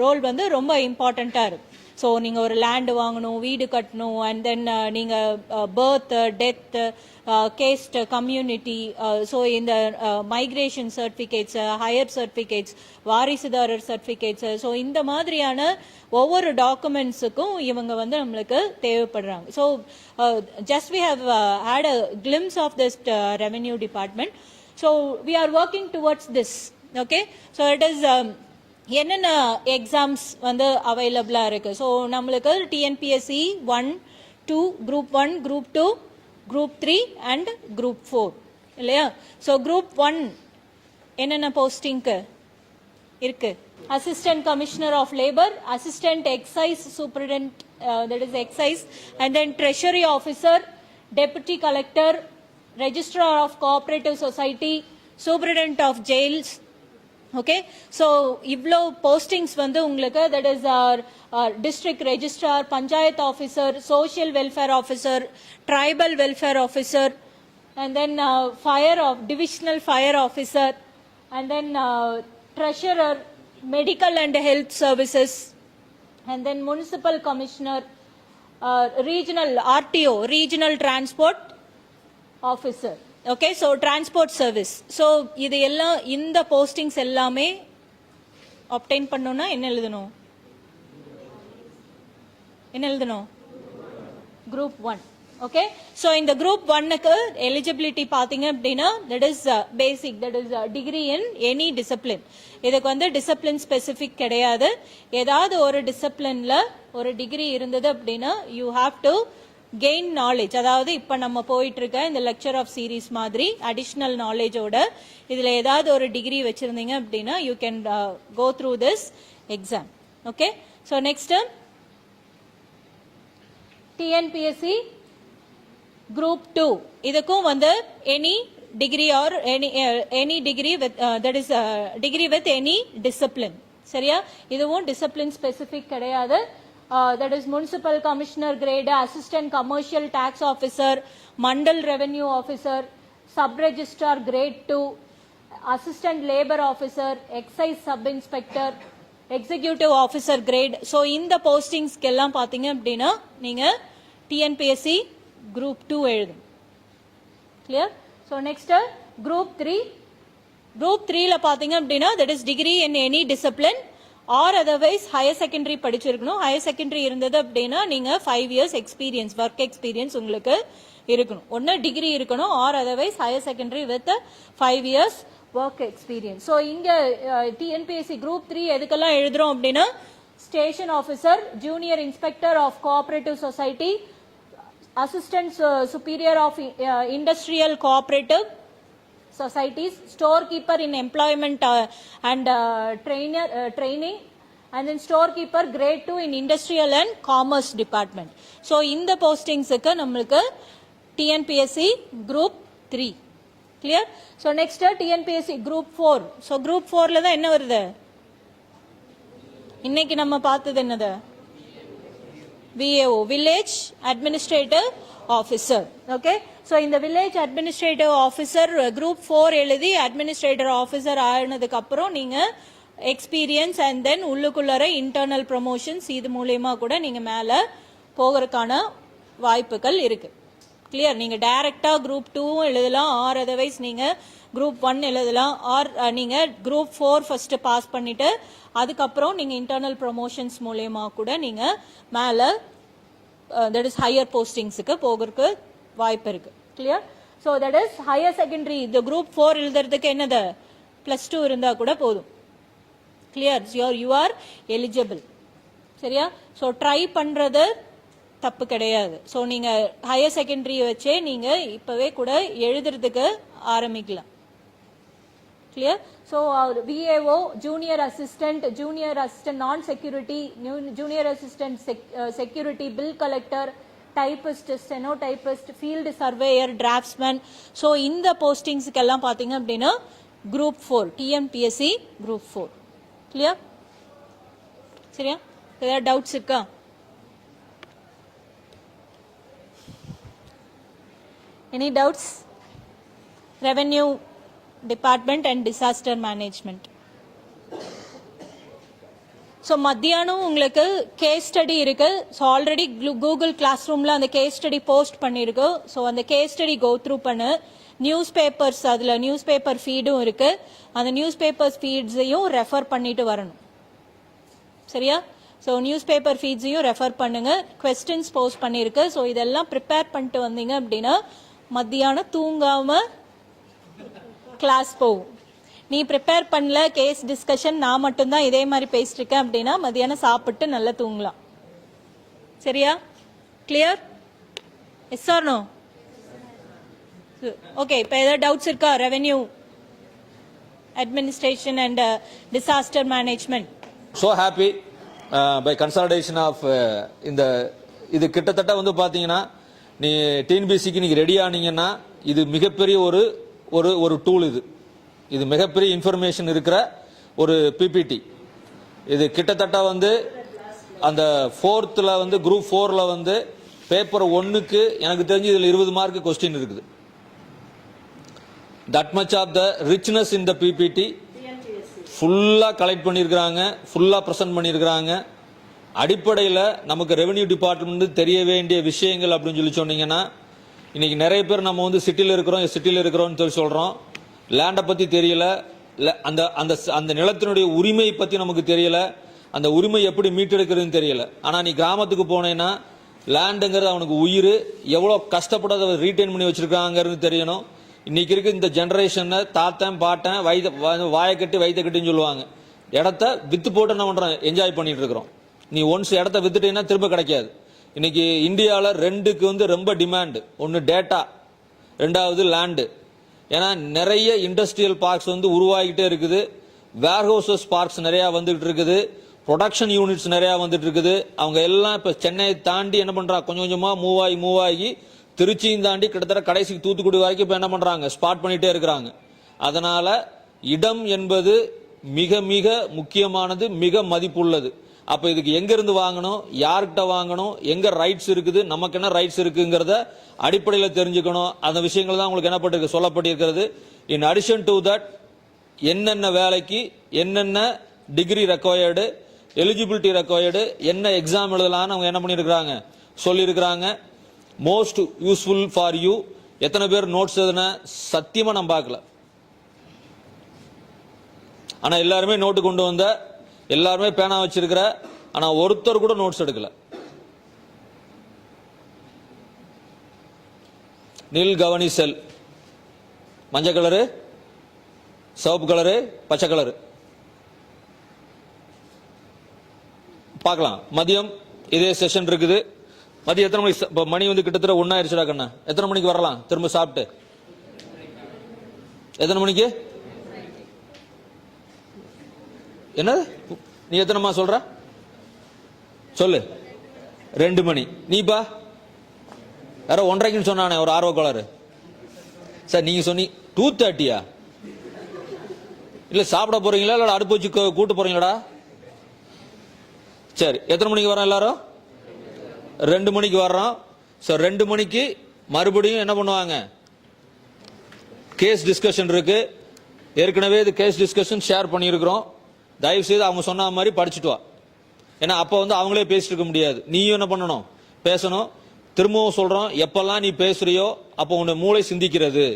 ரோல் வந்து ரொம்ப இம்பார்ட்டண்ட்டாக இருக்கு. ஸோ நீங்கள் ஒரு லேண்டு வாங்கணும், வீடு கட்டணும், அண்ட் தென் நீங்கள் birth, death, caste, community, so இந்த மைக்ரேஷன் சர்டிஃபிகேட்ஸ், ஹையர் சர்டிஃபிகேட்ஸ், வாரிசுதாரர் சர்டிஃபிகேட்ஸ், ஸோ இந்த மாதிரியான ஒவ்வொரு டாக்குமெண்ட்ஸுக்கும் இவங்க வந்து நம்மளுக்கு தேவைப்படுறாங்க. So just we have had a glimpse of this revenue department. So we are working towards this. Okay, so it is என்னென்ன எக்ஸாம்ஸ் வந்து அவைலபிளாக இருக்குது. ஸோ நம்மளுக்கு TNPSC 1, 2, group 1, group 2, group 3 and group 4 இல்லையா? ஸோ குரூப் 1 என்னென்ன போஸ்டிங்க்கு இருக்கு? Assistant commissioner of labour, assistant excise superintendent, that is excise, and then treasury officer, deputy collector, registrar of cooperative society, superintendent of jails. Okay, so இவ்வளோ postings வந்து உங்களுக்கு, that is district registrar, panchayat officer, social welfare officer, tribal welfare officer, and then divisional fire officer, and then treasurer, medical and health services, and then municipal commissioner, regional RTO, regional transport officer. Okay, so transport service. So இது எல்லாம் இந்த postings எல்லாமே obtain பண்ணனும்னா என்ன எழுதணும்? என்ன எழுதணும்? Group 1. Okay, so in the group 1 க்கு eligibility பாத்தீங்க அப்படின்னா that is basic, that is degree in any discipline. இதுக்கு வந்து discipline specific கிடையாது. ஏதாவது ஒரு disciplineல ஒரு டிகிரி இருந்தது அப்படின்னா you have to gain knowledge. அதாவது இப்ப நம்ம போயிட்டு இருக்க இந்த lecture of series மாதிரி additional knowledge ஓட இதுல ஏதாவது ஒரு டிகிரி வச்சிருந்தீங்க அப்படின்னா you can go through this exam. Okay, so next TNPSC Group 2. இதுக்கும் வந்து any degree or any degree with that is degree with any discipline. சரியா? இதுவும் discipline specific கிடையாது. That is municipal commissioner grade, assistant commercial tax officer, mandal revenue officer, sub registrar grade 2, assistant labor officer, excise sub inspector, executive officer grade. So இந்த postings எல்லாம் பாத்தீங்க அப்படின்னா நீங்க TNPSC group 2 எழுதும். Clear? So next group 3. Group 3 ல பாத்தீங்க அப்படின்னா that is degree in any discipline or otherwise higher secondary படிச்சிருக்கணும். higher secondary இருந்தது அப்படின்னா நீங்க 5 years experience, work experience உங்களுக்கு இருக்கணும். ஒன்னு டிகிரி இருக்கணும் or otherwise higher secondary with 5 years work experience. So இங்க TNPSC group 3 எதுக்கெல்லாம் எழுதுறோம் அப்படின்னா station officer, junior inspector of cooperative society, assistant superior of industrial cooperative societies, storekeeper in employment and training, and then storekeeper grade 2 in industrial and commerce department. So in the postings க்கு நமக்கு TNPSC group 3. Clear? So next TNPSC group 4. So group 4 ல தான் என்ன வருது? இன்னைக்கு நம்ம பார்த்தது என்னது? VAO, village administrative officer. Okay, so in the village administrative officer group 4 எழுதி administrator officer ஆனதுக்கு அப்புறம் நீங்க experience and then உள்ளுக்குள்ளற internal promotions இது மூலமா கூட நீங்க மேல போகிறதுக்கான வாய்ப்புகள் இருக்கு. கிளியர்? நீங்க டைரக்டா group 2 எழுதலாம் or otherwise நீங்க group 1 எழுதலாம் or நீங்க group 4 first பாஸ் பண்ணிட்டு அதுக்கப்புறம் நீங்க internal promotions மூலமா கூட நீங்க மேல that is higher postings க்கு போகிறதுக்கு வாய்ப்பு இருக்கு. Clear? So that is higher secondary the group 4 எழுதுறதுக்கு என்னது +2 இருந்தா கூட போதும். Clear? You are eligible. சரியா? So try பண்றது தப்பு கிடையாது. So நீங்க higher secondary வச்சே நீங்க இப்பவே கூட எழுதுறதுக்கு ஆரம்பிக்கலாம். Clear? So VAO, junior assistant non-security, junior assistant security, bill collector, typist, stenotypist, field surveyor, draftsman. So இந்த postings எல்லாம் பாத்தீங்க அப்படின்னா group 4, TNPSC group 4. Clear? சரியா? ஏதாவது doubts இருக்கா? Any doubts? Revenue department and disaster management. So மத்தியானம் உங்களுக்கு case study இருக்கு. ஸோ ஆல்ரெடி கூகுள் கிளாஸ் ரூம்ல அந்த கேஸ் ஸ்டடி போஸ்ட் பண்ணிருக்கு. ஸோ அந்த கேஸ் ஸ்டடி கோ த்ரூ பண்ணு. நியூஸ் பேப்பர்ஸ் அதில் நியூஸ் பேப்பர் ஃபீடும் இருக்கு. அந்த நியூஸ் பேப்பர்ஸ் ஃபீட்ஸையும் ரெஃபர் பண்ணிட்டு வரணும். சரியா? ஸோ நியூஸ் பேப்பர் ஃபீட்ஸையும் ரெஃபர் பண்ணுங்க. கொஸ்டின்ஸ் போஸ்ட் பண்ணிருக்கு. ஸோ இதெல்லாம் ப்ரிப்பேர் பண்ணிட்டு வந்தீங்க அப்படின்னா மத்தியானம் தூங்காம கிளாஸ் போகும். நீ ப்ரிப்பேர் பண்ணல கேஸ் டிஸ்கஷன் நான் மட்டும்தான் இதே மாதிரி பேசிட்டு இருக்கேன் அப்படின்னா மதியானம் சாப்பிட்டு நல்லா தூங்கலாம். சரியா? Clear? Yes or no? Okay, இப்போ ஏதாவது டவுட்ஸ் இருக்கா? Revenue administration and disaster management. So happy by consolidation of இந்த இது கிட்டத்தட்ட வந்து பார்த்தீங்கன்னா நீ டிஎன்பிஎஸ்சிக்கு நீங்கள் ரெடி ஆனீங்கன்னா இது மிகப்பெரிய ஒரு டூல். இது மிகப்பெரிய இன்ஃபர்மேஷன் இருக்கிற ஒரு பிபிடி. இது கிட்டத்தட்ட வந்து அந்த 4th வந்து குரூப் 4ல் வந்து பேப்பர் 1க்கு எனக்கு தெரிஞ்சு இதில் 20 மார்க் கொஸ்டின் இருக்குது. that much of the richness in the PPT ஃபுல்லாக கலெக்ட் பண்ணியிருக்கிறாங்க, ஃபுல்லாக ப்ரெசென்ட் பண்ணியிருக்கிறாங்க. அடிப்படையில் நமக்கு ரெவென்யூ டிபார்ட்மெண்ட் தெரிய வேண்டிய விஷயங்கள் அப்படின்னு சொல்லி சொன்னீங்கன்னா, இன்றைக்கி நிறைய பேர் நம்ம வந்து சிட்டியில் இருக்கிறோம்னு சொல்லி சொல்கிறோம். லேண்டை பற்றி தெரியல, அந்த அந்த அந்த நிலத்தினுடைய உரிமை பற்றி நமக்கு தெரியல, அந்த உரிமை எப்படி மீட்டெடுக்கிறதுன்னு தெரியல. ஆனால் நீ கிராமத்துக்கு போனேன்னா லேண்டுங்கிறது அவனுக்கு உயிர், எவ்வளோ கஷ்டப்பட்டு அதை ரீட்டைன் பண்ணி வச்சுருக்காங்கிறது தெரியணும். இன்றைக்கி இருக்க இந்த ஜென்ரேஷனில் தாத்தன் பாட்டன் வாயை கட்டி வயிற்ற கட்டின்னு சொல்லுவாங்க. இடத்த விற்று போட்டு என்ன பண்ணுறோம், என்ஜாய் பண்ணிட்டு இருக்கிறோம். நீ ஒன்ஸ் இடத்த வித்துட்டீங்கன்னா திரும்ப கிடைக்காது. இன்னைக்கு இந்தியாவில் ரெண்டுக்கு வந்து ரொம்ப டிமாண்டு. ஒன்று டேட்டா, ரெண்டாவது லேண்டு. ஏன்னா நிறைய இண்டஸ்ட்ரியல் பார்க்ஸ் வந்து உருவாகிட்டே இருக்குது, வேர்ஹவுசஸ் பார்க்ஸ் நிறையா வந்துகிட்டு இருக்குது, ப்ரொடக்ஷன் யூனிட்ஸ் நிறையா வந்துட்டு இருக்குது. அவங்க எல்லாம் இப்போ சென்னையை தாண்டி என்ன பண்ணுறா, கொஞ்சம் கொஞ்சமாக மூவ் ஆகி திருச்சியும் தாண்டி கிட்டத்தட்ட கடைசி தூத்துக்குடி வரைக்கும் இப்போ என்ன பண்ணுறாங்க, ஸ்பாட் பண்ணிகிட்டே இருக்கிறாங்க. அதனால் இடம் என்பது மிக மிக முக்கியமானது, மிக மதிப்புள்ளது. அப்போ இதுக்கு எங்கேருந்து வாங்கணும், யார்கிட்ட வாங்கணும், எங்கே ரைட்ஸ் இருக்குது, நமக்கு என்ன ரைட்ஸ் இருக்குங்கிறத அடிப்படையில் தெரிஞ்சுக்கணும். அந்த விஷயங்கள் தான் உங்களுக்கு என்ன சொல்லப்பட்டிருக்கிறது. இன் அடிஷன் டு தட் என்னென்ன வேலைக்கு என்னென்ன டிகிரி ரெக்வயர்டு, எலிஜிபிலிட்டி ரெக்வயர்டு, என்ன எக்ஸாம் எழுதலான்னு அவங்க என்ன பண்ணியிருக்கிறாங்க, சொல்லியிருக்கிறாங்க. Most useful for you. எத்தனை பேர் நோட்ஸ் எதுன சத்தியமாக நான் பார்க்கல. ஆனால் எல்லாருமே நோட்டு கொண்டு வந்த, எல்லாருமே பேனா வச்சிருக்கிற, ஆனால் ஒருத்தர் கூட நோட்ஸ் எடுக்கல. நீல் கவனி செல், மஞ்சள் கலரு, சிவப்பு கலரு, பச்சை கலரு. பார்க்கலாம். மதியம் இதே செஷன் இருக்குது. மதியம் எத்தனை மணிக்கு? இப்போ மணி வந்து கிட்டத்தட்ட 1 ஆயிடுச்சுடா கண்ணா. எத்தனை மணிக்கு வரலாம் திரும்ப சாப்பிட்டு? எத்தனை மணிக்கு? என்ன நீ எத்தனைமா சொல்ற? சொல்லு. 2 மணி. நீப்பா யாரோ 1:30க்குன்னு சொன்னானே ஒரு ஆர்வக்கோளாறு. சார் நீங்க சொன்னி 2:30யா? இல்ல சாப்பிட போறீங்களா இல்ல அடுப்பு வச்சு கூட்டு போறீங்களா? சரி, எத்தனை மணிக்கு வரோம் எல்லாரும்? 2 மணிக்கு வர்றோம். ஸோ 2 மணிக்கு மறுபடியும் என்ன பண்ணுவாங்க, கேஸ் டிஸ்கஷன் இருக்கு. ஏற்கனவே இது கேஸ் டிஸ்கஷன் ஷேர் பண்ணியிருக்கிறோம். தயவு செய்து அவங்க சொன்ன மாதிரி படிச்சுட்டு வா. ஏன்னா அப்போ வந்து அவங்களே பேசிட்டு இருக்க முடியாது, நீயும் என்ன பண்ணணும், பேசணும். திரும்பவும் சொல்றோம், எப்பெல்லாம் நீ பேசுறியோ அப்போ உன்னை மூளை சிந்திக்கிறது,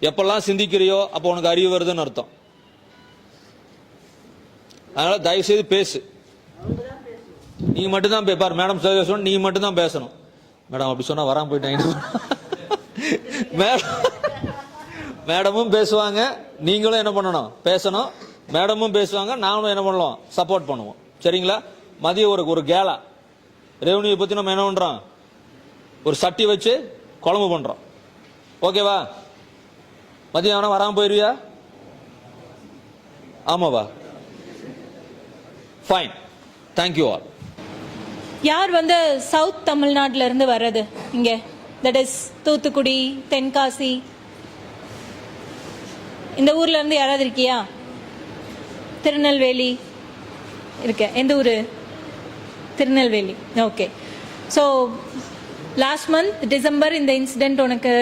எப்பெல்லாம் சிந்திக்கிறியோ அப்போ உனக்கு அறிவு வருதுன்னு அர்த்தம். அதனால தயவு செய்து பேசு. நீங்க மட்டும்தான் பேப்பார் மேடம் சொல்லணும், நீங்க மட்டும்தான் பேசணும். மேடம் அப்படி சொன்னா வராம போயிட்டாங்க. மேடமும் பேசுவாங்க, நீங்களும் என்ன பண்ணணும், பேசணும். மேடமும் பேசுவாங்க, நானும் என்ன பண்ணலாம், சப்போர்ட் பண்ணுவோம். சரிங்களா? மதியம் ஒரு கேலா ரெவன்யூ பத்தி நம்ம என்ன பண்றோம், ஒரு சட்டி வச்சு குழம்பு பண்றோம். ஓகேவா? மதியம் வேணா வராம போயிருவியா? ஆமாவா? ஃபைன். Thank you all. யார் வந்து சவுத் தமிழ்நாட்டில இருந்து வர்றது இங்க, தட் இஸ் தூத்துக்குடி, தென்காசி, இந்த ஊர்ல இருந்து யாராவது இருக்கியா? திருநெல்வேலி இருக்க. எந்த ஊரு? Tirunelveli. Okay. So last month December இந்த இன்சிடென்ட் உனக்கு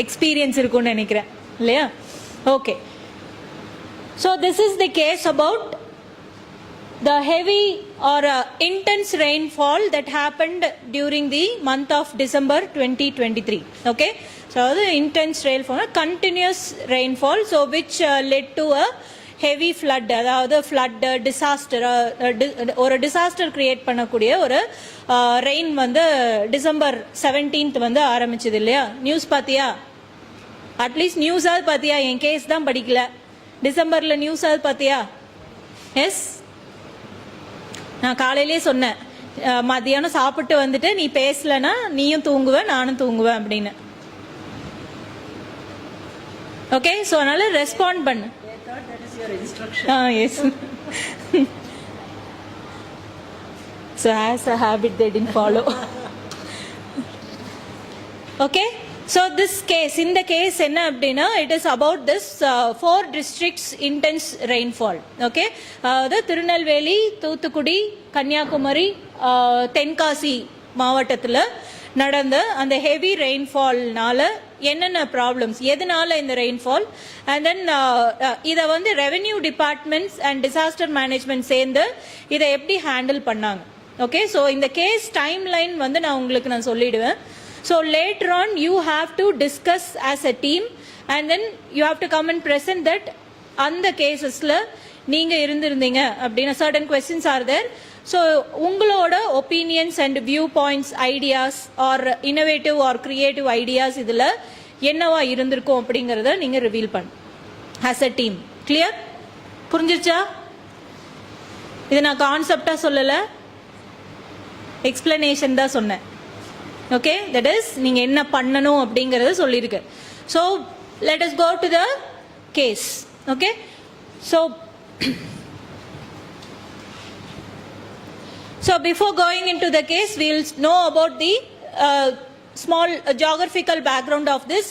எக்ஸ்பீரியன்ஸ் இருக்கும்னு நினைக்கிறேன் இல்லையா? Okay. So this is the case about the heavy or intense rainfall that happened during the month of December 2023. Okay, so the intense rainfall, continuous rainfall, so which led to a heavy flood, அதாவது flood disaster ஒரு disaster create பண்ணக்கூடிய ஒரு rain வந்து December 17th வந்து ஆரம்பிச்சது இல்லையா? News பாத்தியா? At least நியூஸாவது பாத்தியா? என் கேஸ் தான் படிக்கல. டிசம்பர்ல நியூஸாவது பாத்தியா? எஸ், நான் காலையிலே சொன்னேன், மதியானம் சாப்பிட்டு வந்துட்டு நீ பேசலன்னா நீயும் தூங்குவ நானும் தூங்குவேன் அப்படின்னு. ஓகே, ஸோ அதனால ரெஸ்பாண்ட் பண்ணு. Yes. So as a habit they didn't follow. Okay. So this case, in the case என்ன அப்படின்னா, it is about this 4 districts intense rainfall. Okay, அதாவது திருநெல்வேலி, தூத்துக்குடி, கன்னியாகுமரி, தென்காசி மாவட்டத்தில் நடந்த அந்த ஹெவி ரெயின்ஃபால்னால என்னென்ன ப்ராப்ளம்ஸ், எதனால இந்த ரெயின்ஃபால், அண்ட் தென் இதை வந்து revenue departments and disaster management சேர்ந்து இதை எப்படி ஹேண்டில் பண்ணாங்க. ஓகே, ஸோ இந்த கேஸ் டைம் லைன் வந்து நான் சொல்லிடுவேன். So later on you have to discuss as a team and then you have to come and present that அந்த கேசஸில் நீங்கள் இருந்திருந்தீங்க அப்படின்னு certain questions are there. So உங்களோட opinions and view points, ideas or innovative or creative ideas இதில் என்னவா இருந்திருக்கும் அப்படிங்கிறத நீங்கள் ரிவீல் பண்ண ஆஸ் அ டீம். கிளியர்? புரிஞ்சிருச்சா? இது நான் கான்செப்டாக சொல்லலை, எக்ஸ்பிளனேஷன் தான் சொன்னேன். ஓகே, தட் இஸ் நீங்கள் என்ன பண்ணணும் அப்படிங்கிறத சொல்லியிருக்கு. So let us go to the case. Okay, so before going into the case, we will know about the small geographical background of this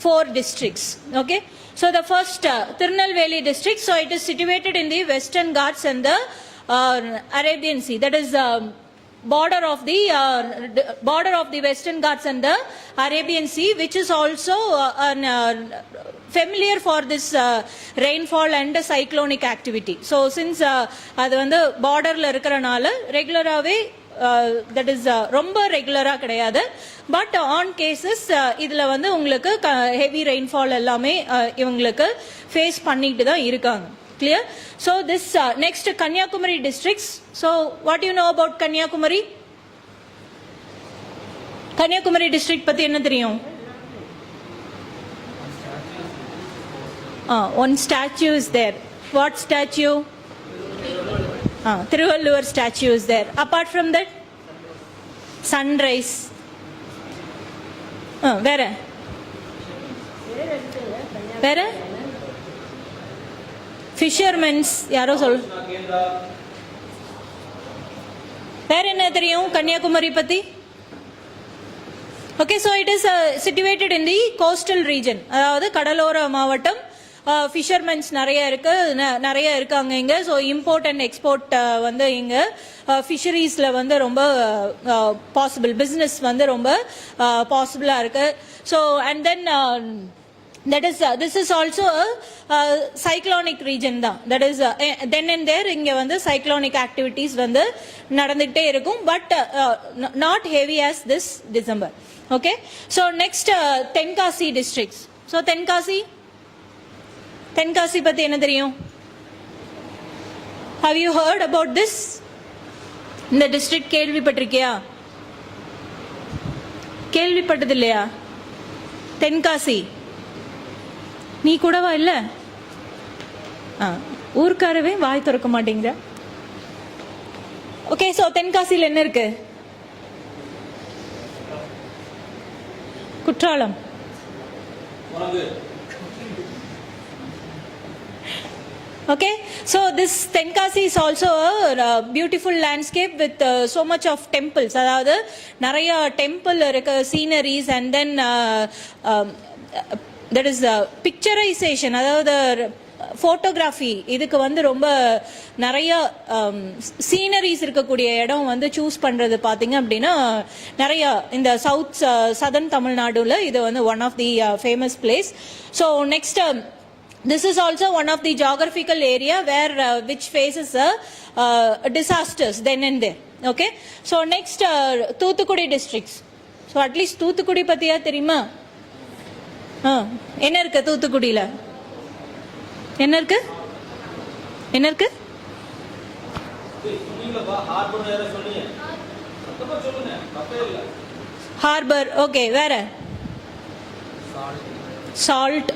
4 districts. Okay, so the first Tirunelveli district, so it is situated in the Western Ghats and the Arabian Sea, that is border of the Western Ghats and the Arabian Sea, which is also familiar for this rainfall and cyclonic activity. So since அது வந்து பார்டர்ல இருக்கறனால ரெகுலராகவே that is ரொம்ப ரெகுலரா கிடையாது, but on cases இதுல வந்து உங்களுக்கு ஹெவி ரெயின்ஃபால் எல்லாமே இவங்களுக்கு ஃபேஸ் பண்ணிட்டு தான் இருக்காங்க. Clear? So this next Kanyakumari districts. So what do you know about Kanyakumari? Kanyakumari district பத்தி என்ன தெரியும்? One statue is there. What statue? Thiruvalluvar statue is there. Apart from that, sunrise. வேற fishermen's யாரோ சொல். வேற என்ன தெரியும் கன்னியாகுமரி பத்தி? Okay, so it is situated in the coastal region, அதாவது கடலோர மாவட்டம். ஃபிஷர்மென்ஸ் நிறைய இருக்காங்க இங்க. ஸோ இம்போர்ட் அண்ட் எக்ஸ்போர்ட் வந்து இங்க ஃபிஷரிஸ்ல வந்து ரொம்ப பாசிபிள், பிஸ்னஸ் வந்து ரொம்ப பாசிபிளா இருக்கு. So and then that is this is also a cyclonic region da, that is then and there inga vandu cyclonic activities vandu nadanditte irukum, but not heavy as this December. Okay, so next Tenkasi districts. So Tenkasi பத்தி என்ன தெரியும்? Have you heard about this? இந்த district கேள்விப்பட்டிருக்கியா? கேள்விப்பட்டது இல்லையா? தென்காசி நீ கூடவா இல்ல? ஊர்க்காரவே வாய் திறக்க மாட்டேங்கிற. ஓகே, சோ தென்காசியில் என்ன இருக்கு? Courtallam. Okay, so this Tenkasi is also a beautiful landscape with so much of temples. அதாவது நிறைய டெம்பிள் இருக்கு, sceneries, and then that is picturization, அதாவது ஃபோட்டோகிராஃபி. இதுக்கு வந்து ரொம்ப நிறைய சீனரிஸ் இருக்கக்கூடிய இடம் வந்து சூஸ் பண்ணுறது பார்த்தீங்க அப்படின்னா நிறைய இந்த சதர்ன் தமிழ்நாடுல இது வந்து one of the famous place. So next, this is also one of the geographical area where which faces disasters then and there. Okay, so next Thoothukudi districts. So at least Thoothukudi பத்தியா தெரியுமா? என்ன இருக்கு தூத்துக்குடியில? என்ன இருக்கு? Harbour. Okay, வேற salt.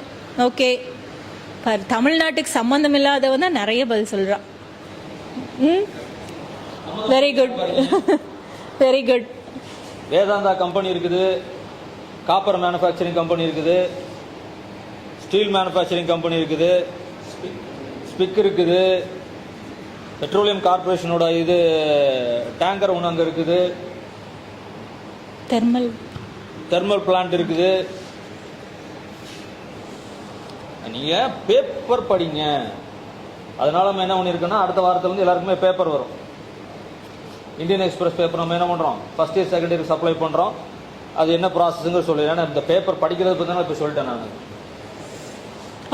Okay, தமிழ்நாட்டுக்கு சம்பந்தம் இல்லாதவன் தான் நிறைய பதில் சொல்றான். Very good, very good. Vedanta company இருக்குது, காப்பர் மேனுஃபேக்சரிங் கம்பெனி இருக்குது, ஸ்டீல் மேனுஃபேக்சரிங் கம்பெனி இருக்குது, ஸ்பிக் இருக்குது, பெட்ரோலியம் கார்பரேஷனோட இது டேங்கர் ஒன்று அங்கே இருக்குது, தெர்மல் பிளான்ட் இருக்குது. நீங்க பேப்பர் படிங்க. அதனால நம்ம என்ன பண்ணிருக்கோம்னா அடுத்த வாரத்துல இருந்து எல்லாருக்குமே பேப்பர் வரும். இந்தியன் எக்ஸ்பிரஸ் பேப்பர் நம்ம என்ன பண்றோம், first year second year supply பண்றோம். அது என்ன ப்ராசஸ்ங்க சொல்லு. ஏன்னா இந்த பேப்பர் படிக்கிறது பற்றி தான் இப்போ சொல்லிட்டேன் நான்.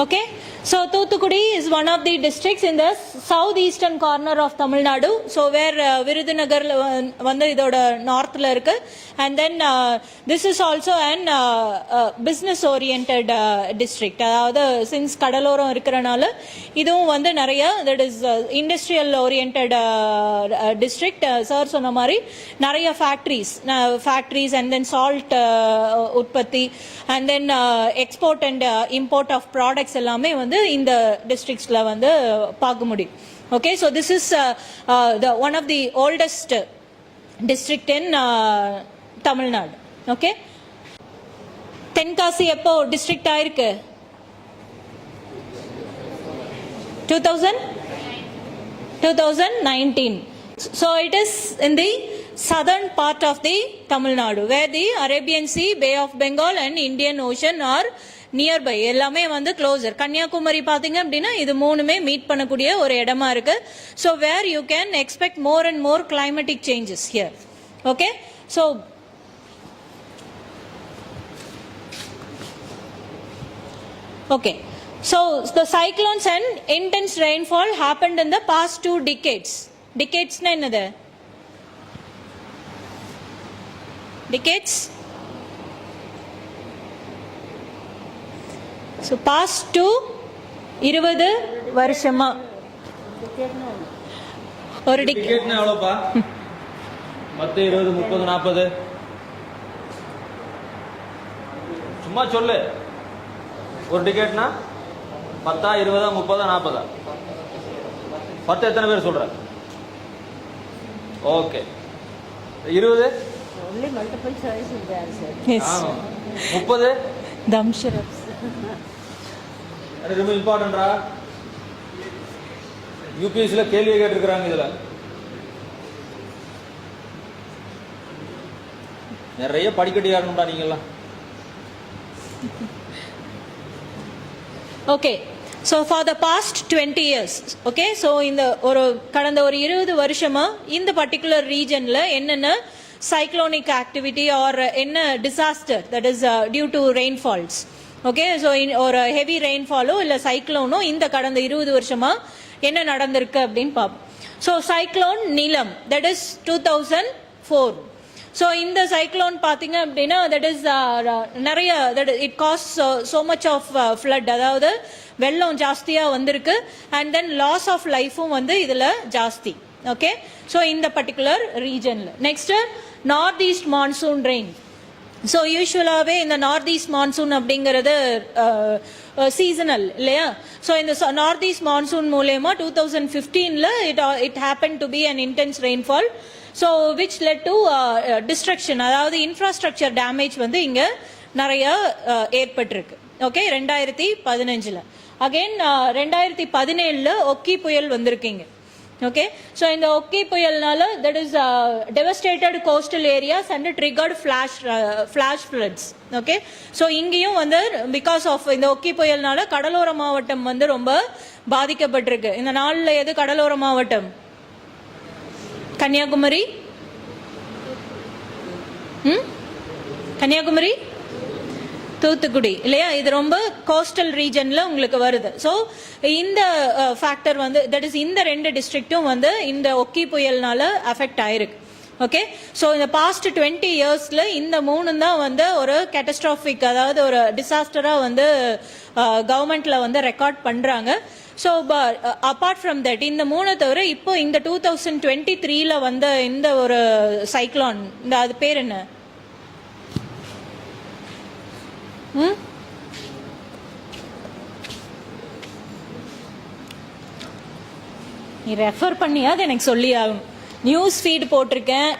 Okay, so Thoothukudi is one of the districts in the southeastern corner of Tamil Nadu. So where Virudhunagar வந்து இதோட நார்த்ல இருக்கு. And then this is also an business oriented district. அதாவது since கடலோரம் இருக்கறனால இதுவும் வந்து நிறைய that is industrial oriented district. Sir சொன்ன மாதிரி நிறைய factories and then salt உற்பத்தி and then export and import of products எல்லாமே வந்து இந்த districtsல வந்து பார்க்க முடியும். Okay, so this is the one of the oldest district in Tamil Nadu. Okay, Tenkasi எப்போ district ஆயிருக்கு? 2019. So it is in the southern part of the Tamil Nadu where the Arabian Sea, Bay of Bengal and Indian Ocean are nearby. எல்லாமே வந்து closer. Kanyakumari பாத்தீங்க அப்படின்னா இது மூணுமே meet பண்ணக்கூடிய ஒரு இடமா இருக்கு. So where you can expect more and more climatic changes here. Okay, so okay, so the cyclones and intense rainfall happened in the past 2 decades. Decades na என்னது? Decades. So past 20 வருஷமா ஒரு டிக்கெட்னா எவ்வளோப்பா? 10 20 30 40 சும்மா சொல்லு. ஒரு டிக்கெட்னா 10 20 30 40 10 எத்தனை பேர் சொல்ற? Okay, 20 only multiple choice is the answer. Yes. 30 தம்ஷரப்ஸ் அது ரொம்ப இம்பார்ட்டன்டா. யூபிஎஸ்சில கேள்வி கேட்டிருக்கிறாங்க. இதுல நிறைய படிக்கட்டு ஏறணும்டா நீங்கெல்லாம். Okay, so for the past 20 years, okay, so இந்த ஒரு கடந்த ஒரு 20 வருஷமா இந்த பர்టిక్యులர் ரீஜன்ல என்னென்ன cyclonic activity or என்ன disaster that is due to rainfalls, okay, so in or heavy rainfall இல்ல cyclone இந்த கடந்த 20 வருஷமா என்ன நடந்திருக்கு அப்படினு பாப்போம். So cyclone Neelam, that is 2004. So in the cyclone பாத்தீங்க அப்படின்னா that is நிறைய that it caused so much of flood, அதாவது வெள்ளம் ஜாஸ்தியா வந்திருக்கு and then loss of lifeம் வந்து இதுல ஜாஸ்தி. Okay, so in the particular region. Next, northeast monsoon rain. So usually in the northeast monsoon அப்படிங்கிறது seasonal இல்லையா? So in the northeast monsoon மூலமா 2015ல it happened to be an intense rainfall, so which led to destruction, அதாவது infrastructure damage வந்து இங்க நிறைய ஏற்பட்டிருக்கு. Okay, 2015ல again 2017ல Ockhi புயல் வந்திருக்கீங்க. Okay, so in the Okki puyalnala that is devastated coastal areas and triggered flash floods. Okay, so இங்கேயும் வந்து because of இந்த ஒக்கி புயல்னால கடலோர மாவட்டம் வந்து ரொம்ப பாதிக்கப்பட்டிருக்கு. இந்த நாள்ல எது கடலோர மாவட்டம்? கன்னியாகுமரி. கன்னியாகுமரி, தூத்துக்குடி இல்லையா? இது ரொம்ப கோஸ்டல் ரீஜன்ல உங்களுக்கு வருது. ஸோ இந்த ஃபேக்டர் வந்து தட் இஸ் இந்த ரெண்டு டிஸ்ட்ரிக்டும் வந்து இந்த ஒக்கி புயல்னால அஃபெக்ட் ஆயிருக்கு. ஓகே, ஸோ இந்த பாஸ்ட் 20 இயர்ஸ்ல இந்த மூணு தான் வந்து ஒரு கேட்டஸ்ட்ராஃபிக், அதாவது ஒரு டிசாஸ்டரா வந்து கவர்மெண்ட்ல வந்து ரெக்கார்ட் பண்றாங்க. ஸோ அப்பார்ட் ஃப்ரம் தட் இந்த மூணு தவிர இப்போ இந்த 2023ல வந்த இந்த ஒரு சைக்ளோன், இந்த அது பேர் என்ன? நீ ரெஃபர் பண்ணியா அது எனக்கு சொல்லி ஆகும். நியூஸ் ஃபீட் போட்டிருக்கேன்.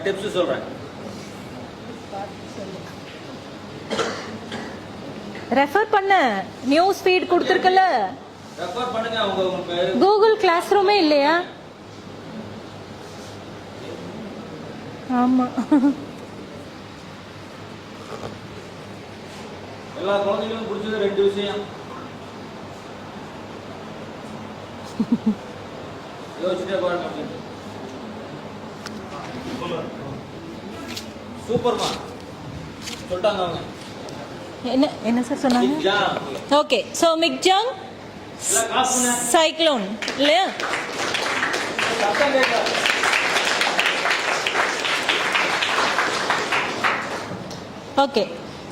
டிப்ஸ் சொல்றேன். ரெஃபர் பண்ண நியூஸ் ஃபீட் கொடுத்துருக்கல. ரெஃபர் பண்ணுங்க. உங்க பேரு கூகுள் கிளாஸ் ரூமே இல்லையா? ஆமா, எல்லா குழந்தைகளும் பிடிச்சது ரெண்டு விஷயம். வச்சுட்டே பாருங்க. சூப்பர்மா சொல்லிட்டாங்க அவங்க. என்ன சார் சொன்னாங்க? ஓகே, ஸோ மிக்ஜாங் சைக்ளோன் இல்லையா? ஓகே,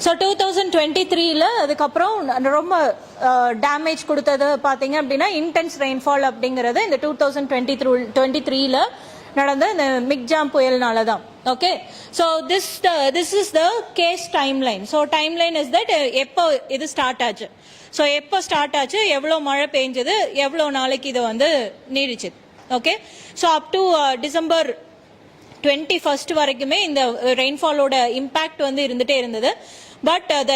ஸோ 2023ல அதுக்கப்புறம் ரொம்ப டேமேஜ் கொடுத்தது பார்த்தீங்க அப்படின்னா இன்டென்ஸ் ரெயின்ஃபால் அப்படிங்கிறது இந்த 2023ல நடந்த இந்த மிக்ஜாம் புயல்னால தான். Okay, so this is the case timeline. So timeline is that எப்போ இது ஸ்டார்ட் ஆச்சு, ஸோ எப்போ ஸ்டார்ட் ஆச்சு, எவ்வளோ மழை பெஞ்சது, எவ்வளோ நாளைக்கு இது வந்து நீடிச்சது. Okay, so up to December 21st வரைக்குமே இந்த ரெயின்ஃபாலோட இம்பேக்ட் வந்து இருந்துட்டே இருந்தது. பட் த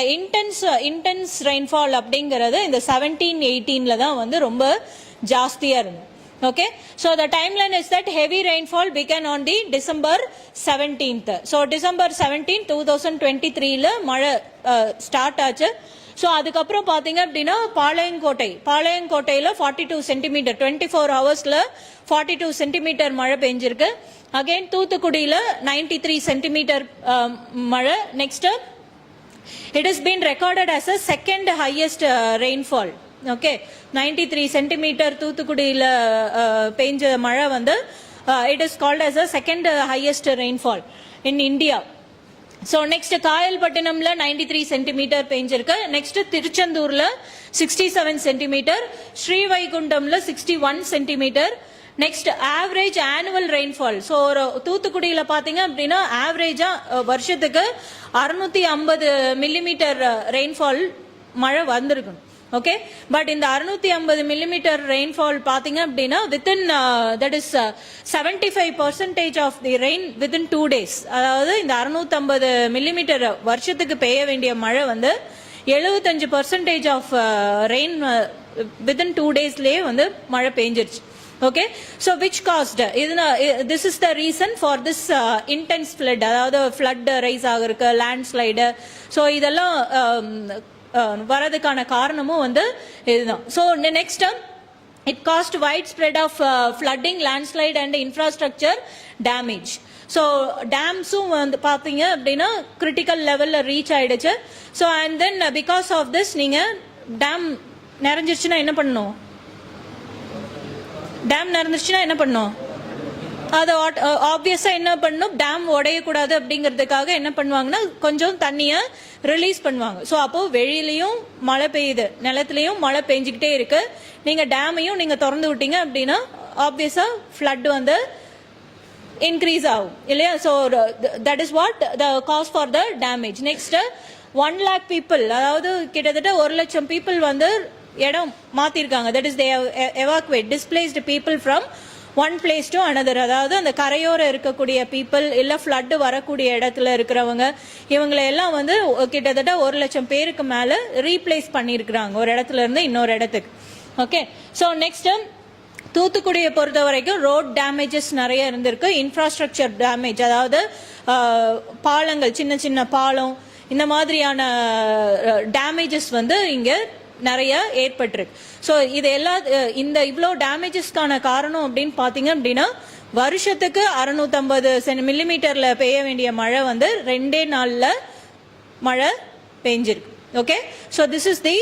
இன்டென்ஸ் ரெயின்ஃபால் அப்படிங்கிறது இந்த 17-18ல தான் வந்து ரொம்ப ஜாஸ்தியா இருந்தது. Okay, so the timeline is that heavy rainfall began on the December 17th. So December 17, 2023ல மழை ஸ்டார்ட் ஆச்சு. ஸோ அதுக்கப்புறம் பார்த்தீங்க அப்படின்னா பாளையங்கோட்டையில் 42 சென்டிமீட்டர் 24 ஹவர்ஸில் 42 சென்டிமீட்டர் மழை பெஞ்சிருக்கு. அகைன் தூத்துக்குடியில் 93 சென்டிமீட்டர் மழை. Next it has been recorded as a second highest rainfall. Okay, 93 centimetre தூத்துக்குடியில் பெஞ்ச மழை வந்து it is called as a second highest rainfall in India. So next காயல்பட்டினம்ல 93 சென்டிமீட்டர் பெஞ்சிருக்கு. நெக்ஸ்ட் திருச்செந்தூர்ல 67 சென்டிமீட்டர், ஸ்ரீவைகுண்டம்ல 61 centimetre. Next average annual rainfall. So ஒரு தூத்துக்குடியில பாத்தீங்க அப்படின்னா ஆவரேஜா வருஷத்துக்கு 650 மில்லிமீட்டர் ரெயின்ஃபால் மழை வந்திருக்கும். ஓகே, பட் இந்த 650 மில்லிமீட்டர் ரெயின்ஃபால் பாத்தீங்க அப்படின்னா within that is 75% of the rain within 2 days. அதாவது இந்த 650 மில்லிமீட்டர் வருஷத்துக்கு பெய்ய வேண்டிய மழை வந்து 75% ஆஃப் ரெயின் வித்தின் 2 daysலயே வந்து மழை பெஞ்சிருச்சு. Okay, so which caused this is the reason for this intense flood, அதாவது ஃப்ளட் ரைஸ் ஆகிருக்கு, லேண்ட்ஸ்லைடு. ஸோ இதெல்லாம் வரதுக்கான காரணமும் வந்து இதுதான். So next it caused widespread of flooding, landslide and infrastructure damage. So டேம்ஸும் வந்து பார்த்தீங்க அப்படின்னா கிரிட்டிக்கல் லெவலில் ரீச் ஆயிடுச்சு. So and then because of this நீங்கள் டேம் நிறைஞ்சிருச்சுன்னா என்ன பண்ணணும்? டேம் நிறைஞ்சிருச்சுன்னா என்ன பண்ணணும்? அது ஆப்வியஸா என்ன பண்ணணும்? டேம் உடையக்கூடாது அப்படிங்கிறதுக்காக என்ன பண்ணுவாங்கன்னா கொஞ்சம் தண்ணியை ரிலீஸ் பண்ணுவாங்க. ஸோ அப்போ வெளியிலையும் மழை பெய்யுது, நிலத்திலையும் மழை பெஞ்சிக்கிட்டே இருக்கு. நீங்க டேமையும் நீங்க திறந்து விட்டீங்க அப்படின்னா ஆப்வியஸா ஃப்ளட் வந்து இன்க்ரீஸ் ஆகும் இல்லையா? So that is what the cause for the damage. Next 1 lakh people, அதாவது கிட்டத்தட்ட 1 லட்சம் பீப்புள் வந்து இடம் மாத்திருக்காங்க. That is they evacuate displaced people from one place to another. அதாவது அந்த கரையோர இருக்கக்கூடிய பீப்புள் இல்ல ஃப்ளட் வரக்கூடிய இடத்துல இருக்கிறவங்க இவங்களை எல்லாம் வந்து கிட்டத்தட்ட 1 லட்சம் பேருக்கு மேல ரீப்ளேஸ் பண்ணிருக்கிறாங்க ஒரு இடத்துல இருந்து இன்னொரு இடத்துக்கு. ஓகே, ஸோ நெக்ஸ்ட் தூத்துக்குடியை பொறுத்த வரைக்கும் ரோட் டேமேஜஸ் நிறைய இருந்திருக்கு. இன்ஃப்ராஸ்ட்ரக்சர் டேமேஜ், அதாவது பாலங்கள், சின்ன சின்ன பாலம், இந்த மாதிரியான டேமேஜஸ் வந்து இங்க நிறைய ஏற்பட்டிருக்கு. ஸோ இது இந்த இவ்வளோ டேமேஜஸ்க்கான காரணம் அப்படின்னு பார்த்தீங்க அப்படின்னா வருஷத்துக்கு 650 மில்லிமீட்டர்ல பெய்ய வேண்டிய மழை வந்து 2 நாள்ல மழை பெஞ்சிருக்கு. Okay, so this is the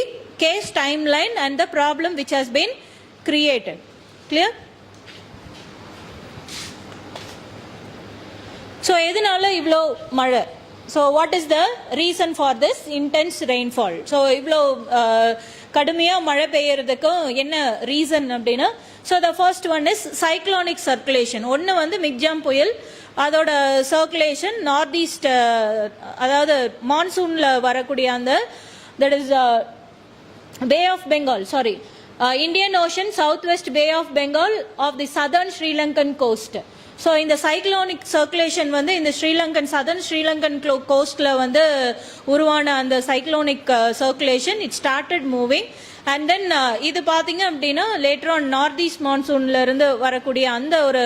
case time line and the problem which has been created. Clear? So எதனால இவ்வளோ மழை? So what is the reason for this intense rainfall? So இவ்வளோ கடுமையா மழை பெய்யறதுக்கு என்ன ரீசன் அப்படின்னா, so the first one is cyclonic circulation. ஒன்னு வந்து மிக்ஜாம் புயல், அதோட சர்க்குலேஷன் நார்த் ஈஸ்ட், அதாவது மான்சூன்ல வரக்கூடிய அந்த that is Bay of Bengal, sorry, Indian Ocean, Southwest Bay of Bengal of the southern Sri Lankan coast. So இந்த cyclonic circulation வந்து இந்த ஸ்ரீலங்கன் சதர்ன் ஸ்ரீலங்கன் கோஸ்ட்ல வந்து உருவான அந்த cyclonic circulation it started moving and then இது பார்த்தீங்க அப்படின்னா லேட்டர் ஆன் நார்த் ஈஸ்ட் மான்சூன்ல இருந்து வரக்கூடிய அந்த ஒரு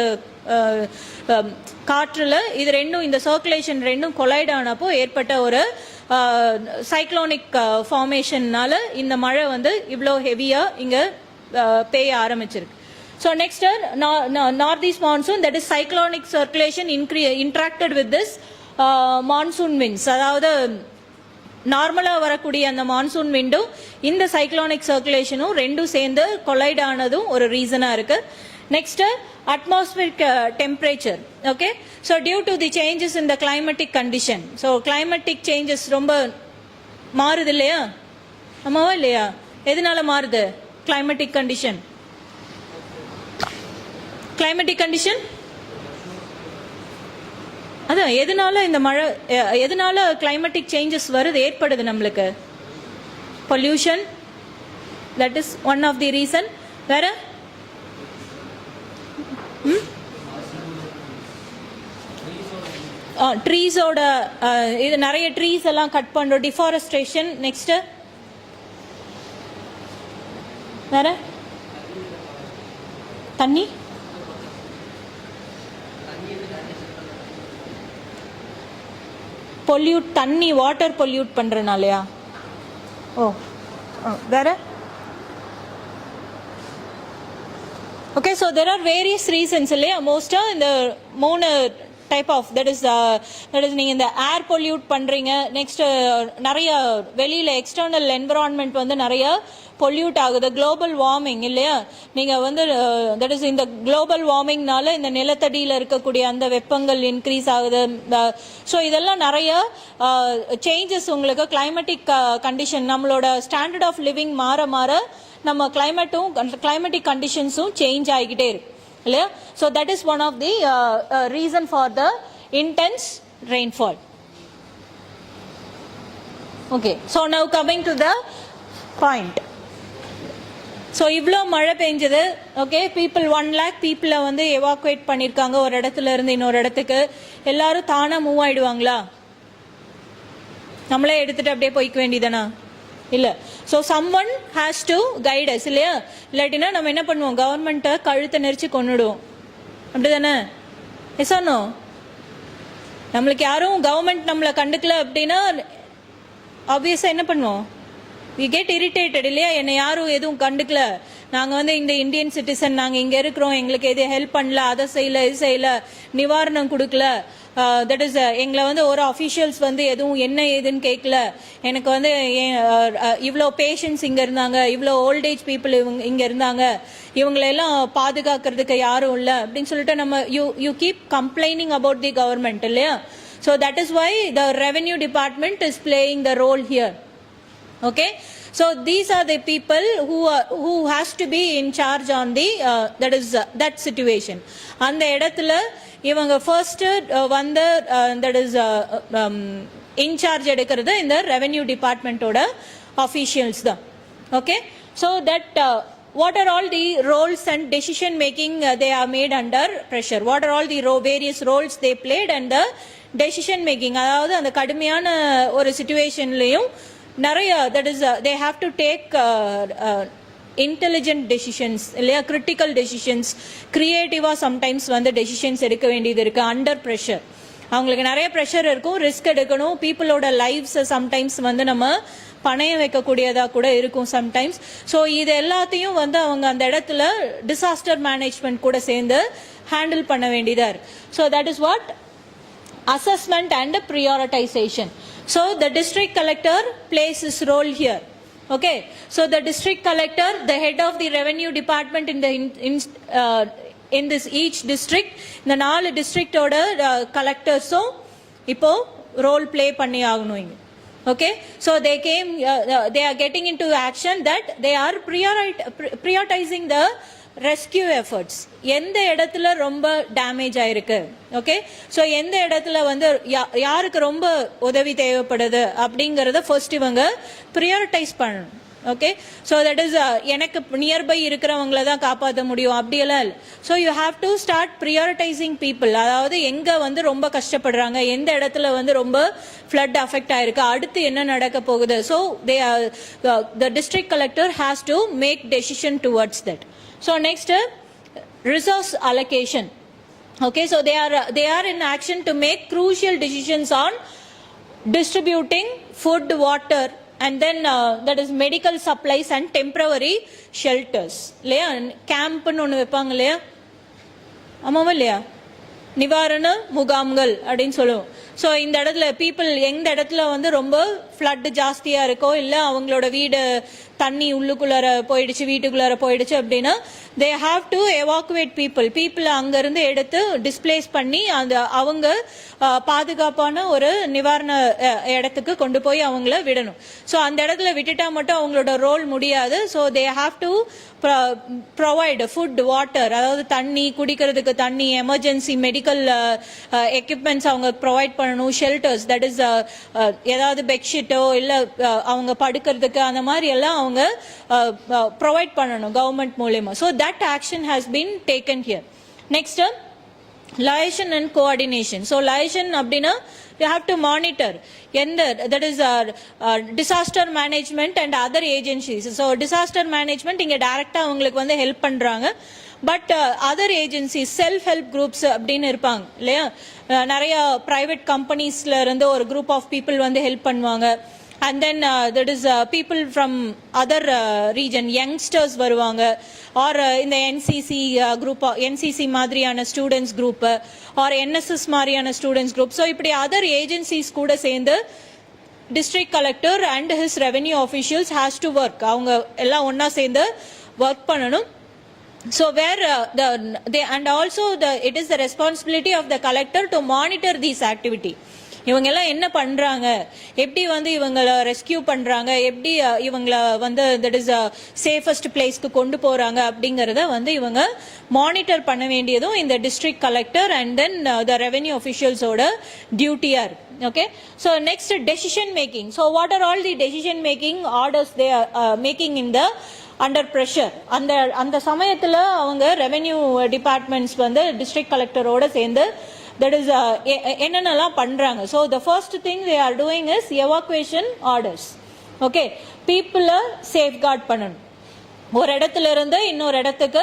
காற்றுல இது ரெண்டும், இந்த சர்க்குலேஷன் ரெண்டும் கொலைட் ஆனப்போ ஏற்பட்ட ஒரு சைக்ளோனிக் ஃபார்மேஷன்னால இந்த மழை வந்து இவ்வளோ ஹெவியா இங்க பெய்ய ஆரம்பிச்சிருக்கு. So next, northeast monsoon, that is cyclonic circulation interacted with this monsoon winds. அதாவது நார்மலாக வரக்கூடிய அந்த மான்சூன் விண்டும் இந்த சைக்ளோனிக் சர்க்குலேஷனும் ரெண்டும் சேர்ந்து கொலைட் ஆனதும் ஒரு ரீசனாக இருக்கு. Next atmospheric temperature. Okay, so due to the changes in the climatic condition, so climatic changes ரொம்ப மாறுது இல்லையா, ஆமாவா இல்லையா? எதனால மாறுது climatic condition? climatic condition அதான் எதனால இந்த மழை, எதனால climatic changes வருது, ஏற்படுது நம்மளுக்கு? pollution, that is one of the reason. வேற ட்ரீஸோட இது நிறைய ட்ரீஸ் எல்லாம் கட் பண்றோம், டிஃபாரஸ்ட்ரேஷன். நெக்ஸ்ட் வேற தண்ணி, பொல்யூட், தண்ணி வாட்டர் பொல்யூட் பண்றனாலயா? ஓ வேற? Okay, so there are various reasons இல்லையா? மோஸ்டா இந்த மூணு டைப் ஆஃப், தட் இஸ் நீங்க இந்த ஏர் பொல்யூட் பண்றீங்க. நெக்ஸ்ட் நிறைய வெளியில எக்ஸ்டர்னல் என்விரான்மெண்ட் வந்து நிறைய பொல்யூட் ஆகுது. குளோபல் வார்மிங் இல்லையா? நீங்க வந்து தட் இஸ் இந்த குளோபல் வார்மிங்னால இந்த நிலத்தடியில் இருக்கக்கூடிய அந்த வெப்பங்கள் இன்க்ரீஸ் ஆகுது. ஸோ இதெல்லாம் நிறைய சேஞ்சஸ் உங்களுக்கு கிளைமேட்டிக் கண்டிஷன், நம்மளோட ஸ்டாண்டர்ட் ஆஃப் லிவிங் மாற மாற நம்ம கிளைமேட்டிக் கண்டிஷன்ஸும் சேஞ்ச் ஆகிக்கிட்டே இருக்கு இல்லையா? So that is one of the reason for the intense rainfall. Okay, so now coming to the point. So இவ்வளோ மழை பெஞ்சது. ஓகே, பீப்புள் 1 lakh பீப்புளை வந்து எவாக்குவேட் பண்ணியிருக்காங்க ஒரு இடத்துல இருந்து இன்னொரு இடத்துக்கு. எல்லாரும் தானாக மூவ் ஆயிடுவாங்களா? நம்மளே எடுத்துட்டு அப்படியே போய்க்க வேண்டியதானா? இல்லை. So someone has to guide as இல்லையா? இல்லாட்டினா நம்ம என்ன பண்ணுவோம், கவர்மெண்ட்டை கழுத்தை நெரிச்சு கொண்டுடுவோம், அப்படிதானே? Yes or no? நம்மளுக்கு யாரும் கவர்மெண்ட் நம்மளை கண்டுக்கல அப்படின்னா ஆப்வியஸாக என்ன பண்ணுவோம், வி கெட் இரிட்டேட்டட் இல்லையா? என்னை யாரும் எதுவும் கண்டுக்கல, நாங்கள் வந்து இந்த இந்தியன் சிட்டிசன், நாங்கள் இங்கே இருக்கிறோம், எங்களுக்கு எது ஹெல்ப் பண்ணல, அதை செய்யல, இது செய்யல, நிவாரணம் கொடுக்கல, தட் இஸ் எங்களை வந்து ஒரு அஃபீஷியல்ஸ் வந்து எதுவும் என்ன ஏதுன்னு கேட்கல, எனக்கு வந்து இவ்வளோ பேஷண்ட்ஸ் இங்கே இருந்தாங்க, இவ்வளோ ஓல்டேஜ் பீப்புள் இங்கே இருந்தாங்க, இவங்களெல்லாம் பாதுகாக்கிறதுக்கு யாரும் இல்லை அப்படின்னு சொல்லிட்டு நம்ம you keep complaining about the government இல்லையா? So that is why the revenue department is playing the role here. Okay, so these are the people who has to be in charge on the that situation. அந்த இடத்துல இவங்க first வந்து that is in charge எடுக்கிறது இந்த revenue டிபார்ட்மெண்டோட officials தான். Okay, so that what are all the roles and decision making they are made under pressure? What are all the various roles they played and the decision making? அதாவது அந்த கடுமையான ஒரு சிச்சுவேஷன்லயும் நிறைய that is they have to take intelligent decisions இல்லையா? Critical decisions, கிரியேட்டிவா sometimes வந்து decisions எடுக்க வேண்டியது இருக்கு அண்டர் ப்ரெஷர். அவங்களுக்கு நிறைய ப்ரெஷர் இருக்கும், ரிஸ்க் எடுக்கணும், பீப்புளோட லைஃப்ஸை சம்டைம்ஸ் வந்து நம்ம பணையம் வைக்கக்கூடியதாக கூட இருக்கும் சம்டைம்ஸ். ஸோ இது எல்லாத்தையும் வந்து அவங்க அந்த இடத்துல டிசாஸ்டர் மேனேஜ்மெண்ட் கூட சேர்ந்து ஹேண்டில் பண்ண வேண்டியதாக இருக்கு. So that is what assessment and prioritization. So the district collector plays his role here. Okay, so the district collector, the head of the revenue department in this each district, இந்த 4 district oda collectors-um இப்போ role play பண்ணி ஆகணும் இங்க. Okay, so they are getting into action that they are prioritizing the rescue efforts. எந்த இடத்துல ரொம்ப damage ஆயிருக்கு, okay, so எந்த இடத்துல வந்து யாருக்கு ரொம்ப உதவி தேவைப்படுது அப்படிங்கிறத ஃபர்ஸ்ட் இவங்க ப்ரியாரிட்டைஸ் பண்ணணும். ஓகே, ஸோ தட் இஸ் எனக்கு நியர்பை இருக்கிறவங்கள தான் காப்பாற்ற முடியும் அப்படியெல்லாம் இல்லை. So you have to start prioritizing people. அதாவது எங்கே வந்து ரொம்ப கஷ்டப்படுறாங்க, எந்த இடத்துல வந்து ரொம்ப ஃப்ளட் அஃபெக்ட் ஆயிருக்கு, அடுத்து என்ன நடக்க போகுது. So the district collector has to make decision towards that. So next, resource allocation. Okay, so they are in action to make crucial decisions on distributing food, water, and then that is medical supplies and temporary shelters இல்லையா கேம்ப்னு ஒன்று வைப்பாங்க இல்லையா ஆமாவா இல்லையா நிவாரண முகாம்கள் அப்படின்னு சொல்லுவோம். ஸோ இந்த இடத்துல பீப்புள் எந்த இடத்துல வந்து ரொம்ப ஃப்ளட் ஜாஸ்தியா இருக்கோ இல்லை அவங்களோட வீடு தண்ணி உள்ளுக்குள்ளார போயிடுச்சு வீட்டுக்குள்ளார போயிடுச்சு அப்படின்னா தே ஹாவ் டு எவாக்குவேட் பீப்புள் அங்கிருந்து எடுத்து டிஸ்பிளேஸ் பண்ணி அந்த அவங்க பாதுகாப்பான ஒரு நிவாரண இடத்துக்கு கொண்டு போய் அவங்கள விடணும். ஸோ அந்த இடத்துல விட்டுட்டா மட்டும் அவங்களோட ரோல் முடியாது. So they have to provide food water அதாவது தண்ணி குடிக்கிறதுக்கு தண்ணி எமர்ஜென்சி மெடிக்கல் எக்யூப்மெண்ட்ஸ் அவங்க ப்ரொவைட் பண்ணணும். ஷெல்டர்ஸ் தட் இஸ் ஏதாவது பெட்ஷீட்டோ இல்லை அவங்க படுக்கிறதுக்கு அந்த மாதிரி எல்லாம் அவங்க ப்ரொவைட் பண்ணணும் கவர்மெண்ட் மூலமா. So that action has been taken here. Next liaison and coordination. So liaison அப்படின்னா you have to monitor that is disaster management and other agencies. So disaster management இங்க டைரக்டா அவங்களுக்கு வந்து ஹெல்ப் பண்றாங்க. But other agencies self help groups அப்படின்னு இருப்பாங்க இல்லையா நிறைய பிரைவேட் கம்பெனிஸ்ல இருந்து ஒரு குரூப் ஆஃப் பீப்புள் வந்து ஹெல்ப் பண்ணுவாங்க. And then that is people from other region youngsters வருவாங்க or in the NCC group NCC மாதிரியான ஸ்டூடெண்ட்ஸ் குரூப் or NSS மாதிரியான ஸ்டூடெண்ட்ஸ் குரூப். ஸோ இப்படி அதர் ஏஜென்சிஸ் கூட சேர்ந்து district collector and his revenue officials has to work அவங்க எல்லாம் ஒன்னா சேர்ந்து ஒர்க் பண்ணணும். So where and also it is the responsibility of the collector to monitor these activity. இவங்க எல்லாம் என்ன பண்றாங்க எப்படி வந்து இவங்களை ரெஸ்கியூ பண்றாங்க எப்படி இவங்களை வந்து தட் இஸ் சேஃபஸ்ட் பிளேஸ்க்கு கொண்டு போறாங்க அப்படிங்கறத வந்து இவங்க மானிட்டர் பண்ண வேண்டியதும் இந்த district collector and then the revenue ஆஃபீஷியல்ஸோட டியூட்டியா இருக்கு. Okay, so next decision making. So what are all the decision making orders they are making in the under pressure? அந்த சமயத்துல அவங்க ரெவென்யூ டிபார்ட்மெண்ட்ஸ் வந்து டிஸ்ட்ரிக்ட் கலெக்டரோட சேர்ந்து that is என்னென்னலாம் பண்றாங்க. So the first thing they are doing is evacuation orders. Okay, people safeguard பண்ணணும். ஒரு இடத்துல இருந்து இன்னொரு இடத்துக்கு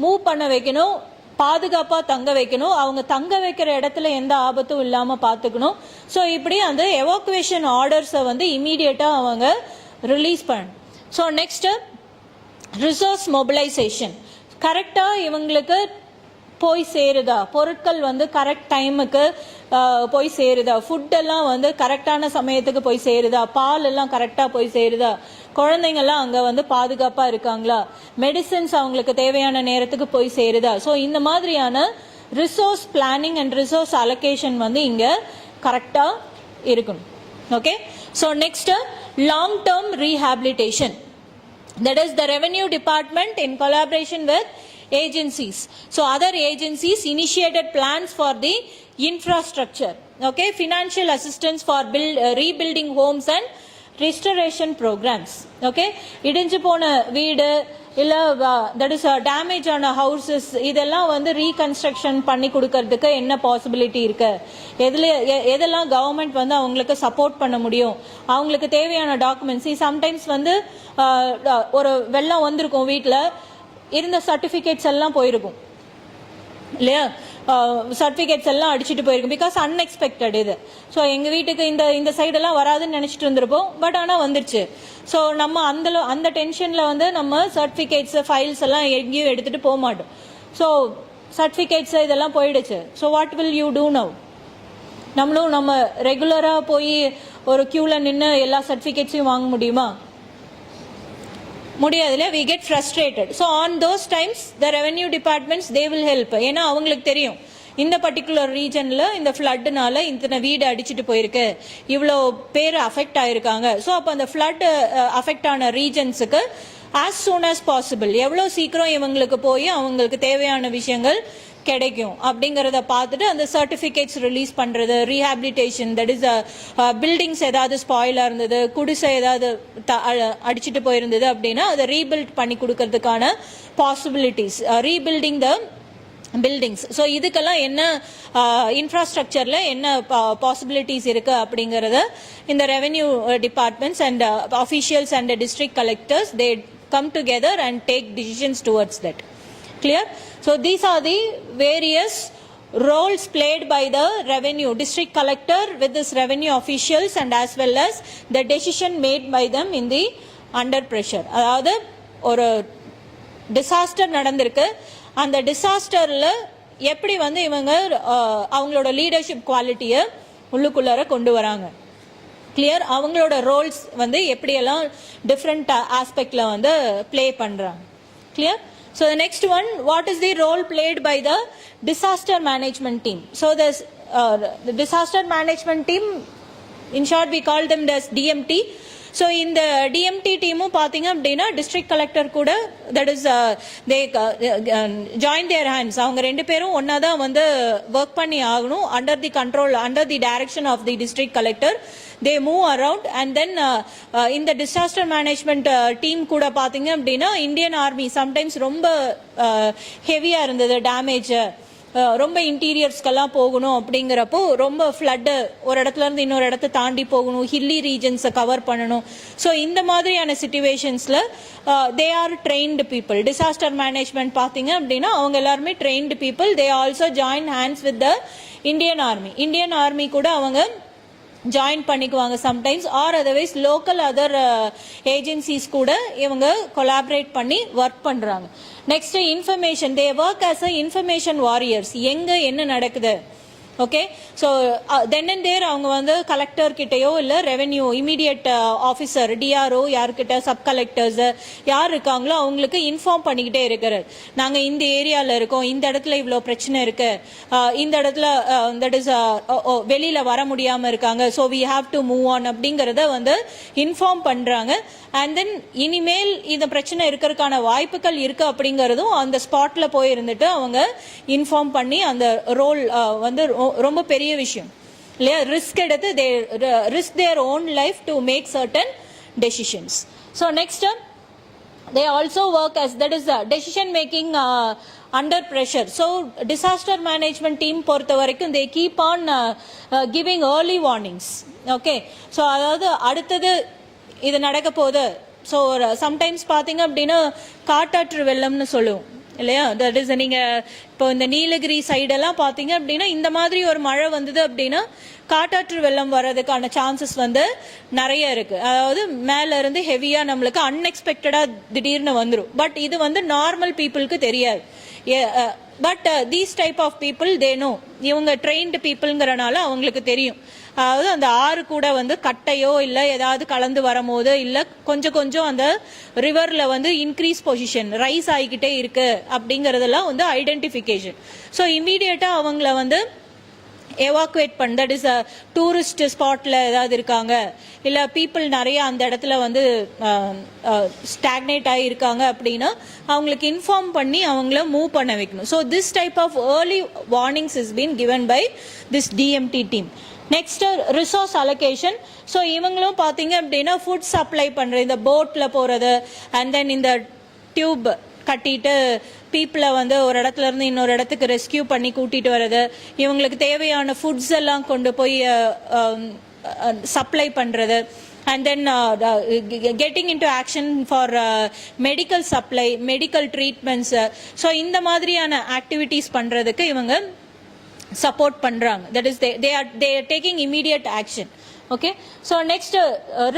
மூவ் பண்ண வைக்கணும் பாதுகாப்பா தங்க வைக்கணும் அவங்க தங்க வைக்கிற இடத்துல எந்த ஆபத்தும் இல்லாம பாத்துக்கணும். ஸோ இப்படி அந்த எவாக்குவேஷன் ஆர்டர்ஸை வந்து இமீடியட்டா அவங்க ரிலீஸ் பண்ணணும். ஸோ நெக்ஸ்ட் ரிசோர்ஸ் மொபிலைசேஷன் கரெக்டா இவங்களுக்கு போய் சேருதா பொருட்கள் வந்து கரெக்ட் டைமுக்கு போய் சேருதா ஃபுட் எல்லாம் வந்து கரெக்டான சமயத்துக்கு போய் சேருதா பால் எல்லாம் கரெக்டா போய் சேருதா குழந்தைங்க எல்லாம் அங்க வந்து பாதுகாப்பா இருக்காங்களா மெடிசின்ஸ் அவங்களுக்கு தேவையான நேரத்துக்கு போய் சேருதா. ஸோ இந்த மாதிரியான resource planning and resource allocation வந்து இங்க கரெக்டா இருக்கணும். Okay, so next long term rehabilitation that is the revenue department in collaboration with agencies. So other agencies initiated plans for the infrastructure. Okay, financial assistance for rebuilding homes and restoration programs. Okay, இடிஞ்சு போன வீடு இல்ல that is damage ஆன houses இதெல்லாம் வந்து reconstruction பண்ணி கொடுக்கறதுக்கு என்ன பாசிபிலிட்டி இருக்கு எதெல்லாம் கவர்மெண்ட் வந்து அவங்களுக்கு சப்போர்ட் பண்ண முடியும் அவங்களுக்கு தேவையான டாக்குமெண்ட்ஸ் சம்டைம்ஸ் வந்து ஒரு வெள்ளம் வந்திருக்கும் வீட்டில் இருந்த சர்டிஃபிகேட்ஸ் எல்லாம் போயிருக்கும் இல்லையா சர்டிஃபிகேட்ஸ் எல்லாம் அடிச்சுட்டு போயிருக்கும் பிகாஸ் அன்எக்ஸ்பெக்டட் இது. ஸோ எங்கள் வீட்டுக்கு இந்த சைடெல்லாம் வராதுன்னு நினச்சிட்டு இருந்திருப்போம் பட் ஆனால் வந்துருச்சு. ஸோ நம்ம அந்த டென்ஷனில் வந்து நம்ம சர்டிஃபிகேட்ஸ் ஃபைல்ஸ் எல்லாம் எங்கேயும் எடுத்துகிட்டு போக மாட்டோம். ஸோ சர்டிஃபிகேட்ஸ் இதெல்லாம் போயிடுச்சு. So what will you do now? நம்மளும் நம்ம ரெகுலராக போய் ஒரு க்யூவில் நின்று எல்லா சர்டிஃபிகேட்ஸையும் வாங்க முடியுமா? முடியாதுல. we get frustrated. So on those times the revenue departments they will help. ஏன்னா அவங்களுக்கு தெரியும் இந்த பர்டிகுலர் ரீஜன்ல இந்த ஃப்ளட்னால இத்தனை வீடு அடிச்சுட்டு போயிருக்கு இவ்வளோ பேர் அஃபெக்ட் ஆயிருக்காங்க. ஸோ அப்போ அந்த ஃப்ளட் அஃபெக்ட் ஆன ரீஜன்ஸுக்கு as soon as possible எவ்வளோ சீக்கிரம் இவங்களுக்கு போய் அவங்களுக்கு தேவையான விஷயங்கள் கிடைக்கும் அப்படிங்கறத பார்த்துட்டு அந்த சர்டிபிகேட்ஸ் ரிலீஸ் பண்றது ரீஹாபிலிட்டேஷன் தட் இஸ் பில்டிங்ஸ் ஏதாவது ஸ்பாயிலா இருந்தது குடிசை ஏதாவது அடிச்சுட்டு போயிருந்தது அப்படின்னா அதை ரீபில்ட் பண்ணி கொடுக்கறதுக்கான possibilities rebuilding the buildings. So இதுக்கெல்லாம் என்ன இன்ஃப்ராஸ்ட்ரக்சர்ல என்ன பாசிபிலிட்டிஸ் இருக்கு அப்படிங்கறத இந்த revenue departments and officials and district collectors they come together and take decisions towards that. Clear? So these are the various roles played by the revenue district collector with his revenue officials and as well as the decision made by them in the under pressure. அதாவது ஒரு disaster நடந்திருக்கு, அந்த டிசாஸ்டர்ல எப்படி வந்து இவங்க அவங்களோட leadership குவாலிட்டியை உள்ளுக்குள்ளார கொண்டு வராங்க, கிளியர், அவங்களோட ரோல்ஸ் வந்து எப்படியெல்லாம் டிஃப்ரெண்ட் ஆஸ்பெக்ட்ல வந்து ப்ளே பண்றாங்க, clear. So the next one, what is the role played by the disaster management team? So the disaster management team, in short we call them as DMT. So in the DMT team பாத்தீங்க அப்படின்னா district collector கூட that is they join their hands. அவங்க ரெண்டு பேரும் ஒன்னா தான் வந்து work பண்ணி ஆகணும் under the control, under the direction of the district collector. They move around and then in the disaster management team கூட பாத்தீங்க அப்படின்னா இந்தியன் ஆர்மி sometimes ரொம்ப ஹெவியா இருந்தது டேமேஜ், ரொம்ப இன்டீரியர்ஸ்க்கெல்லாம் போகணும் அப்படிங்கிறப்போ ரொம்ப ஃப்ளட்டு ஒரு இடத்துல இருந்து இன்னொரு இடத்த தாண்டி போகணும், ஹில்லி ரீஜன்ஸை கவர் பண்ணணும். ஸோ இந்த மாதிரியான சிச்சுவேஷன்ஸில் they are trained people. Disaster management பார்த்தீங்க அப்படின்னா அவங்க எல்லாருமே trained people. They also join hands with the Indian army. Indian army கூட அவங்க ஜாயின் பண்ணிக்குவாங்க sometimes, or otherwise local other agencies கூட இவங்க கொலாபரேட் பண்ணி ஒர்க் பண்றாங்க. Next information, they work as a information warriors. எங்க என்ன நடக்குது, okay, so then and there அவங்க வந்து கலெக்டர் கிட்டயோ இல்லை ரெவென்யூ இமீடியட் ஆஃபீஸர் டிஆர்ஓ யார்கிட்ட சப் கலெக்டர்ஸ் யார் இருக்காங்களோ அவங்களுக்கு இன்ஃபார்ம் பண்ணிக்கிட்டே இருக்கிறார். நாங்கள் இந்த ஏரியாவில் இருக்கோம், இந்த இடத்துல இவ்வளோ பிரச்சனை இருக்கு, இந்த இடத்துல தட் இஸ் வெளியில் வர முடியாமல் இருக்காங்க, so we have to move on அப்படிங்கிறத வந்து இன்ஃபார்ம் பண்ணுறாங்க. அண்ட் தென் இனிமேல் இந்த பிரச்சனை இருக்கிறதுக்கான வாய்ப்புகள் இருக்கு அப்படிங்கிறதும் அந்த ஸ்பாட்ல போய் இருந்துட்டு அவங்க இன்ஃபார்ம் பண்ணி அந்த ரோல் வந்து ரொம்ப பெரிய விஷயம் இல்லையா. ரிஸ்க் எடுத்து they risk their own life to make certain decisions. So next they also work as that is decision making under pressure. So disaster management team பொறுத்த வரைக்கும் they keep on giving early warnings. Okay, so அதாவது அடுத்தது இது நடக்க போகுது. So sometimes பார்த்தீங்க அப்படின்னா காட்டாற்று வெள்ளம்னு சொல்லுவோம் இல்லையா. தட் இஸ் நீங்கள் இப்போ இந்த நீலகிரி சைடெல்லாம் பார்த்தீங்க அப்படின்னா இந்த மாதிரி ஒரு மழை வந்தது அப்படின்னா காட்டாற்று வெள்ளம் வர்றதுக்கான சான்சஸ் வந்து நிறைய இருக்கு. அதாவது மேல இருந்து ஹெவியா நம்மளுக்கு அன்எக்ஸ்பெக்டடா திடீர்னு வந்துடும். பட் இது வந்து நார்மல் பீப்புளுக்கு தெரியாது. But these type of people they know, இவங்க ட்ரெயின்டு பீப்புள்ங்கிறனால அவங்களுக்கு தெரியும். அதாவது அந்த ஆறு கூட வந்து கட்டையோ இல்லை ஏதாவது கலந்து வரும்போது இல்லை கொஞ்சம் கொஞ்சம் அந்த ரிவர்ல வந்து இன்க்ரீஸ் பொசிஷன் ரைஸ் ஆகிக்கிட்டே இருக்கு அப்படிங்கறதெல்லாம் வந்து ஐடென்டிஃபிகேஷன். ஸோ இம்மீடியட்டா அவங்கள வந்து எவாக்குவேட் பண்ண, தட் இஸ் டூரிஸ்ட் ஸ்பாட்ல ஏதாவது இருக்காங்க இல்லை பீப்புள் நிறைய அந்த இடத்துல வந்து ஸ்டாக்னேட் ஆகி இருக்காங்க அப்படின்னா அவங்களுக்கு இன்ஃபார்ம் பண்ணி அவங்கள மூவ் பண்ண வைக்கணும். So this type of early warnings is been given by this DMT team. Next resource allocation. So இவங்களும் பார்த்தீங்க அப்படின்னா ஃபுட் சப்ளை பண்ணுறது, இந்த போட்டில் போகிறது அண்ட் தென் இந்த டியூப் கட்டிட்டு பீப்புளை வந்து ஒரு இடத்துல இருந்து இன்னொரு இடத்துக்கு ரெஸ்கியூ பண்ணி கூட்டிட்டு வர்றது, இவங்களுக்கு தேவையான ஃபுட்ஸ் எல்லாம் கொண்டு போய் சப்ளை பண்ணுறது and then getting into action for medical supply, medical treatments. So இந்த மாதிரியான ஆக்டிவிட்டீஸ் பண்ணுறதுக்கு இவங்க support பண்றாங்க. That is they are taking immediate action. Okay, so next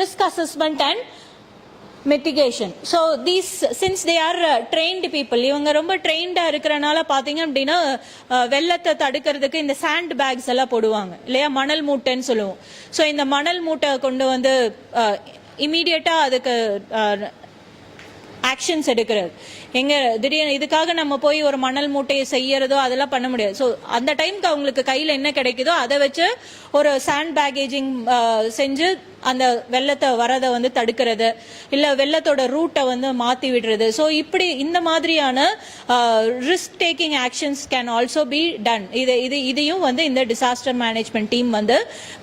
risk assessment and mitigation. So these since they are trained people, இவங்க ரொம்ப ட்ரெயின்டா இருக்கிறனால பாத்தீங்க அப்படின்னா வெள்ளத்தை தடுக்கிறதுக்கு இந்த சாண்ட் பேக்ஸ் எல்லாம் போடுவாங்க இல்லையா, மணல் மூட்டைன்னு சொல்லுவோம். ஸோ இந்த மணல் மூட்டை கொண்டு வந்து இமீடியட்டா அதுக்கு ஆக்ஷன்ஸ் எடுக்கிறது. எங்க திடீர்னு இதுக்காக நம்ம போய் ஒரு மணல் மூட்டையை செய்யறதோ அதெல்லாம் பண்ண முடியாது. ஸோ அந்த டைம்க்கு அவங்களுக்கு கையில் என்ன கிடைக்குதோ அதை வச்சு ஒரு சாண்ட் பேக்கேஜிங் செஞ்சு அந்த வெள்ளத்தை வரதை வந்து தடுக்கிறது, இல்லை வெள்ளத்தோட ரூட்டை வந்து மாற்றி விடுறது. ஸோ இப்படி இந்த மாதிரியான risk taking actions can also be done. இதையும் வந்து இந்த டிசாஸ்டர் மேனேஜ்மெண்ட் டீம் வந்து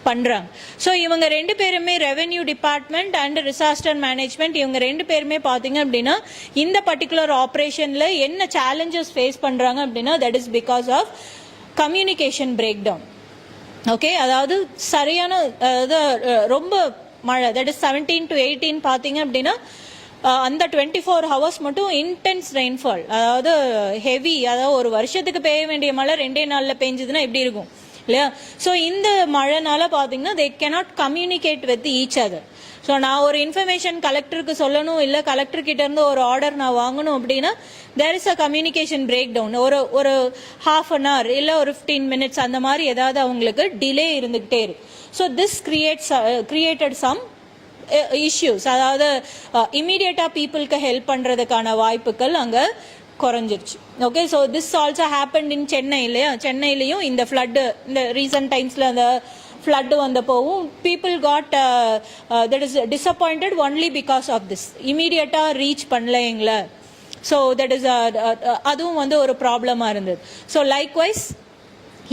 பண்றாங்க. ஸோ இவங்க ரெண்டு பேருமே revenue department and disaster management இவங்க ரெண்டு பேருமே பார்த்தீங்க அப்படின்னா இந்த பர்டிகுலர் ஆப்ரேஷன்ல என்ன சேலஞ்சஸ் ஃபேஸ் பண்றாங்க அப்படின்னா that is because of communication break down. Okay, அதாவது சரியான ரொம்ப மழை, தட் இஸ் 17 to 18 பார்த்தீங்க அப்படின்னா அந்த 24 ஹவர்ஸ் மட்டும் இன்டென்ஸ் ரெயின்ஃபால், அதாவது ஹெவி, அதாவது ஒரு வருஷத்துக்கு பெய்ய வேண்டிய மழை 2 நாளில் பெஞ்சதுன்னா எப்படி இருக்கும் இல்லையா? ஸோ இந்த மழைனால பார்த்தீங்கன்னா they cannot communicate with each other. So நான் ஒரு இன்ஃபர்மேஷன் கலெக்டருக்கு சொல்லணும், இல்லை கலெக்டர் கிட்ட இருந்து ஒரு ஆர்டர் நான் வாங்கணும் அப்படின்னா there is a communication break down. ஒரு half an hour இல்லை ஒரு 15 minutes அந்த மாதிரி ஏதாவது அவங்களுக்கு டிலே இருந்துகிட்டே இருக்கு. So this created some issues, அதாவது இமீடியட்டாக பீப்புளுக்கு ஹெல்ப் பண்ணுறதுக்கான வாய்ப்புகள் அங்கே குறைஞ்சிருச்சு. Okay, so this also happened in Chennai இல்லையா? சென்னையிலையும் இந்த ஃப்ளட்டு, இந்த ரீசன்ட் டைம்ஸில் அந்த ஃப்ளட்டு வந்தப்போவும் people got that is disappointed only because of this, இமீடியட்டாக ரீச் பண்ணல எங்களை. ஸோ தட் இஸ் அதுவும் வந்து ஒரு ப்ராப்ளமாக இருந்தது. ஸோ லைக்வைஸ்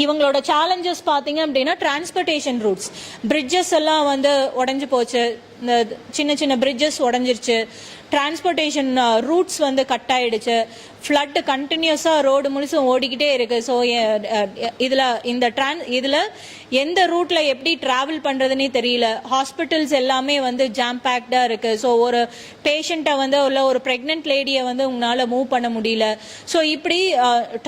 இவங்களோட சேலஞ்சஸ் பார்த்தீங்க அப்படின்னா டிரான்ஸ்போர்ட்டேஷன் ரூட்ஸ், பிரிட்ஜஸ் எல்லாம் வந்து உடஞ்சி போச்சு, இந்த சின்ன சின்ன பிரிட்ஜஸ் உடஞ்சிருச்சு, டிரான்ஸ்போர்ட்டேஷன் ரூட்ஸ் வந்து கட் ஆயிடுச்சு, ஃப்ளட்டு கண்டினியூஸாக ரோடு முழுசும் ஓடிக்கிட்டே இருக்கு. ஸோ இதில் எந்த ரூட்ல எப்படி டிராவல் பண்ணுறதுனே தெரியல. ஹாஸ்பிட்டல்ஸ் எல்லாமே வந்து ஜாம் பேக்டாக இருக்கு. ஸோ ஒரு பேஷண்ட்டை வந்து இல்லை ஒரு ப்ரெக்னென்ட் லேடியை வந்து உங்களால் மூவ் பண்ண முடியல. ஸோ இப்படி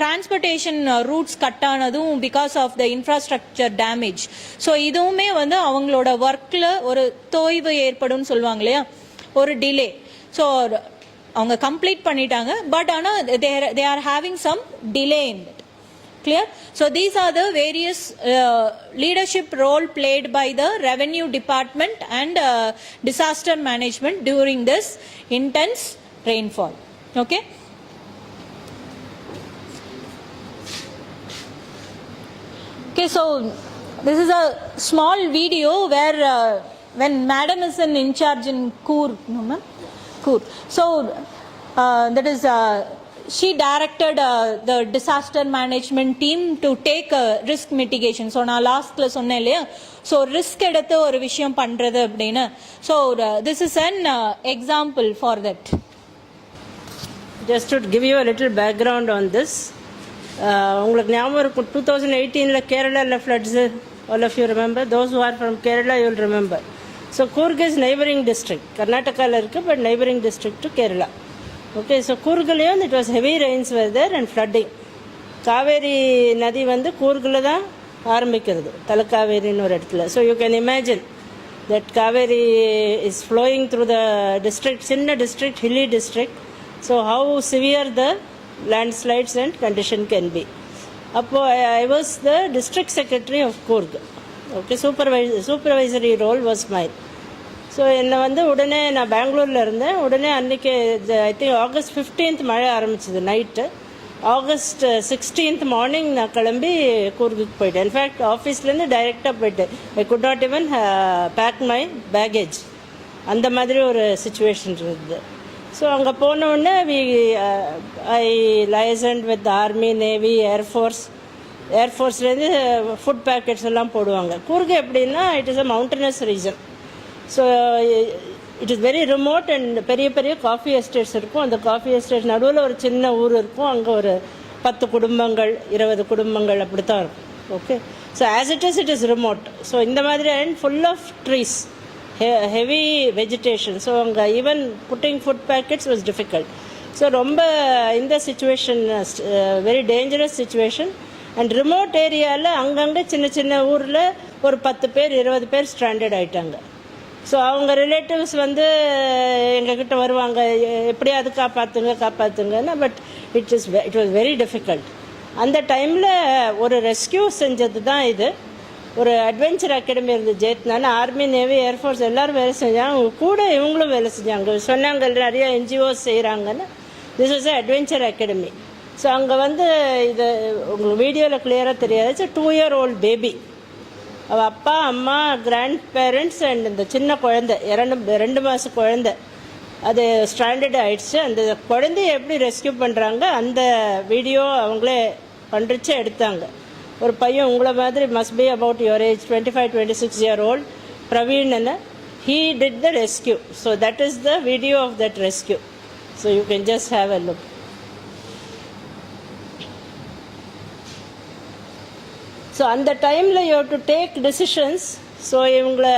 டிரான்ஸ்போர்ட்டேஷன் ரூட்ஸ் கட் ஆனதும் because of the infrastructure damage. So இதுவுமே வந்து அவங்களோட ஒர்க்கில் ஒரு தோய்வு ஏற்படும் சொல்லுவாங்க இல்லையா, ஒரு டிலே. ஸோ அவங்க கம்ப்ளீட் பண்ணிட்டாங்க, பட் ஆனால் they are having some delay in it. Clear? So these are the various leadership role played by the revenue department and disaster management during this intense rainfall. Okay? Okay, so this is a small video where when madam is in charge in Coorg, no ma'am? Coorg. So that is she directed the disaster management team to take risk mitigation. So நான் லாஸ்ட்ல சொன்னேன் இல்லையா, so risk எடுத்து ஒரு விஷயம் பண்றது அப்படின்னு. So this is an example for that. Just to give you a little background on this, உங்களுக்கு ஞாபகம் இருக்கும் 2018 கேரளாவில் floods, all of you remember, those who are from Kerala you will remember. So Coorg is neighboring district, கர்நாடகாவில் இருக்குது, but neighboring district to Kerala. Okay, so Coorgலையும் it was heavy rains were there and flooding. Kaveri நதி வந்து கூர்கில் தான் ஆரம்பிக்கிறது, தலக்காவேரின்னு ஒரு இடத்துல. So you can imagine that Kaveri is flowing through the district, சின்ன district, hilly district. So how severe the landslides and condition can be. அப்போ I was the district secretary of Coorg. Okay, supervisory role was mine. So என்னை வந்து உடனே நான் பெங்களூரில் இருந்தேன். உடனே அன்றைக்கி ஐ திங்க் August 15th மழை ஆரம்பிச்சிது நைட்டு. August 16th மார்னிங் நான் கிளம்பி கூர்குக்கு போயிட்டேன். இன்ஃபேக்ட் ஆஃபீஸ்லேருந்து டைரெக்டாக போயிட்டேன். I could not even pack my baggage, அந்த மாதிரி ஒரு சுச்சுவேஷன் இருந்தது. ஸோ அங்கே போனோடனே I liaisoned with army, navy, ஏர்ஃபோர்ஸ்லேருந்து ஃபுட் பேக்கெட்ஸ் எல்லாம் போடுவாங்க. கூர்கு எப்படின்னா it is a mountainous region. So it is very remote and பெரிய பெரிய காஃபி எஸ்டேட்ஸ் இருக்கும். அந்த காஃபி எஸ்டேட் நடுவில் ஒரு சின்ன ஊர் இருக்கும். அங்கே ஒரு 10 குடும்பங்கள் 20 குடும்பங்கள் அப்படி தான் இருக்கும். Okay, so as it is remote. So இந்த மாதிரி and full of trees, heavy vegetation. So even putting food packets was difficult. So ரொம்ப இந்த situation very dangerous situation. And remote ஏரியாவில் அங்கங்கே சின்ன சின்ன ஊரில் ஒரு 10 பேர் 20 பேர் ஸ்ட்ராண்டட் ஆகிட்டாங்க. ஸோ அவங்க ரிலேட்டிவ்ஸ் வந்து எங்ககிட்ட வருவாங்க, எப்படியாவது காப்பாற்றுங்கன்னு. But it was very difficult. அந்த டைமில் ஒரு ரெஸ்கியூ செஞ்சது தான் இது. ஒரு அட்வென்ச்சர் அகாடமி இருந்தது ஜெயத்னான்னு. ஆர்மி, நேவி, ஏர்ஃபோர்ஸ் எல்லோரும் வேலை செஞ்சாங்க. அவங்க கூட இவங்களும் வேலை செஞ்சாங்க. சொன்னாங்க நிறைய NGOs செய்கிறாங்கன்னு. This is adventure academy. So அங்கே வந்து இது உங்களுக்கு வீடியோவில் கிளியராக தெரியாது. It's 2-year-old baby. அவள் அப்பா, அம்மா, கிராண்ட் பேரண்ட்ஸ் அண்ட் இந்த சின்ன குழந்தை, 2 மாத குழந்தை, அது ஸ்ட்ராண்டட் ஆகிடுச்சு. அந்த குழந்தைய எப்படி ரெஸ்கியூ பண்ணுறாங்க அந்த வீடியோ அவங்களே பண்ணுறச்சு எடுத்தாங்க. ஒரு பையன் உங்களை மாதிரி must be about your age, 25-26-year-old Praveen, he did the rescue. So that is the video of that rescue. So you can just have a look. So அந்த டைமில் you have to take decisions. So இவங்களை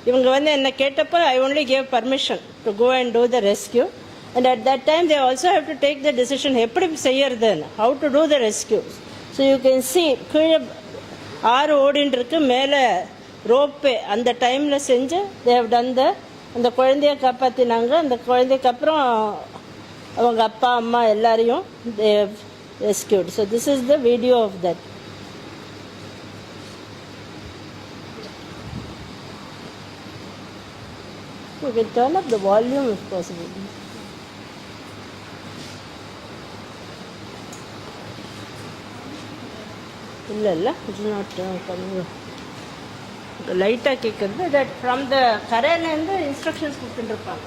இவங்க வந்து என்ன கேட்டப்போ I only gave permission to go and do the rescue. And at that time they also have to take the decision எப்படி செய்யறதுன்னு, how to do the rescue. So you can see கீழே ஆறு ஓடின்னு இருக்கு, மேலே ரோப்பு அந்த டைமில் செஞ்சு they have done the அந்த குழந்தைய காப்பாற்றினாங்க. அந்த குழந்தைக்கு அப்புறம் அவங்க அப்பா அம்மா எல்லாரையும் they have rescued. So this is the video of that. You can turn up the volume if possible. இல்லை இட்ஸ் நாட் கம்மிங். லைட்டாக கேட்குறது தட் ஃப்ரம் த கரையிலேருந்து இன்ஸ்ட்ரக்ஷன்ஸ் கொடுத்துட்டுருப்பாங்க.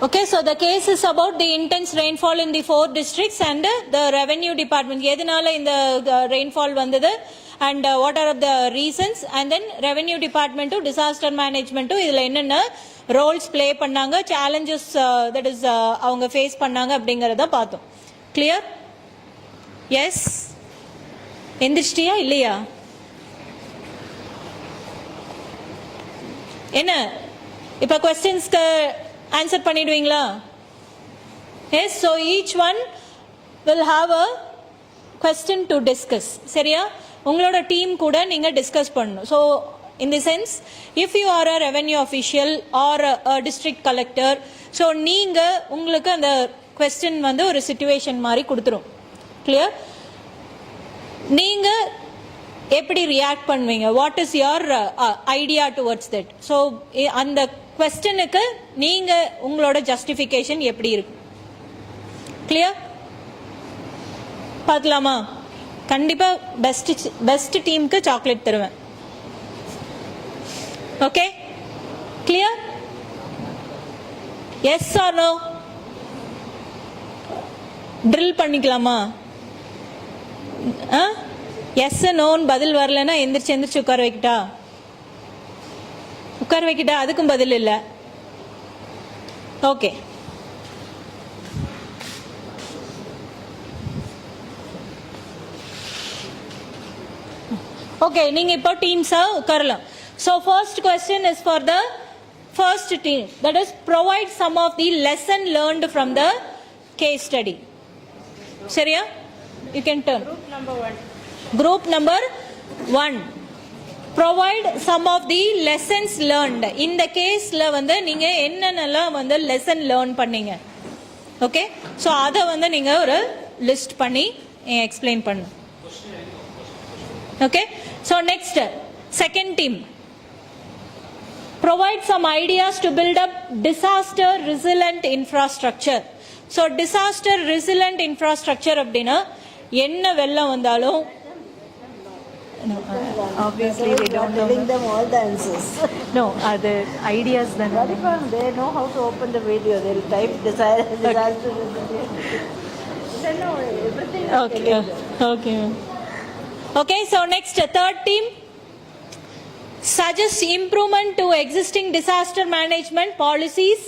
Okay, so the case is about the intense rainfall in the 4 districts and the revenue department. எதனால இந்த rainfall வந்தது and what are the reasons, and then revenue department disaster management இதுல என்னென்ன roles play பண்ணாங்க, challenges that is அவங்க face பண்ணாங்க அப்படிங்கறத பார்த்தோம். கிளியர்? எஸ், எந்திரிச்சிட்டியா இல்லையா? என்ன இப்ப क्वेश्चंसக்கு ஆன்சர் பண்ணிடுவீங்களா? Yes, so each one will have a question to discuss. சரியா? உங்களோட டீம் கூட நீங்க டிஸ்கஸ் பண்ணணும். So in the sense, if you are a revenue official or a district collector, so நீங்க உங்களுக்கு அந்த question வந்து ஒரு situation மாதிரி கொடுத்துரும். கிளியர்? நீங்க எப்படி ரியாக்ட் பண்ணுவீங்க? What is your idea towards that? So அந்த கொஸ்டனுக்கு நீங்க உங்களோட ஜஸ்டிஃபிகேஷன் எப்படி இருக்கும்? கிளியர்? பார்க்கலாமா? கண்டிப்பா பெஸ்ட் டீமுக்கு சாக்லேட் தருவேன். Okay, clear? Yes or no? Drill பண்ணிக்கலாமா? எஸ் நோன்னு பதில் வரலன்னா எந்திரிச்சு உட்கார வைக்கிட்டா? உட்கார வைக்கிட்டா? அதுக்கும் பதில் இல்லை. ஓகே, ஓகே, நீங்க இப்போ டீம்ஸா உட்காரலாம். So first question is for the first team, that is provide some of the lesson learned from the case study. சரியா? You can turn. Group number 1, provide some of the lessons learned. இந்த கேஸ்ல வந்து நீங்க என்னென்னலாம் வந்து lesson learn பண்ணீங்க? Okay, so அதை வந்து நீங்க ஒரு லிஸ்ட் பண்ணி எக்ஸ்பிளைன் பண்ணு. Okay, so next second team, provide some ideas to build up disaster resilient infrastructure. So disaster resilient infrastructure அப்படின்னா என்ன வெள்ளம் வந்தாலும் No, obviously they don't know. Telling them all the answers. No, are the ideas then? They know how to open the video. They'll type disaster. They know everything. Okay, okay. Okay, so next, third team, suggest improvement to existing disaster management policies,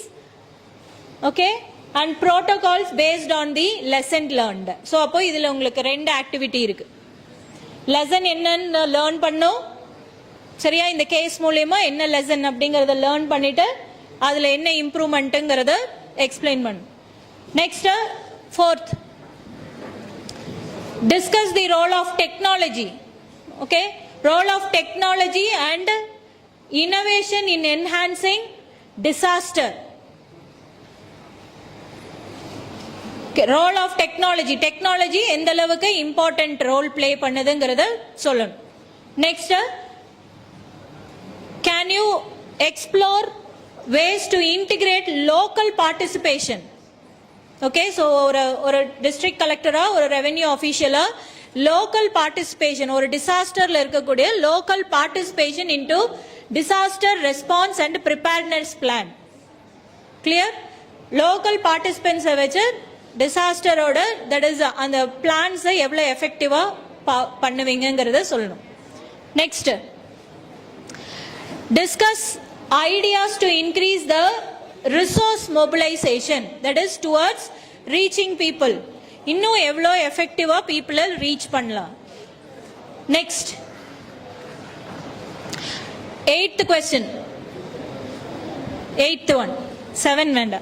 okay, and protocols based on the lesson learned. So அப்போ இதுல உங்களுக்கு ரெண்டு activity இருக்கு. Lesson என்னன்னு learn பண்ணும். சரியா? இந்த case மூலமா என்ன லெசன் அப்படிங்கறத லேர்ன் பண்ணிட்டு அதுல என்ன இம்ப்ரூவ்மெண்ட்ங்கறத எக்ஸ்பிளைன் பண்ணும். Next fourth, discuss the role of technology. Okay, role of technology and innovation in enhancing disaster. Role of technology, technology எந்த அளவுக்கு இம்பார்ட்டன்ட் ரோல் பிளே பண்ணுதுங்கிறத சொல்லணும். Next, can you explore ways to integrate local participation? Okay, so ஒரு district கலெக்டரா ஒரு revenue ஆஃபீஷியலா local participation, ஒரு டிசாஸ்டர்ல இருக்கக்கூடிய local participation into disaster response and preparedness plan. Clear? Local பார்ட்டிசிபென்ட்ஸை வச்சு டிசாஸ்டரோட தட் இஸ் அந்த பிளான்ஸை எவ்வளோ எஃபெக்டிவா பண்ணுவீங்கிறத சொல்லணும். Next, discuss ideas to increase the resource mobilisation, that is towards reaching people. இன்னும் எவ்வளோ எஃபெக்டிவா பீப்புளை ரீச் பண்ணலாம். Next, 8th question, Eighth one. 7 venda.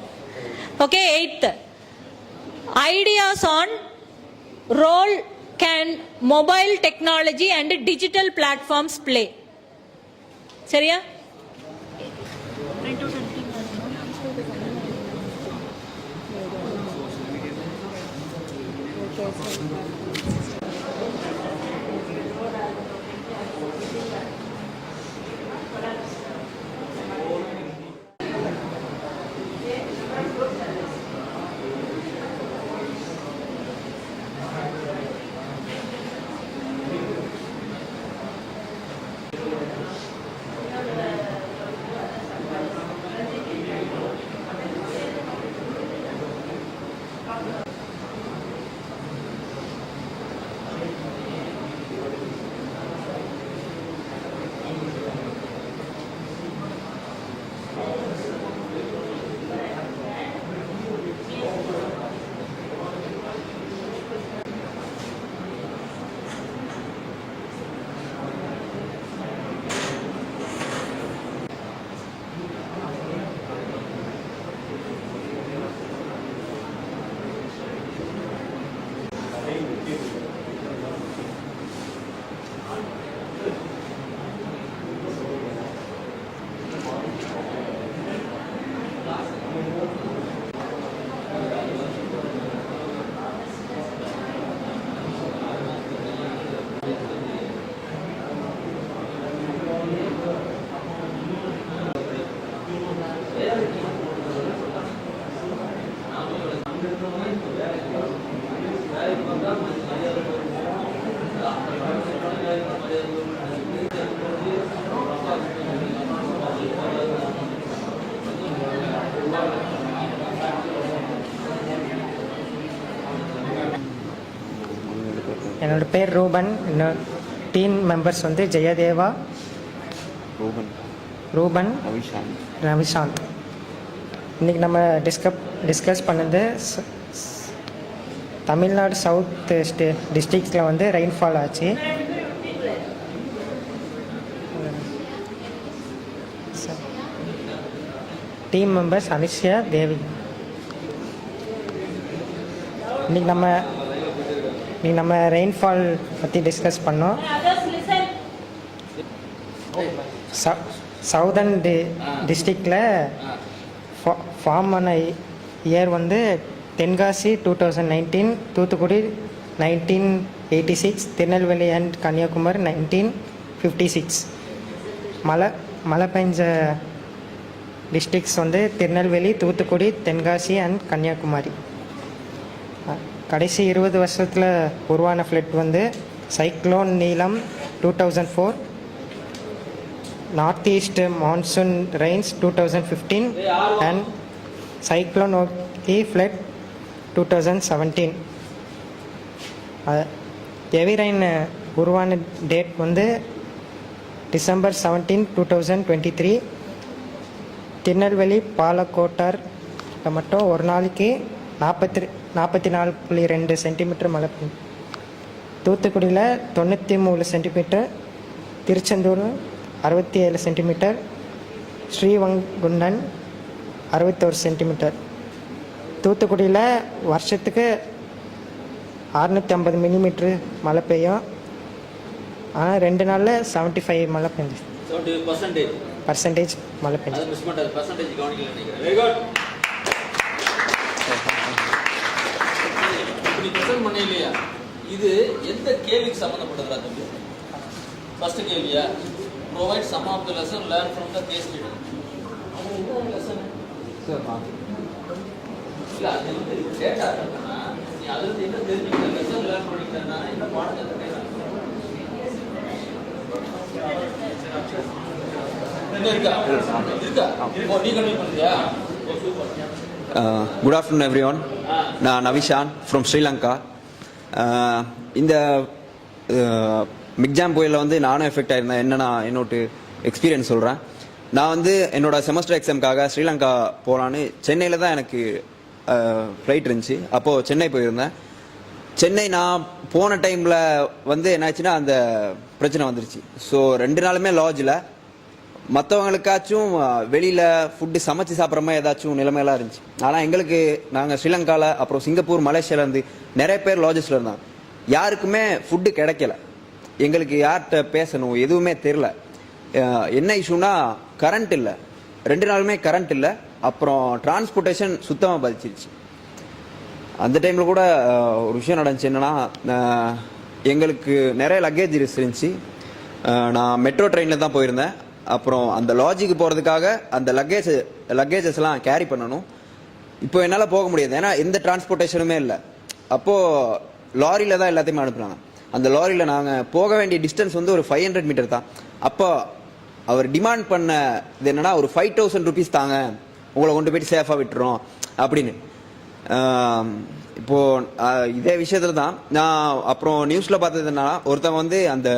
Okay, eighth. Ideas on role can mobile technology and digital platforms play. சரியா? என்னோட பேர் Ruban. Team members வந்து ஜெயதேவா, ரூபன், ரவிசாந்த். இன்றைக்கி நம்ம டிஸ்கஸ் பண்ணது தமிழ்நாடு சவுத் டிஸ்ட்ரிக்ஸில் வந்து ரெயின்ஃபால் ஆச்சு. டீம் மெம்பர்ஸ் அனுஷ்யா, தேவி. இன்றைக்கி நம்ம ரெயின்ஃபால் பற்றி டிஸ்கஸ் பண்ணோம். சவுதர்ன் டிஸ்ட்ரிக்டில் ஃபார்ம் ஆன இயர் வந்து தென்காசி 2019, தூத்துக்குடி 1986, திருநெல்வேலி அண்ட் கன்னியாகுமரி 1956. மழை பெஞ்ச டிஸ்ட்ரிக்ஸ் வந்து திருநெல்வேலி, தூத்துக்குடி, தென்காசி அண்ட் கன்னியாகுமரி. கடைசி 20 வருஷத்தில் உருவான ஃப்ளட் வந்து cyclone Nilam 2004, north east monsoon rains 2015 and cyclone Ockhi flood 2017. Heavy rain உருவான டேட் வந்து December 17, 2023. திருநெல்வேலி பாலக்கோட்டார் மட்டும் ஒரு நாளைக்கு 44.2 சென்டிமீட்டர் மழை பெய்யும். தூத்துக்குடியில் 93 centimetre, Tiruchendur 67 centimetre, Srivaikuntam 61 centimetre. தூத்துக்குடியில் வருஷத்துக்கு 650 மில்லிமீட்ரு மழை பெய்யும். ஆனால் 2 நாளில் 75 மழை பெஞ்சிச்சு. 70% மழை பெஞ்சு. இது எந்த கேள்விக்கு சம்பந்தப்பட்டதா தம்பி? ஃபர்ஸ்ட் கேள்வியா? provide some of the lesson learned from the case study. அது என்ன லெசன் சார்? இல்ல அது வந்து டேட்டா இருக்குன்னா நீ அதுல என்ன தெரிஞ்சுக்கிற லெசன் லேர்ன் பண்ணிட்டேன்னா இந்த பாடத்தை கட்டேனா Good afternoon everyone. நான் நவிஷான் from Sri Lanka. இந்த மிக்ஜாம் புயலில் வந்து நானும் எஃபெக்ட் ஆயிருந்தேன். என்ன நான் என்னோட எக்ஸ்பீரியன்ஸ் சொல்கிறேன். நான் வந்து என்னோட செமஸ்டர் எக்ஸாமுக்காக ஸ்ரீலங்கா போகலான்னு சென்னையில் தான் எனக்கு ஃப்ளைட் இருந்துச்சு. அப்போது சென்னை போயிருந்தேன். சென்னை நான் போன டைமில் வந்து என்னாச்சுன்னா அந்த பிரச்சனை வந்துருச்சு. ஸோ 2 நாளுமே லாட்ஜில் மற்றவங்களுக்காச்சும் வெளியில் ஃபுட்டு சமைச்சு சாப்பிட்ற மாதிரி ஏதாச்சும் நிலைமையெல்லாம் இருந்துச்சு. ஆனால் எங்களுக்கு நாங்கள் ஸ்ரீலங்காவில் அப்புறம் சிங்கப்பூர் மலேசியாவிலேருந்து நிறைய பேர் லாட்ஜஸில் இருந்தாங்க. யாருக்குமே ஃபுட்டு கிடைக்கல. எங்களுக்கு யார்கிட்ட பேசணும் எதுவுமே தெரில. என்ன இஷ்யூனா கரண்ட் இல்லை, 2 நாளுமே கரண்ட் இல்லை. அப்புறம் டிரான்ஸ்போர்ட்டேஷன் சுத்தமாக பாதிச்சிருச்சு. அந்த டைமில் கூட ஒரு விஷயம் நடந்துச்சு. என்னென்னா எங்களுக்கு நிறைய லக்கேஜ் இருந்துச்சு. நான் மெட்ரோ ட்ரெயினில் தான் போயிருந்தேன். அப்புறம் அந்த லாட்ஜுக்கு போகிறதுக்காக அந்த லக்கேஜஸ்லாம் கேரி பண்ணணும். இப்போ என்னால் போக முடியாது, ஏன்னா எந்த டிரான்ஸ்போர்ட்டேஷனுமே இல்லை. அப்போது லாரியில் தான் எல்லாத்தையுமே அனுப்புனாங்க. அந்த லாரியில் நாங்கள் போக வேண்டிய டிஸ்டன்ஸ் வந்து ஒரு 500 மீட்டர் தான். அப்போ அவர் டிமாண்ட் பண்ண இது என்னென்னா ஒரு 5000 ருபீஸ் தாங்க, உங்களை கொண்டு போயிட்டு சேஃபாக விட்டுறோம் அப்படின்னு. இப்போது இதே விஷயத்தில் தான் நான் அப்புறம் நியூஸில் பார்த்தது என்னன்னா, ஒருத்தவங்க வந்து அந்த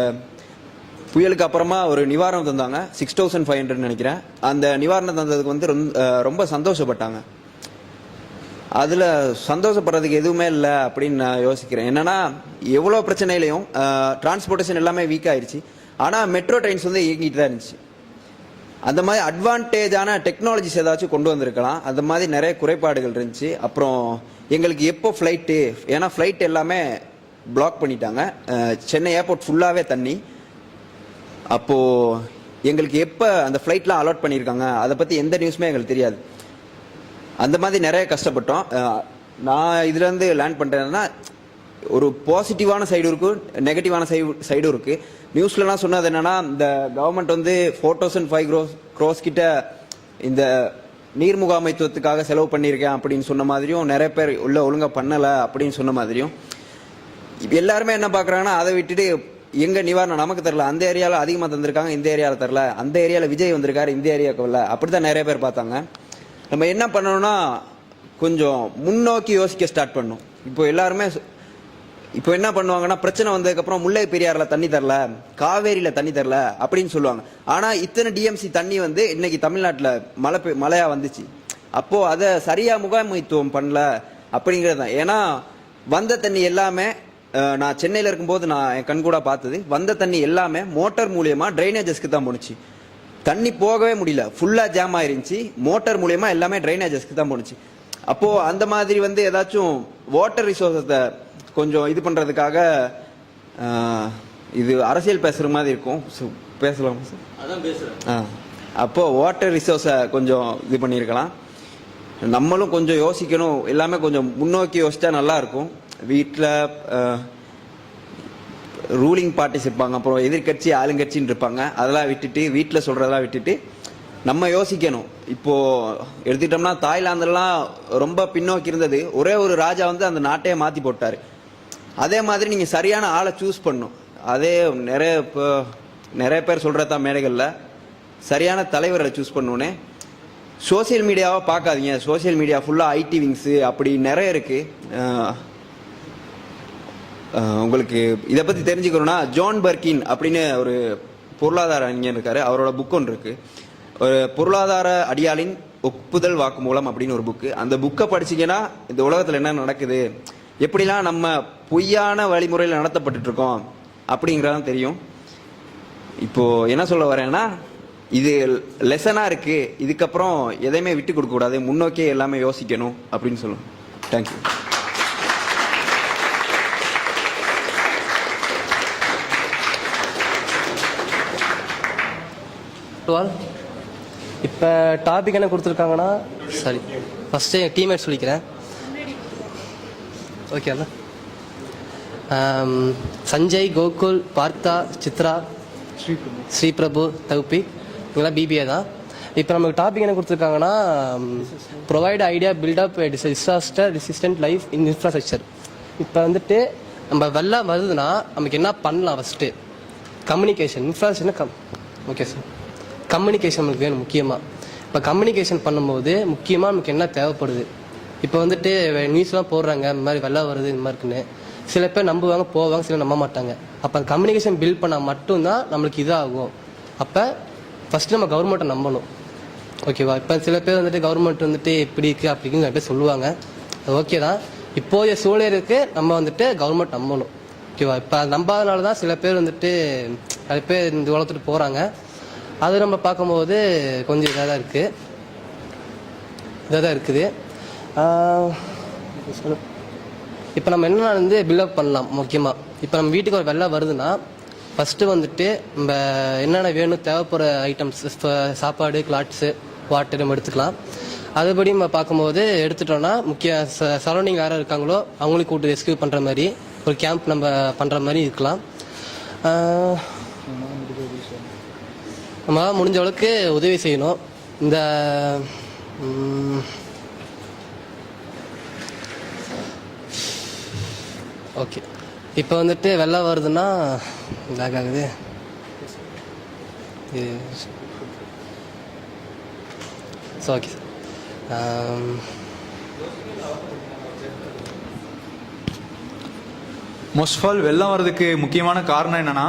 புயலுக்கு அப்புறமா ஒரு நிவாரணம் தந்தாங்க, 6500 நினைக்கிறேன். அந்த நிவாரணம் தந்ததுக்கு வந்து ரொம்ப சந்தோஷப்பட்டாங்க. அதில் சந்தோஷப்படுறதுக்கு எதுவுமே இல்லை அப்படின்னு நான் யோசிக்கிறேன். என்னென்னா எவ்வளோ பிரச்சனையிலையும் டிரான்ஸ்போர்ட்டேஷன் எல்லாமே வீக் ஆயிடுச்சு. ஆனால் மெட்ரோ ட்ரெயின்ஸ் வந்து இயங்கிட்டு தான் இருந்துச்சு. அந்த மாதிரி அட்வான்டேஜான டெக்னாலஜிஸ் ஏதாச்சும் கொண்டு வந்திருக்கலாம். அந்த மாதிரி நிறைய குறைபாடுகள் இருந்துச்சு. அப்புறம் எங்களுக்கு எப்போ ஃப்ளைட்டு, ஏன்னா ஃப்ளைட் எல்லாமே பிளாக் பண்ணிட்டாங்க. சென்னை ஏர்போர்ட் ஃபுல்லாகவே தண்ணி. அப்போது எங்களுக்கு எப்போ அந்த ஃப்ளைட்லாம் அலாட் பண்ணியிருக்காங்க அதை பற்றி எந்த நியூஸுமே எங்களுக்கு தெரியாது. அந்த மாதிரி நிறைய கஷ்டப்பட்டோம். நான் இதுலேருந்து லேர்ன் பண்ணுறேன்னா ஒரு பாசிட்டிவான சைடும் இருக்குது, நெகட்டிவான சைடும் இருக்குது. நியூஸ்லலாம் சொன்னது என்னென்னா, இந்த கவர்மெண்ட் வந்து 4005 crores கிட்ட இந்த நீர் முகாமைத்துவத்துக்காக செலவு பண்ணியிருக்கேன் அப்படின்னு சொன்ன மாதிரியும், நிறைய பேர் உள்ள ஒழுங்காக பண்ணலை அப்படின்னு சொன்ன மாதிரியும். இப்போ எல்லாருமே என்ன பார்க்குறாங்கன்னா, அதை விட்டுட்டு எங்கள் நிவாரணம் நமக்கு தரல, அந்த ஏரியாவில் அதிகமாக தந்திருக்காங்க, இந்த ஏரியாவில் தரல, அந்த ஏரியாவில் விஜய் வந்திருக்காரு, இந்த ஏரியாவுக்கு இல்லை, அப்படி தான் நிறைய பேர் பார்த்தாங்க. நம்ம என்ன பண்ணணும்னா கொஞ்சம் முன்னோக்கி யோசிக்க ஸ்டார்ட் பண்ணணும். இப்போ என்ன பண்ணுவாங்கன்னா, பிரச்சனை வந்ததுக்கப்புறம் முல்லை பெரியாரில் தண்ணி தரல, காவேரியில் தண்ணி தரல அப்படின்னு சொல்லுவாங்க. ஆனால் இத்தனை டிஎம்சி தண்ணி வந்து இன்னைக்கு தமிழ்நாட்டில் மழையாக வந்துச்சு. அப்போது அதை சரியாக முகாமைத்துவம் பண்ணல அப்படிங்கிறது தான். ஏன்னா வந்த தண்ணி எல்லாமே, நான் சென்னையில் இருக்கும்போது நான் என் கண் கூட பார்த்தது, வந்த தண்ணி எல்லாமே மோட்டார் மூலியமா ட்ரைனேஜஸ்க்கு தான் போணுச்சு. தண்ணி போகவே முடியல, ஃபுல்லாக ஜாம் ஆயிருந்துச்சு. மோட்டார் மூலியமா எல்லாமே ட்ரைனேஜஸ்க்கு தான் போணுச்சு. அப்போது அந்த மாதிரி வந்து ஏதாச்சும் வாட்டர் ரிசோர்ஸத்தை கொஞ்சம் இது பண்ணுறதுக்காக, இது அரசியல் பேசுகிற மாதிரி இருக்கும், பேசலாம் சார்? அதான் பேசுகிறேன். அப்போது வாட்டர் ரிசோர்ஸை கொஞ்சம் இது பண்ணியிருக்கலாம். நம்மளும் கொஞ்சம் யோசிக்கணும், எல்லாமே கொஞ்சம் முன்னோக்கி யோசிச்சா நல்லா இருக்கும். வீட்டில் ரூலிங் பார்ட்டிஸ் இருப்பாங்க, அப்புறம் எதிர்கட்சி ஆளுங்கட்சின்னு இருப்பாங்க. அதெல்லாம் விட்டுட்டு, வீட்டில் சொல்கிறதெல்லாம் விட்டுட்டு நம்ம யோசிக்கணும். இப்போது எடுத்துக்கிட்டோம்னா தாய்லாந்துலாம் ரொம்ப பின்னோக்கி இருந்தது. ஒரே ஒரு ராஜா வந்து அந்த நாட்டையே மாற்றி போட்டார். அதே மாதிரி நீங்கள் சரியான ஆளை சூஸ் பண்ணணும். அதே நிறைய பேர் சொல்கிறதான் மேடைகளில், சரியான தலைவரை சூஸ் பண்ணோன்னே. சோசியல் மீடியாவை பார்க்காதீங்க. சோசியல் மீடியா ஃபுல்லாக ஐடி விங்ஸு அப்படி நிறைய இருக்குது. உங்களுக்கு இதை பற்றி தெரிஞ்சுக்கணும்னா, ஜான் பர்கின் அப்படின்னு ஒரு பொருளாதார அறிஞர் இருக்காரு. அவரோட புக் ஒன்று இருக்குது, ஒரு பொருளாதார அடியாளின் ஒப்புதல் வாக்குமூலம் அப்படின்னு ஒரு புக்கு. அந்த புக்கை படிச்சிங்கன்னா இந்த உலகத்தில் என்ன நடக்குது, எப்படிலாம் நம்ம பொய்யான வழிமுறையில் நடத்தப்பட்டு இருக்கோம் அப்படிங்கிறதான் தெரியும். இப்போது என்ன சொல்ல வரேன்னா, இது லெசனாக இருக்குது. இதுக்கப்புறம் எதையுமே விட்டு கொடுக்கக்கூடாது, முன்னோக்கே எல்லாமே யோசிக்கணும் அப்படின்னு சொல்லுவோம். தேங்க்யூ. இப்போ டாபிக் என்ன கொடுத்துருக்காங்கன்னா, சாரி ஃபஸ்ட்டு என் டீம்மேட் சொல்லிக்கிறேன். ஓகே அண்ணா. சஞ்சய், கோகுல், பார்த்தா, சித்ரா, ஸ்ரீபிரபு, தௌபிக், இவங்களாம் பிபிஏ தான். இப்போ நமக்கு டாபிக் என்ன கொடுத்துருக்காங்கன்னா, provide idea build up disaster resistant life in infrastructure. இப்போ வந்துட்டு நம்ம வெள்ளம் வருதுன்னா நமக்கு என்ன பண்ணலாம்? First communication, infrastructure. Okay sir, communication நமக்கு வேணும் முக்கியமாக. இப்போ கம்யூனிகேஷன் பண்ணும்போது முக்கியமாக நமக்கு என்ன தேவைப்படுது? இப்போ வந்துட்டு நியூஸ்லாம் போடுறாங்க, இந்த மாதிரி வெள்ளம் வருது, இந்த மாதிரி இருக்குன்னு. சில பேர் நம்புவாங்க, போவாங்க, சில நம்ப மாட்டாங்க. அப்போ அந்த கம்யூனிகேஷன் பில்ட் பண்ணால் மட்டும்தான் நம்மளுக்கு இதாகும். அப்போ ஃபஸ்ட்டு நம்ம கவர்மெண்ட்டை நம்பணும். ஓகேவா? இப்போ சில பேர் வந்துட்டு கவர்மெண்ட் வந்துட்டு இப்படி இருக்குது அப்படி இருக்குன்னு நிறைய பேர் சொல்லுவாங்க. அது ஓகே தான். இப்போதைய சூழலுக்கு நம்ம வந்துட்டு கவர்மெண்ட் நம்பணும். ஓகேவா? இப்போ அது நம்பாதனால தான் சில பேர் வந்துட்டு நிறைய பேர் இந்த உலகத்துட்டு போகிறாங்க. அது நம்ம பார்க்கும்போது கொஞ்சம் இதாக தான் இருக்குது இப்போ நம்ம என்ன வந்து பில்டப் பண்ணலாம் முக்கியமாக. இப்போ நம்ம வீட்டுக்கு ஒரு வெள்ளம் வருதுன்னா ஃபஸ்ட்டு வந்துட்டு நம்ம என்னென்ன வேணும் தேவைப்படுற ஐட்டம்ஸ், சாப்பாடு, கிளாத்ஸு, வாட்டர் நம்ம எடுத்துக்கலாம். அதுபடி நம்ம பார்க்கும்போது எடுத்துட்டோம்னா முக்கிய சரௌண்டிங் யாராவது இருக்காங்களோ அவங்களுக்கு கூட்டு ரெஸ்கியூ பண்ணுற மாதிரி ஒரு கேம்ப் நம்ம பண்ணுற மாதிரி இருக்கலாம். நம்ம முடிஞ்ச அளவுக்கு உதவி செய்யணும். இந்த ஓகே, இப்போ வந்துட்டு வெள்ளம் வருதுன்னா லேக் ஆகுது. Okay sir. Most of all வெள்ளம் வர்றதுக்கு முக்கியமான காரணம் என்னன்னா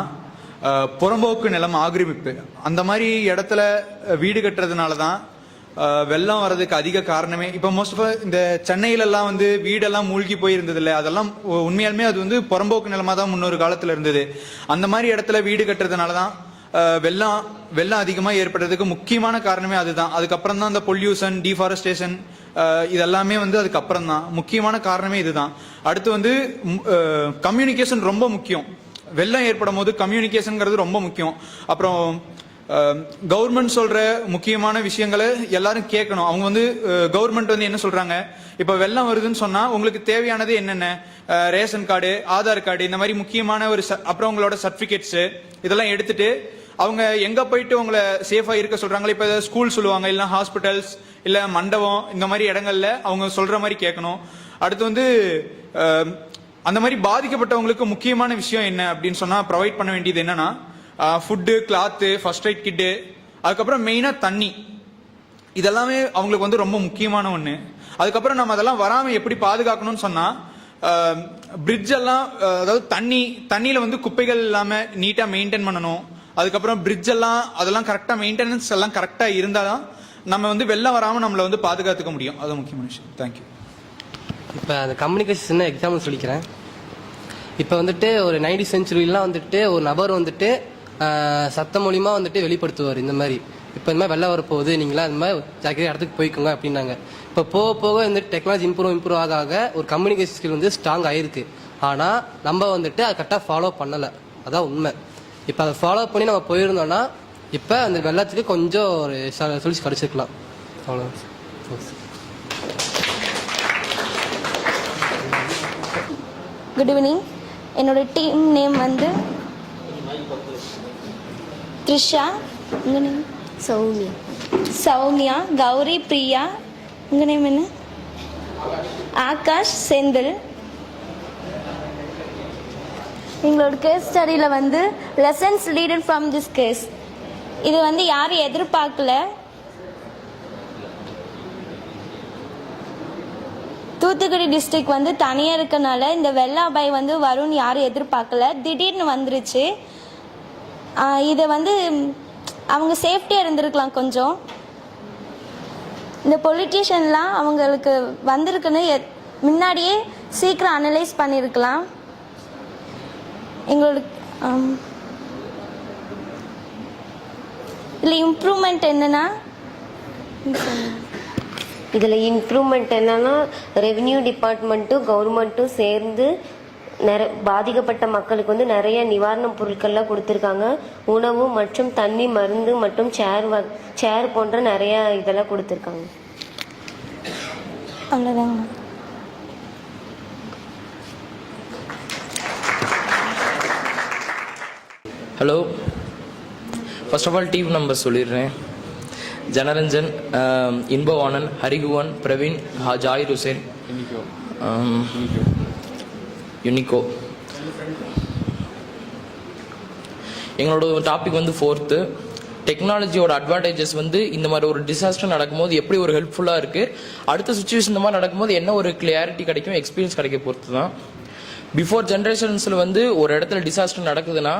புறம்போக்கு நிலம் ஆக்கிரமிப்பு. அந்த மாதிரி இடத்துல வீடு கட்டுறதுனால தான் வெள்ளம் வர்றதுக்கு அதிக காரணமே. இப்போ மோஸ்ட் ஆஃப் ஆல் இந்த சென்னையிலலாம் வந்து வீடெல்லாம் மூழ்கி போயிருந்தது இல்லை, அதெல்லாம் உண்மையாலுமே அது வந்து புறம்போக்கு நிலமாக தான் முன்னொரு காலத்தில் இருந்தது. அந்த மாதிரி இடத்துல வீடு கட்டுறதுனால தான் வெள்ளம் அதிகமாக ஏற்படுறதுக்கு முக்கியமான காரணமே அதுதான். அதுக்கப்புறம் தான் இந்த பொல்யூஷன், டீஃபாரஸ்டேஷன் இதெல்லாமே வந்து அதுக்கப்புறம் தான். முக்கியமான காரணமே இதுதான். அடுத்து வந்து கம்யூனிகேஷன் ரொம்ப முக்கியம். வெள்ளம் ஏற்படும் போது கம்யூனிகேஷன்ங்கிறது ரொம்ப முக்கியம். அப்புறம் கவர்மெண்ட் சொல்ற முக்கியமான விஷயங்களை எல்லாரும் கேட்கணும். அவங்க வந்து கவர்மெண்ட் வந்து என்ன சொல்றாங்க, இப்ப வெள்ளம் வருதுன்னு சொன்னா உங்களுக்கு தேவையானது என்னென்ன, ரேஷன் கார்டு, ஆதார் கார்டு, இந்த மாதிரி முக்கியமான ஒரு அப்புறம் உங்களோட சர்டிபிகேட்ஸ் இதெல்லாம் எடுத்துட்டு அவங்க எங்க போயிட்டு உங்களை சேஃபா இருக்க சொல்றாங்களோ, இப்ப ஸ்கூல் சொல்லுவாங்க, இல்ல ஹாஸ்பிட்டல்ஸ், இல்ல மண்டபம், இந்த மாதிரி இடங்கள்ல அவங்க சொல்ற மாதிரி கேட்கணும். அடுத்து வந்து அந்த மாதிரி பாதிக்கப்பட்டவங்களுக்கு முக்கியமான விஷயம் என்ன அப்படின்னு சொன்னா ப்ரொவைட் பண்ண வேண்டியது என்னன்னா food, cloth, first aid kit, அதுக்கப்புறம் மெயினா தண்ணி. இதெல்லாமே அவங்களுக்கு வந்து ரொம்ப முக்கியமான ஒண்ணு. அதுக்கப்புறம் நம்ம அதெல்லாம் வராம எப்படி பாதுகாக்கணும்னு சொன்னா பிரிட்ஜ் எல்லாம், அதாவது தண்ணியில வந்து குப்பைகள் இல்லாம நீட்டா மெயின்டைன் பண்ணணும். அதுக்கப்புறம் பிரிட்ஜ் எல்லாம் அதெல்லாம் கரெக்டா மெயின்டெனன்ஸ் எல்லாம் கரெக்டா இருந்தாதான் நம்ம வந்து வெள்ளம் வராம நம்மளை வந்து பாதுகாத்துக்க முடியும். அது முக்கியமான விஷயம். தேங்க்யூ. இப்போ அந்த கம்யூனிகேஷன் எக்ஸாம்பிள் சொல்லிக்கிறேன். இப்போ வந்துட்டு ஒரு 90th centuryலாம் வந்துட்டு ஒரு நபர் வந்துட்டு சத்த மூலியமா வந்துட்டு வெளிப்படுத்துவார் இந்த மாதிரி, இப்போ இந்த மாதிரி வெள்ளம் வரப்போகுது, நீங்களா இந்த மாதிரி ஜாக்கிரதை இடத்துக்கு போய்க்கோங்க அப்படின்னாங்க. இப்போ போக போக வந்துட்டு டெக்னாலஜி இம்ப்ரூவ் ஆக ஒரு கம்யூனிகேஷன் ஸ்கில் வந்து ஸ்ட்ராங் ஆயிருக்கு. ஆனால் நம்ம வந்துட்டு அதை கரெக்டாக ஃபாலோ பண்ணலை, அதான் உண்மை. இப்போ அதை ஃபாலோ பண்ணி நம்ம போயிருந்தோம்னா இப்போ அந்த வெள்ளத்துக்கு கொஞ்சம் ஒரு சொல்யூஷன் கிடச்சிருக்கலாம். அவ்வளோ. Good evening. என்னோட டீம் நேம் வந்து த்ரிஷா, உங்கள் நேம்? சௌமியா. சௌமியா, கௌரி, பிரியா. உங்கள் நேம் என்ன? ஆகாஷ், செந்தில். எங்களோட கேஸ் ஸ்டடியில் வந்து லெசன்ஸ் லீடட் ஃப்ரம் திஸ் கேஸ். இது வந்து யாரும் எதிர்பார்க்கல. தூத்துக்குடி டிஸ்ட்ரிக்ட் வந்து தனியாக இருக்கனால இந்த வெள்ள அபாயம் வந்து வரும்னு யாரும் எதிர்பார்க்கல, திடீர்னு வந்துருச்சு. இதை வந்து அவங்க சேஃப்டியாக இருந்திருக்கலாம் கொஞ்சம். இந்த பொலிட்டீஷியன்லாம் அவங்களுக்கு வந்திருக்குன்னு முன்னாடியே சீக்கிரம் அனலைஸ் பண்ணியிருக்கலாம். எங்களுக்கு இதில் இம்ப்ரூவ்மெண்ட் என்னன்னா, இதில் இம்ப்ரூவ்மெண்ட் என்னன்னா ரெவென்யூ டிபார்ட்மெண்ட்டும் கவர்மெண்ட்டும் சேர்ந்து பாதிக்கப்பட்ட மக்களுக்கு வந்து நிறைய நிவாரணப் பொருட்கள்லாம் கொடுத்துருக்காங்க. உணவு மற்றும் தண்ணி, மருந்து மற்றும் சேர் போன்ற நிறைய இதெல்லாம் கொடுத்துருக்காங்க. அவ்வளோதாங்க. Hello, first of all team number சொல்லிடுறேன். ஜனரஞ்சன், இன்பவானன், ஹரிகுவன், பிரவீன், ஜாயிர் ஹுசேன், யுனிகோ. எங்களோட டாபிக் வந்து 4th, டெக்னாலஜியோட அட்வான்டேஜஸ் வந்து இந்த மாதிரி ஒரு டிசாஸ்டர் நடக்கும்போது எப்படி ஒரு ஹெல்ப்ஃபுல்லாக இருக்குது, அடுத்த சுச்சுவேஷன் இந்த மாதிரி நடக்கும்போது என்ன ஒரு கிளியாரிட்டி கிடைக்கும், எக்ஸ்பீரியன்ஸ் கிடைக்க பொறுத்து தான். பிஃபோர் ஜென்ரேஷன்ஸில் வந்து ஒரு இடத்துல டிசாஸ்டர் நடக்குதுன்னா,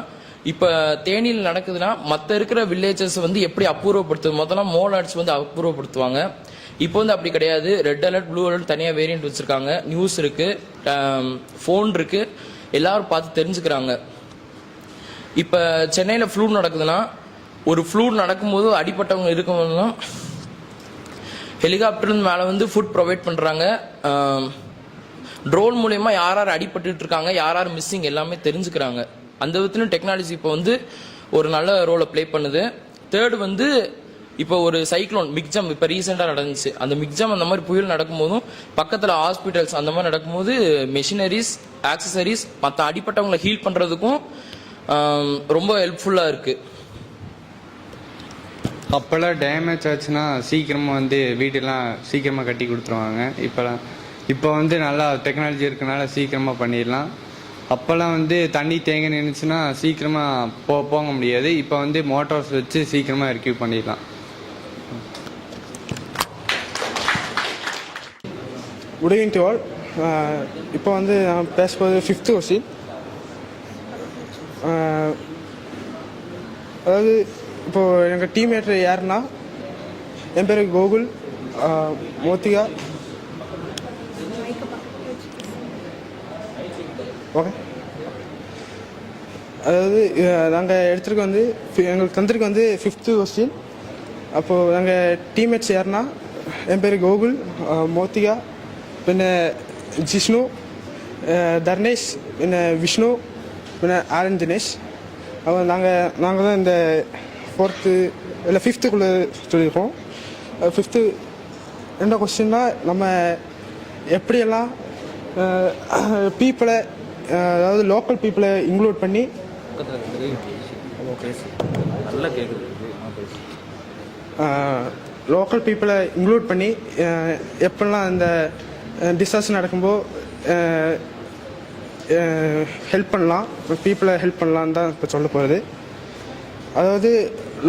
இப்போ தேனியில் நடக்குதுன்னா மற்ற இருக்கிற வில்லேஜஸ் வந்து எப்படி அப்ரூவப்படுத்துது, முதல்ல மோல் அலர்ட்ஸ் வந்து அப்ரூவப்படுத்துவாங்க. இப்போ வந்து அப்படி கிடையாது. ரெட் அலர்ட், ப்ளூ அலர்ட் தனியாக வேரியன்ட் வச்சுருக்காங்க. நியூஸ் இருக்குது, ஃபோன் இருக்குது, எல்லாரும் பார்த்து தெரிஞ்சுக்கிறாங்க. இப்போ சென்னையில் ஃப்ளூ நடக்குதுன்னா ஒரு ஃப்ளூட் நடக்கும்போது அடிப்பட்டவங்க இருக்கவங்கலாம் ஹெலிகாப்டர் மேலே வந்து ஃபுட் ப்ரொவைட் பண்ணுறாங்க. ட்ரோன் மூலயமா யார் யார் அடிபட்டு இருக்காங்க, யார் யார் மிஸ்ஸிங் எல்லாமே தெரிஞ்சுக்கிறாங்க. அந்த விதத்துலையும் டெக்னாலஜி இப்போ வந்து ஒரு நல்ல ரோலை ப்ளே பண்ணுது. தேர்டு வந்து இப்போ ஒரு சைக்ளோன் மிக்ஜம் இப்போ ரீசெண்டாக நடந்துச்சு. அந்த மிக்ஜம் அந்த மாதிரி புயல் நடக்கும்போதும் பக்கத்தில் ஹாஸ்பிட்டல்ஸ் அந்த மாதிரி நடக்கும்போது மெஷினரிஸ், ஆக்சசரிஸ் மற்ற அடிப்பட்டவங்களை ஹீல் பண்ணுறதுக்கும் ரொம்ப ஹெல்ப்ஃபுல்லாக இருக்குது. அப்போல்லாம் டேமேஜ் ஆச்சுன்னா சீக்கிரமாக வந்து வீடெல்லாம் சீக்கிரமாக கட்டி கொடுத்துருவாங்க. இப்போ வந்து நல்லா டெக்னாலஜி இருக்கனால சீக்கிரமாக பண்ணிடலாம். அப்போல்லாம் வந்து தண்ணி தேங்கி நின்றுச்சுன்னா சீக்கிரமாக போக முடியாது. இப்போ வந்து மோட்டார்ஸ் வச்சு சீக்கிரமாக ரெக்யூ பண்ணிடலாம். Good evening to all. இப்போ வந்து நான் பேசும்போது 5th கொஸ்டின். அதாவது இப்போது எங்கள் டீம்மேட் யாருன்னா, என் பேர் கோகுல், மோத்திகா. ஓகே, அதாவது நாங்கள் எடுத்துருக்கு வந்து எங்களுக்கு தந்திருக்கு வந்து 5th கொஸ்டின். அப்போது நாங்கள் டீம்மேட்ஸ் யாருன்னா, என் பேர் கோகுல், மோத்திகா, പിന്നെ ജിഷ്ണു, தர்ணேஷ், പിന്നെ விஷ்ணு, പിന്നെ ஆரன் தினேஷ். அவங்க நாங்கள் தான் இந்த 4th இல்லை 5th சொல்லியிருக்கோம். 5th என்ன கொஸ்டின்னா, நம்ம எப்படியெல்லாம் பீப்புளை, அதாவது லோக்கல் பீப்புளை இன்க்ளூட் பண்ணி லோக்கல் பீப்புளை இன்க்ளூட் பண்ணி எப்படிலாம் இந்த டிசாஸ்டர் நடக்கும்போது ஹெல்ப் பண்ணலாம், பீப்புளை ஹெல்ப் பண்ணலான்னு தான் இப்போ சொல்ல போகிறது. அதாவது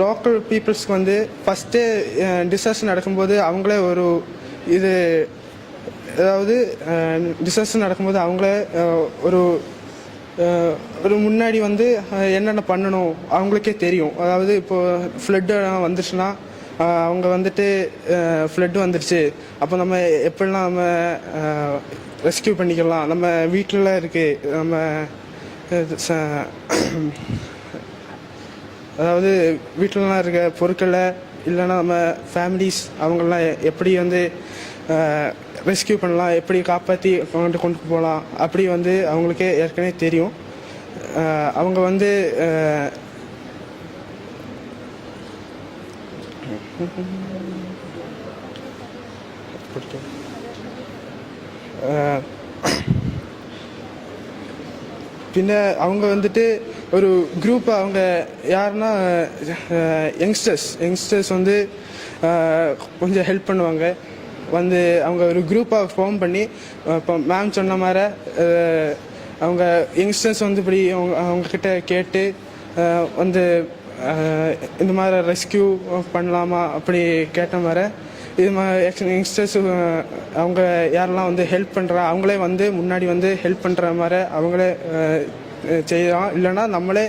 லோக்கல் பீப்புள்ஸ்க்கு வந்து ஃபஸ்ட்டு டிசாஸ்டர் நடக்கும்போது அவங்களே ஒரு இது, அதாவது டிசாஸ்டர் நடக்கும்போது அவங்களே ஒரு முன்னாடி வந்து என்னென்ன பண்ணணும் அவங்களுக்கே தெரியும். அதாவது இப்போது ஃப்ளட்டு வந்துச்சுன்னா அவங்க வந்துட்டு ஃப்ளட்டு வந்துடுச்சு, அப்போ நம்ம எப்படிலாம் நம்ம ரெஸ்கியூ பண்ணிக்கலாம், நம்ம வீட்டில் இருக்குது, நம்ம அதாவது வீட்டிலலாம் இருக்க பொருட்களை இல்லைன்னா நம்ம ஃபேமிலிஸ் அவங்களெலாம் எப்படி வந்து ரெஸ்கியூ பண்ணலாம், எப்படி காப்பாற்றி கொண்டு போகலாம், அப்படி வந்து அவங்களுக்கே ஏற்கனவே தெரியும். அவங்க வந்து பின்ன அவங்க வந்துட்டு ஒரு குரூப், அவங்க யாருன்னா யங்ஸ்டர்ஸ் வந்து கொஞ்சம் ஹெல்ப் பண்ணுவாங்க. வந்து அவங்க ஒரு குரூப்பாக ஃபார்ம் பண்ணி, இப்போ மேம் சொன்ன மாதிரி அவங்க யங்ஸ்டர்ஸ் வந்து இப்படி அவங்கக்கிட்ட கேட்டு வந்து இந்த மாதிரி ரெஸ்கியூ பண்ணலாமா அப்படி கேட்ட மாதிரி இது மாதிரி யங்ஸ்டர்ஸ் அவங்க யாரெல்லாம் வந்து ஹெல்ப் பண்ணுறா அவங்களே வந்து முன்னாடி வந்து ஹெல்ப் பண்ணுற மாதிரி அவங்களே செய்யலாம். இல்லைன்னா நம்மளே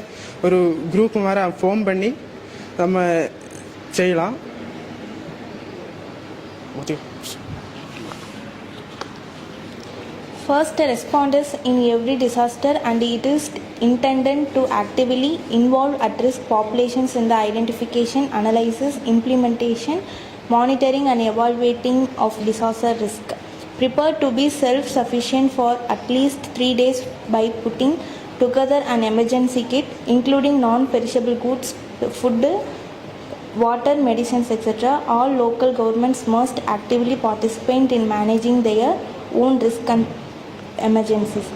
ஒரு குரூப் மாதிரி ஃபார்ம் பண்ணி நம்ம செய்யலாம். First responders in every disaster, and it is intended to actively involve at-risk populations in the identification, analysis, implementation, monitoring and evaluating of disaster risk. Prepare to be self-sufficient for at least 3 days by putting together an emergency kit including non-perishable goods, food, water, medicines, etc. All local governments must actively participate in managing their own risk and emergencies.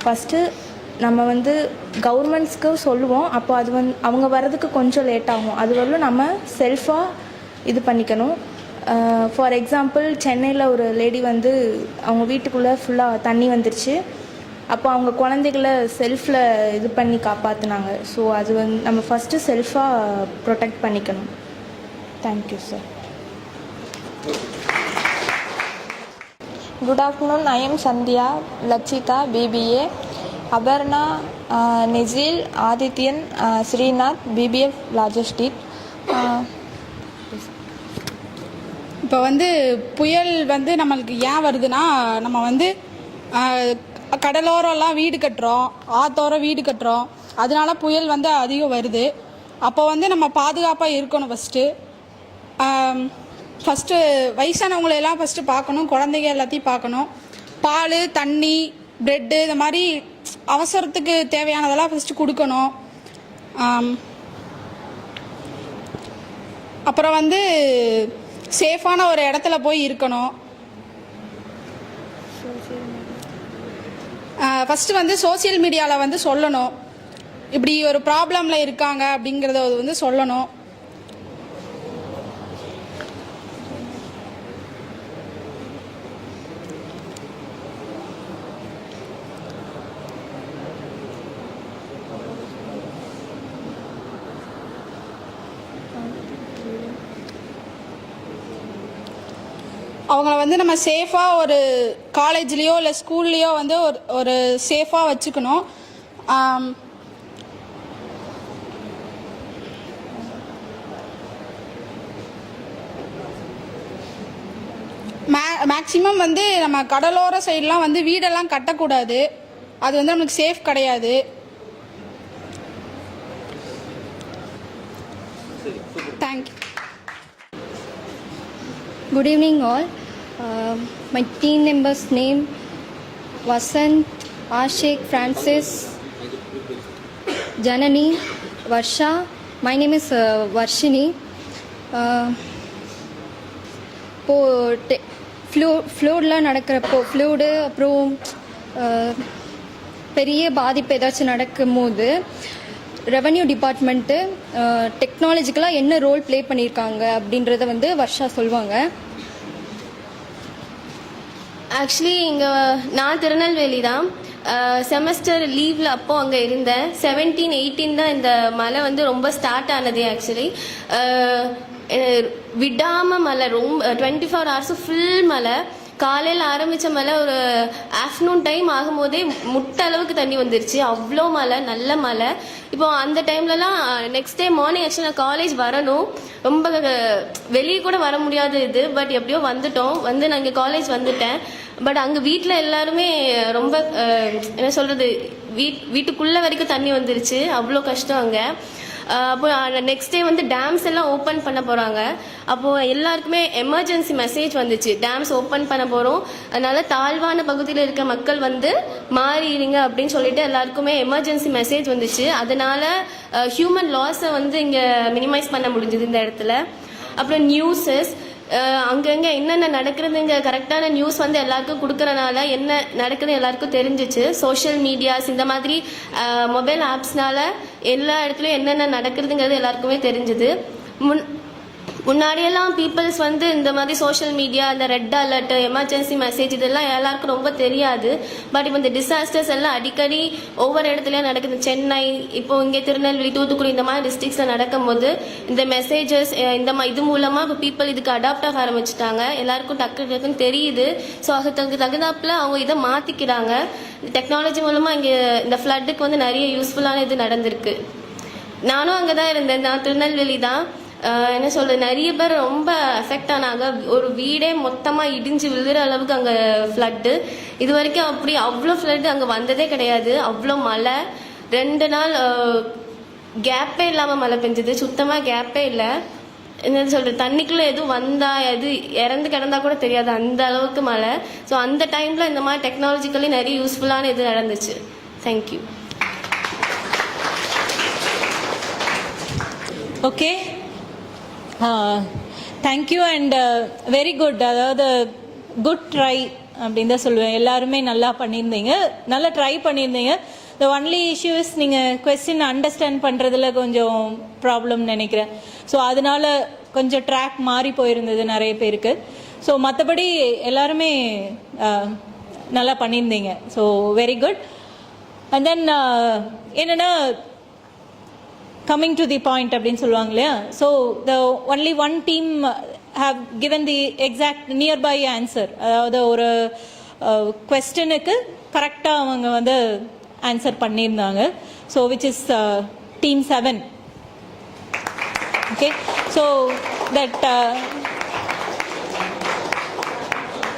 First நம்ம வந்து கவர்மெண்ட்ஸ்க்கு சொல்லுவோம், அப்போ அது அவங்க வர்றதுக்கு கொஞ்சம் late ஆகும். அது வரலும் நம்ம செல்ஃபாக இது பண்ணிக்கணும். ஃபார் எக்ஸாம்பிள், சென்னையில் ஒரு லேடி வந்து அவங்க வீட்டுக்குள்ளே ஃபுல்லாக தண்ணி வந்துருச்சு. அப்போ அவங்க குழந்தைகளை செல்ஃபில் இது பண்ணி காப்பாற்றினாங்க. ஸோ அது நம்ம ஃபஸ்ட்டு செல்ஃபாக ப்ரொடெக்ட் பண்ணிக்கணும். Thank you sir. Good afternoon, I am Sandhya, Lachita, BBA, Abarna, Nizil, Adityan, Srinath, BBF, Larger Street. இப்போ வந்து புயல் வந்து நம்மளுக்கு ஏன் வருதுன்னா, நம்ம வந்து கடலோரம்லாம் வீடு கட்டுறோம், ஆத்தோரம் வீடு கட்டுறோம், அதனால புயல் வந்து அதிகம் வருது. அப்போ வந்து நம்ம பாதுகாப்பாக இருக்கணும். ஃபஸ்ட்டு வயசானவங்களெல்லாம் ஃபஸ்ட்டு பார்க்கணும், குழந்தைங்க எல்லாத்தையும் பார்க்கணும். பால், தண்ணி, ப்ரெட்டு இந்த மாதிரி அவசரத்துக்கு தேவையானதெல்லாம் ஃபஸ்ட்டு கொடுக்கணும். அப்புறம் வந்து சேஃபான ஒரு இடத்துல போய் இருக்கணும். ஃபஸ்ட்டு வந்து சோசியல் மீடியாவில் வந்து சொல்லணும், இப்படி ஒரு ப்ராப்ளமில் இருக்காங்க அப்படிங்கிறத வந்து சொல்லணும். அவங்கள வந்து நம்ம சேஃபாக ஒரு காலேஜ்லேயோ இல்லை ஸ்கூல்லையோ வந்து ஒரு சேஃபாக வச்சுக்கணும். மேக்சிமம் வந்து நம்ம கடலோர சைட்லாம் வந்து வீடெல்லாம் கட்டக்கூடாது, அது வந்து நமக்கு சேஃப் கிடையாது. Thank you. Good evening all. My team members name Vasant, Ashik, Francis, Janani, Varsha. My name is Varshini. இப்போது ஃப்ளூடெலாம் நடக்கிறப்போ ஃப்ளூடு அப்புறம் பெரிய பாதிப்பு ஏதாச்சும் நடக்கும்போது ரெவன்யூ டிபார்ட்மெண்ட்டு டெக்னாலஜிக்கலாக என்ன ரோல் ப்ளே பண்ணியிருக்காங்க அப்படின்றத வந்து வர்ஷா சொல்லுவாங்க. ஆக்சுவலி இங்கே நான் திருநெல்வேலி தான். செமஸ்டர் லீவில் அப்போது அங்கே இருந்தேன். 17, 18 தான் இந்த மழை வந்து ரொம்ப ஸ்டார்ட் ஆனது. ஆக்சுவலி விடாமல் மழை, ரொம்ப 24 hours ஃபுல் மழை. காலையில் ஆரம்பித்த மழை ஒரு ஆஃப்டர்நூன் டைம் ஆகும்போதே முட்டை அளவுக்கு தண்ணி வந்துருச்சு. அவ்வளோ மழை, நல்ல மழை. இப்போ அந்த டைம்லலாம் நெக்ஸ்ட் டே மார்னிங் ஆக்சுவலி நான் காலேஜ் வரணும், ரொம்ப வெளியே கூட வர முடியாத இது. பட் எப்படியோ வந்துட்டோம், வந்து நான் இங்கே காலேஜ் வந்துட்டேன். பட் அங்கே வீட்டில் எல்லாருமே ரொம்ப என்ன சொல்கிறது, வீட்டுக்குள்ளே வரைக்கும் தண்ணி வந்துருச்சு. அவ்வளோ கஷ்டம் அங்கே. அப்போ நெக்ஸ்ட் டே வந்து டேம்ஸ் எல்லாம் ஓப்பன் பண்ண போகிறாங்க. அப்போது எல்லாருக்குமே எமர்ஜென்சி மெசேஜ் வந்துச்சு, டேம்ஸ் ஓப்பன் பண்ண போகிறோம், அதனால் தாழ்வான பகுதியில் இருக்க மக்கள் வந்து மாறிடுங்க அப்படின்னு சொல்லிட்டு எல்லாருக்குமே எமர்ஜென்சி மெசேஜ் வந்துச்சு. அதனால் ஹியூமன் லாஸை வந்து இங்கே மினிமைஸ் பண்ண முடிஞ்சுது இந்த இடத்துல. அப்புறம் நியூஸஸ் அங்கங்கே என்னென்ன நடக்குதுங்க கரெக்டான நியூஸ் வந்து எல்லாருக்கும் கொடுக்கறனால என்ன நடக்குதுன்னு எல்லாருக்கும் தெரிஞ்சிச்சு. சோஷியல் மீடியாஸ் இந்த மாதிரி மொபைல் ஆப்ஸ்னால எல்லா இடத்துலையும் என்னென்ன நடக்குதுங்கிறது எல்லாருக்குமே தெரிஞ்சுது. முன்னாடியெல்லாம் பீப்புள்ஸ் வந்து இந்த மாதிரி சோஷியல் மீடியா, இந்த ரெட் அலர்ட், எமர்ஜென்சி மெசேஜ் இதெல்லாம் எல்லாருக்கும் ரொம்ப தெரியாது. பட் இப்போ இந்த டிசாஸ்டர்ஸ் எல்லாம் அடிக்கடி ஒவ்வொரு இடத்துலையும் நடக்குது. சென்னை, இப்போ இங்கே திருநெல்வேலி, தூத்துக்குடி இந்த மாதிரி டிஸ்ட்ரிக்ஸில் நடக்கும்போது இந்த மெசேஜஸ் இது மூலமாக இப்போ பீப்புள் இதுக்கு அடாப்ட் ஆக ஆரம்பிச்சுட்டாங்க. எல்லாருக்கும் டக்குன்னு தெரியுது. ஸோ அதுக்கு தகுந்தாப்பில் அவங்க இதை மாற்றிக்கிறாங்க. டெக்னாலஜி மூலமாக இங்கே இந்த ஃப்ளட்டுக்கு வந்து நிறைய யூஸ்ஃபுல்லான இது நடந்திருக்கு. நானும் அங்கே தான் இருந்தேன், நான் திருநெல்வேலி தான். என்ன சொல்றது, நிறைய பேர் ரொம்ப அஃபெக்ட் ஆனாங்க. ஒரு வீடே மொத்தமாக இடிஞ்சு விழுகிற அளவுக்கு அங்கே ஃப்ளட்டு. இது வரைக்கும் அப்படி அவ்வளோ ஃப்ளட்டு அங்கே வந்ததே கிடையாது. அவ்வளோ மழை, 2 நாள் கேப்பே இல்லாமல் மழை பெஞ்சது, சுத்தமாக கேப்பே இல்லை. என்ன சொல்கிறது, தண்ணிக்குள்ளே எதுவும் வந்தால் எது இறந்து கிடந்தா கூட தெரியாது, அந்த அளவுக்கு மழை. ஸோ அந்த டைமில் இந்த மாதிரி டெக்னாலஜிக்கலி நிறைய யூஸ்ஃபுல்லான இது நடந்துச்சு. Thank you. Okay, thank you and very good. அதாவது குட் ட்ரை அப்படின்னு தான் சொல்லுவேன். எல்லாருமே நல்லா பண்ணியிருந்தீங்க, நல்லா ட்ரை பண்ணியிருந்தீங்க. த ஒன்லி இஷ்யூ இஸ் நீங்கள் கொஸ்டின் அண்டர்ஸ்டாண்ட் பண்ணுறதுல கொஞ்சம் ப்ராப்ளம் நினைக்கிறேன். ஸோ அதனால கொஞ்சம் ட்ராக் மாறி போயிருந்தது நிறைய பேருக்கு. ஸோ மற்றபடி எல்லாருமே நல்லா பண்ணியிருந்தீங்க. So very good. And then என்னென்னா coming to the point அப்படின்னு சொல்லுவாங்க இல்லையா. So the only one team have given the exact nearby answer. அதாவது ஒரு கொஸ்டினுக்கு கரெக்டாக அவங்க வந்து ஆன்சர் பண்ணியிருந்தாங்க. So which is team 7. okay, so that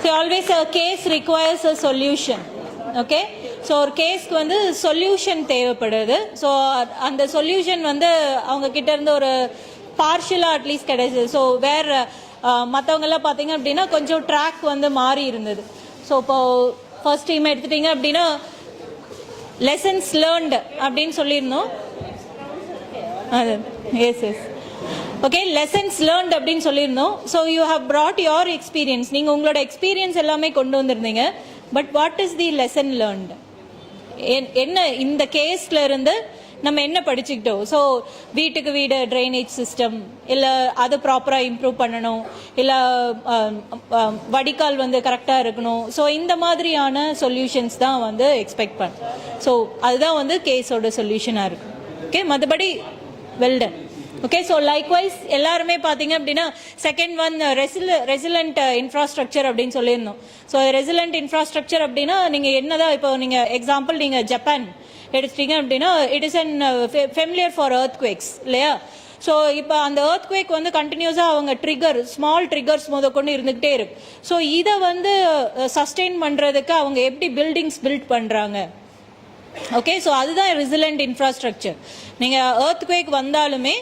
so always a case requires a solution. okay, so ஒரு கேஸ்க்கு வந்து சொல்யூஷன் தேவைப்படுது. ஸோ அந்த சொல்யூஷன் வந்து அவங்க கிட்ட இருந்து ஒரு பார்ஷியலாக அட்லீஸ்ட் கிடைச்சது. ஸோ வேறு மற்றவங்கெல்லாம் பார்த்தீங்க அப்படின்னா கொஞ்சம் ட்ராக் வந்து மாறி இருந்தது. ஸோ இப்போ ஃபர்ஸ்ட் டீம் எடுத்துட்டீங்க அப்படின்னா லெசன்ஸ் லேர்ன்டு அப்படின்னு சொல்லியிருந்தோம். அது S S okay, lessons learned அப்படின்னு சொல்லியிருந்தோம். So you have brought your experience, நீங்கள் உங்களோட எக்ஸ்பீரியன்ஸ் எல்லாமே கொண்டு வந்திருந்தீங்க. But what is the lesson learned? என்ன இந்த கேஸ்ல இருந்து நம்ம என்ன படிச்சுக்கிட்டோம்? ஸோ வீட்டுக்கு வீடு ட்ரைனேஜ் சிஸ்டம், இல்லை அது ப்ராப்பராக இம்ப்ரூவ் பண்ணணும், இல்லை வடிகால் வந்து கரெக்டாக இருக்கணும். ஸோ இந்த மாதிரியான சொல்யூஷன்ஸ் தான் வந்து எக்ஸ்பெக்ட் பண்ண. ஸோ அதுதான் வந்து கேஸோட சொல்யூஷனாக இருக்கும். ஓகே, மற்றபடி வெல்டன். ஓகே, ஸோ லைக்வைஸ் எல்லாருமே பார்த்தீங்க அப்படின்னா செகண்ட் ஒன் ரெசிலண்ட் இன்ஃப்ராஸ்ட்ரக்சர் அப்படின்னு சொல்லியிருந்தோம். ஸோ ரெசிலண்ட் இன்ஃப்ராஸ்ட்ரக்சர் அப்படின்னா நீங்கள் என்னதான் இப்போ நீங்கள் எக்ஸாம்பிள் நீங்கள் ஜப்பான் எடுத்துட்டீங்க அப்படின்னா it is an familiar for earthquakes இல்லையா? ஸோ இப்போ அந்த earthquake வந்து கண்டினியூஸாக அவங்க ஸ்மால் ட்ரிகர்ஸ் கொண்டு இருந்துகிட்டே இருக்கு. ஸோ இதை வந்து சஸ்டெயின் பண்ணுறதுக்கு அவங்க எப்படி பில்டிங்ஸ் பில்ட் பண்ணுறாங்க? ஓகே, ஸோ அதுதான் ரெசிலண்ட் இன்ஃப்ராஸ்ட்ரக்சர். நீங்கள் earthquake வந்தாலுமே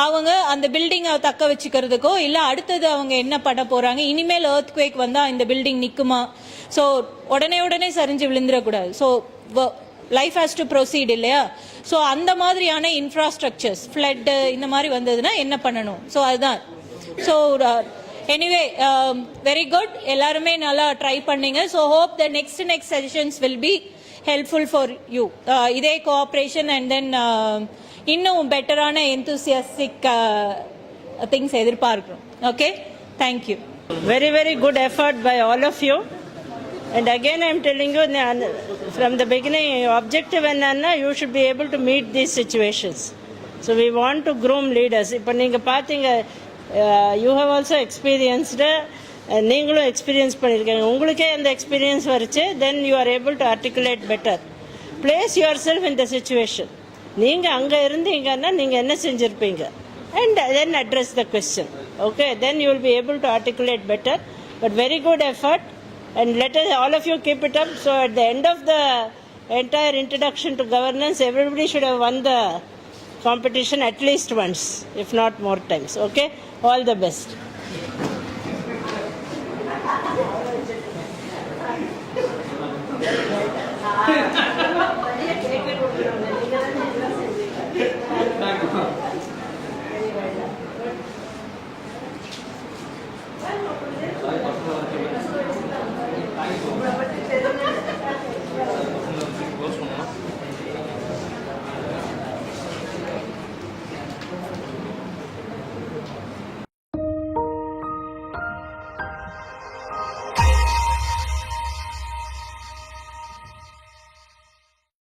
அவங்க அந்த பில்டிங்கை தக்க வச்சுக்கிறதுக்கோ இல்லை அடுத்தது அவங்க என்ன பண்ண போகிறாங்க, இனிமேல் earthquake வந்தால் இந்த பில்டிங் நிற்குமா, ஸோ உடனே சரிஞ்சு விழுந்துடக்கூடாது. So life has to proceed இல்லையா? ஸோ அந்த மாதிரியான இன்ஃப்ராஸ்ட்ரக்சர்ஸ் ஃப்ளட்டு இந்த மாதிரி வந்ததுன்னா என்ன பண்ணணும்? ஸோ அதுதான். ஸோ எனிவே வெரி குட், எல்லாருமே நல்லா ட்ரை பண்ணீங்க. So hope the next sessions will be helpful for you. இதே கோஆப்ரேஷன் அண்ட் தென் இன்னும் பெட்டரான எந்தூசியாஸ்டிக் திங்ஸ் எதிர்பார்க்கிறோம். Okay, thank you. Very, very good effort by all of you. And again, I am telling you, from the beginning, objective enna you should be able to meet these situations. So we want to groom leaders. Ipo neenga pathinga, you have also experienced, நீங்களும் experience பண்ணியிருக்கீங்க, உங்களுக்கே அந்த experience வரைச்சு, then you are able to articulate better. Place yourself in the situation. நீங்கள் அங்கே இருந்தீங்கன்னா நீங்கள் என்ன செஞ்சுருப்பீங்க, and then address the question. Okay, then you will be able to articulate better. But very good effort, and let us, all of you, keep it up. So at the end of the entire introduction to governance, everybody should have won the competition at least once, if not more times. Okay, all the best.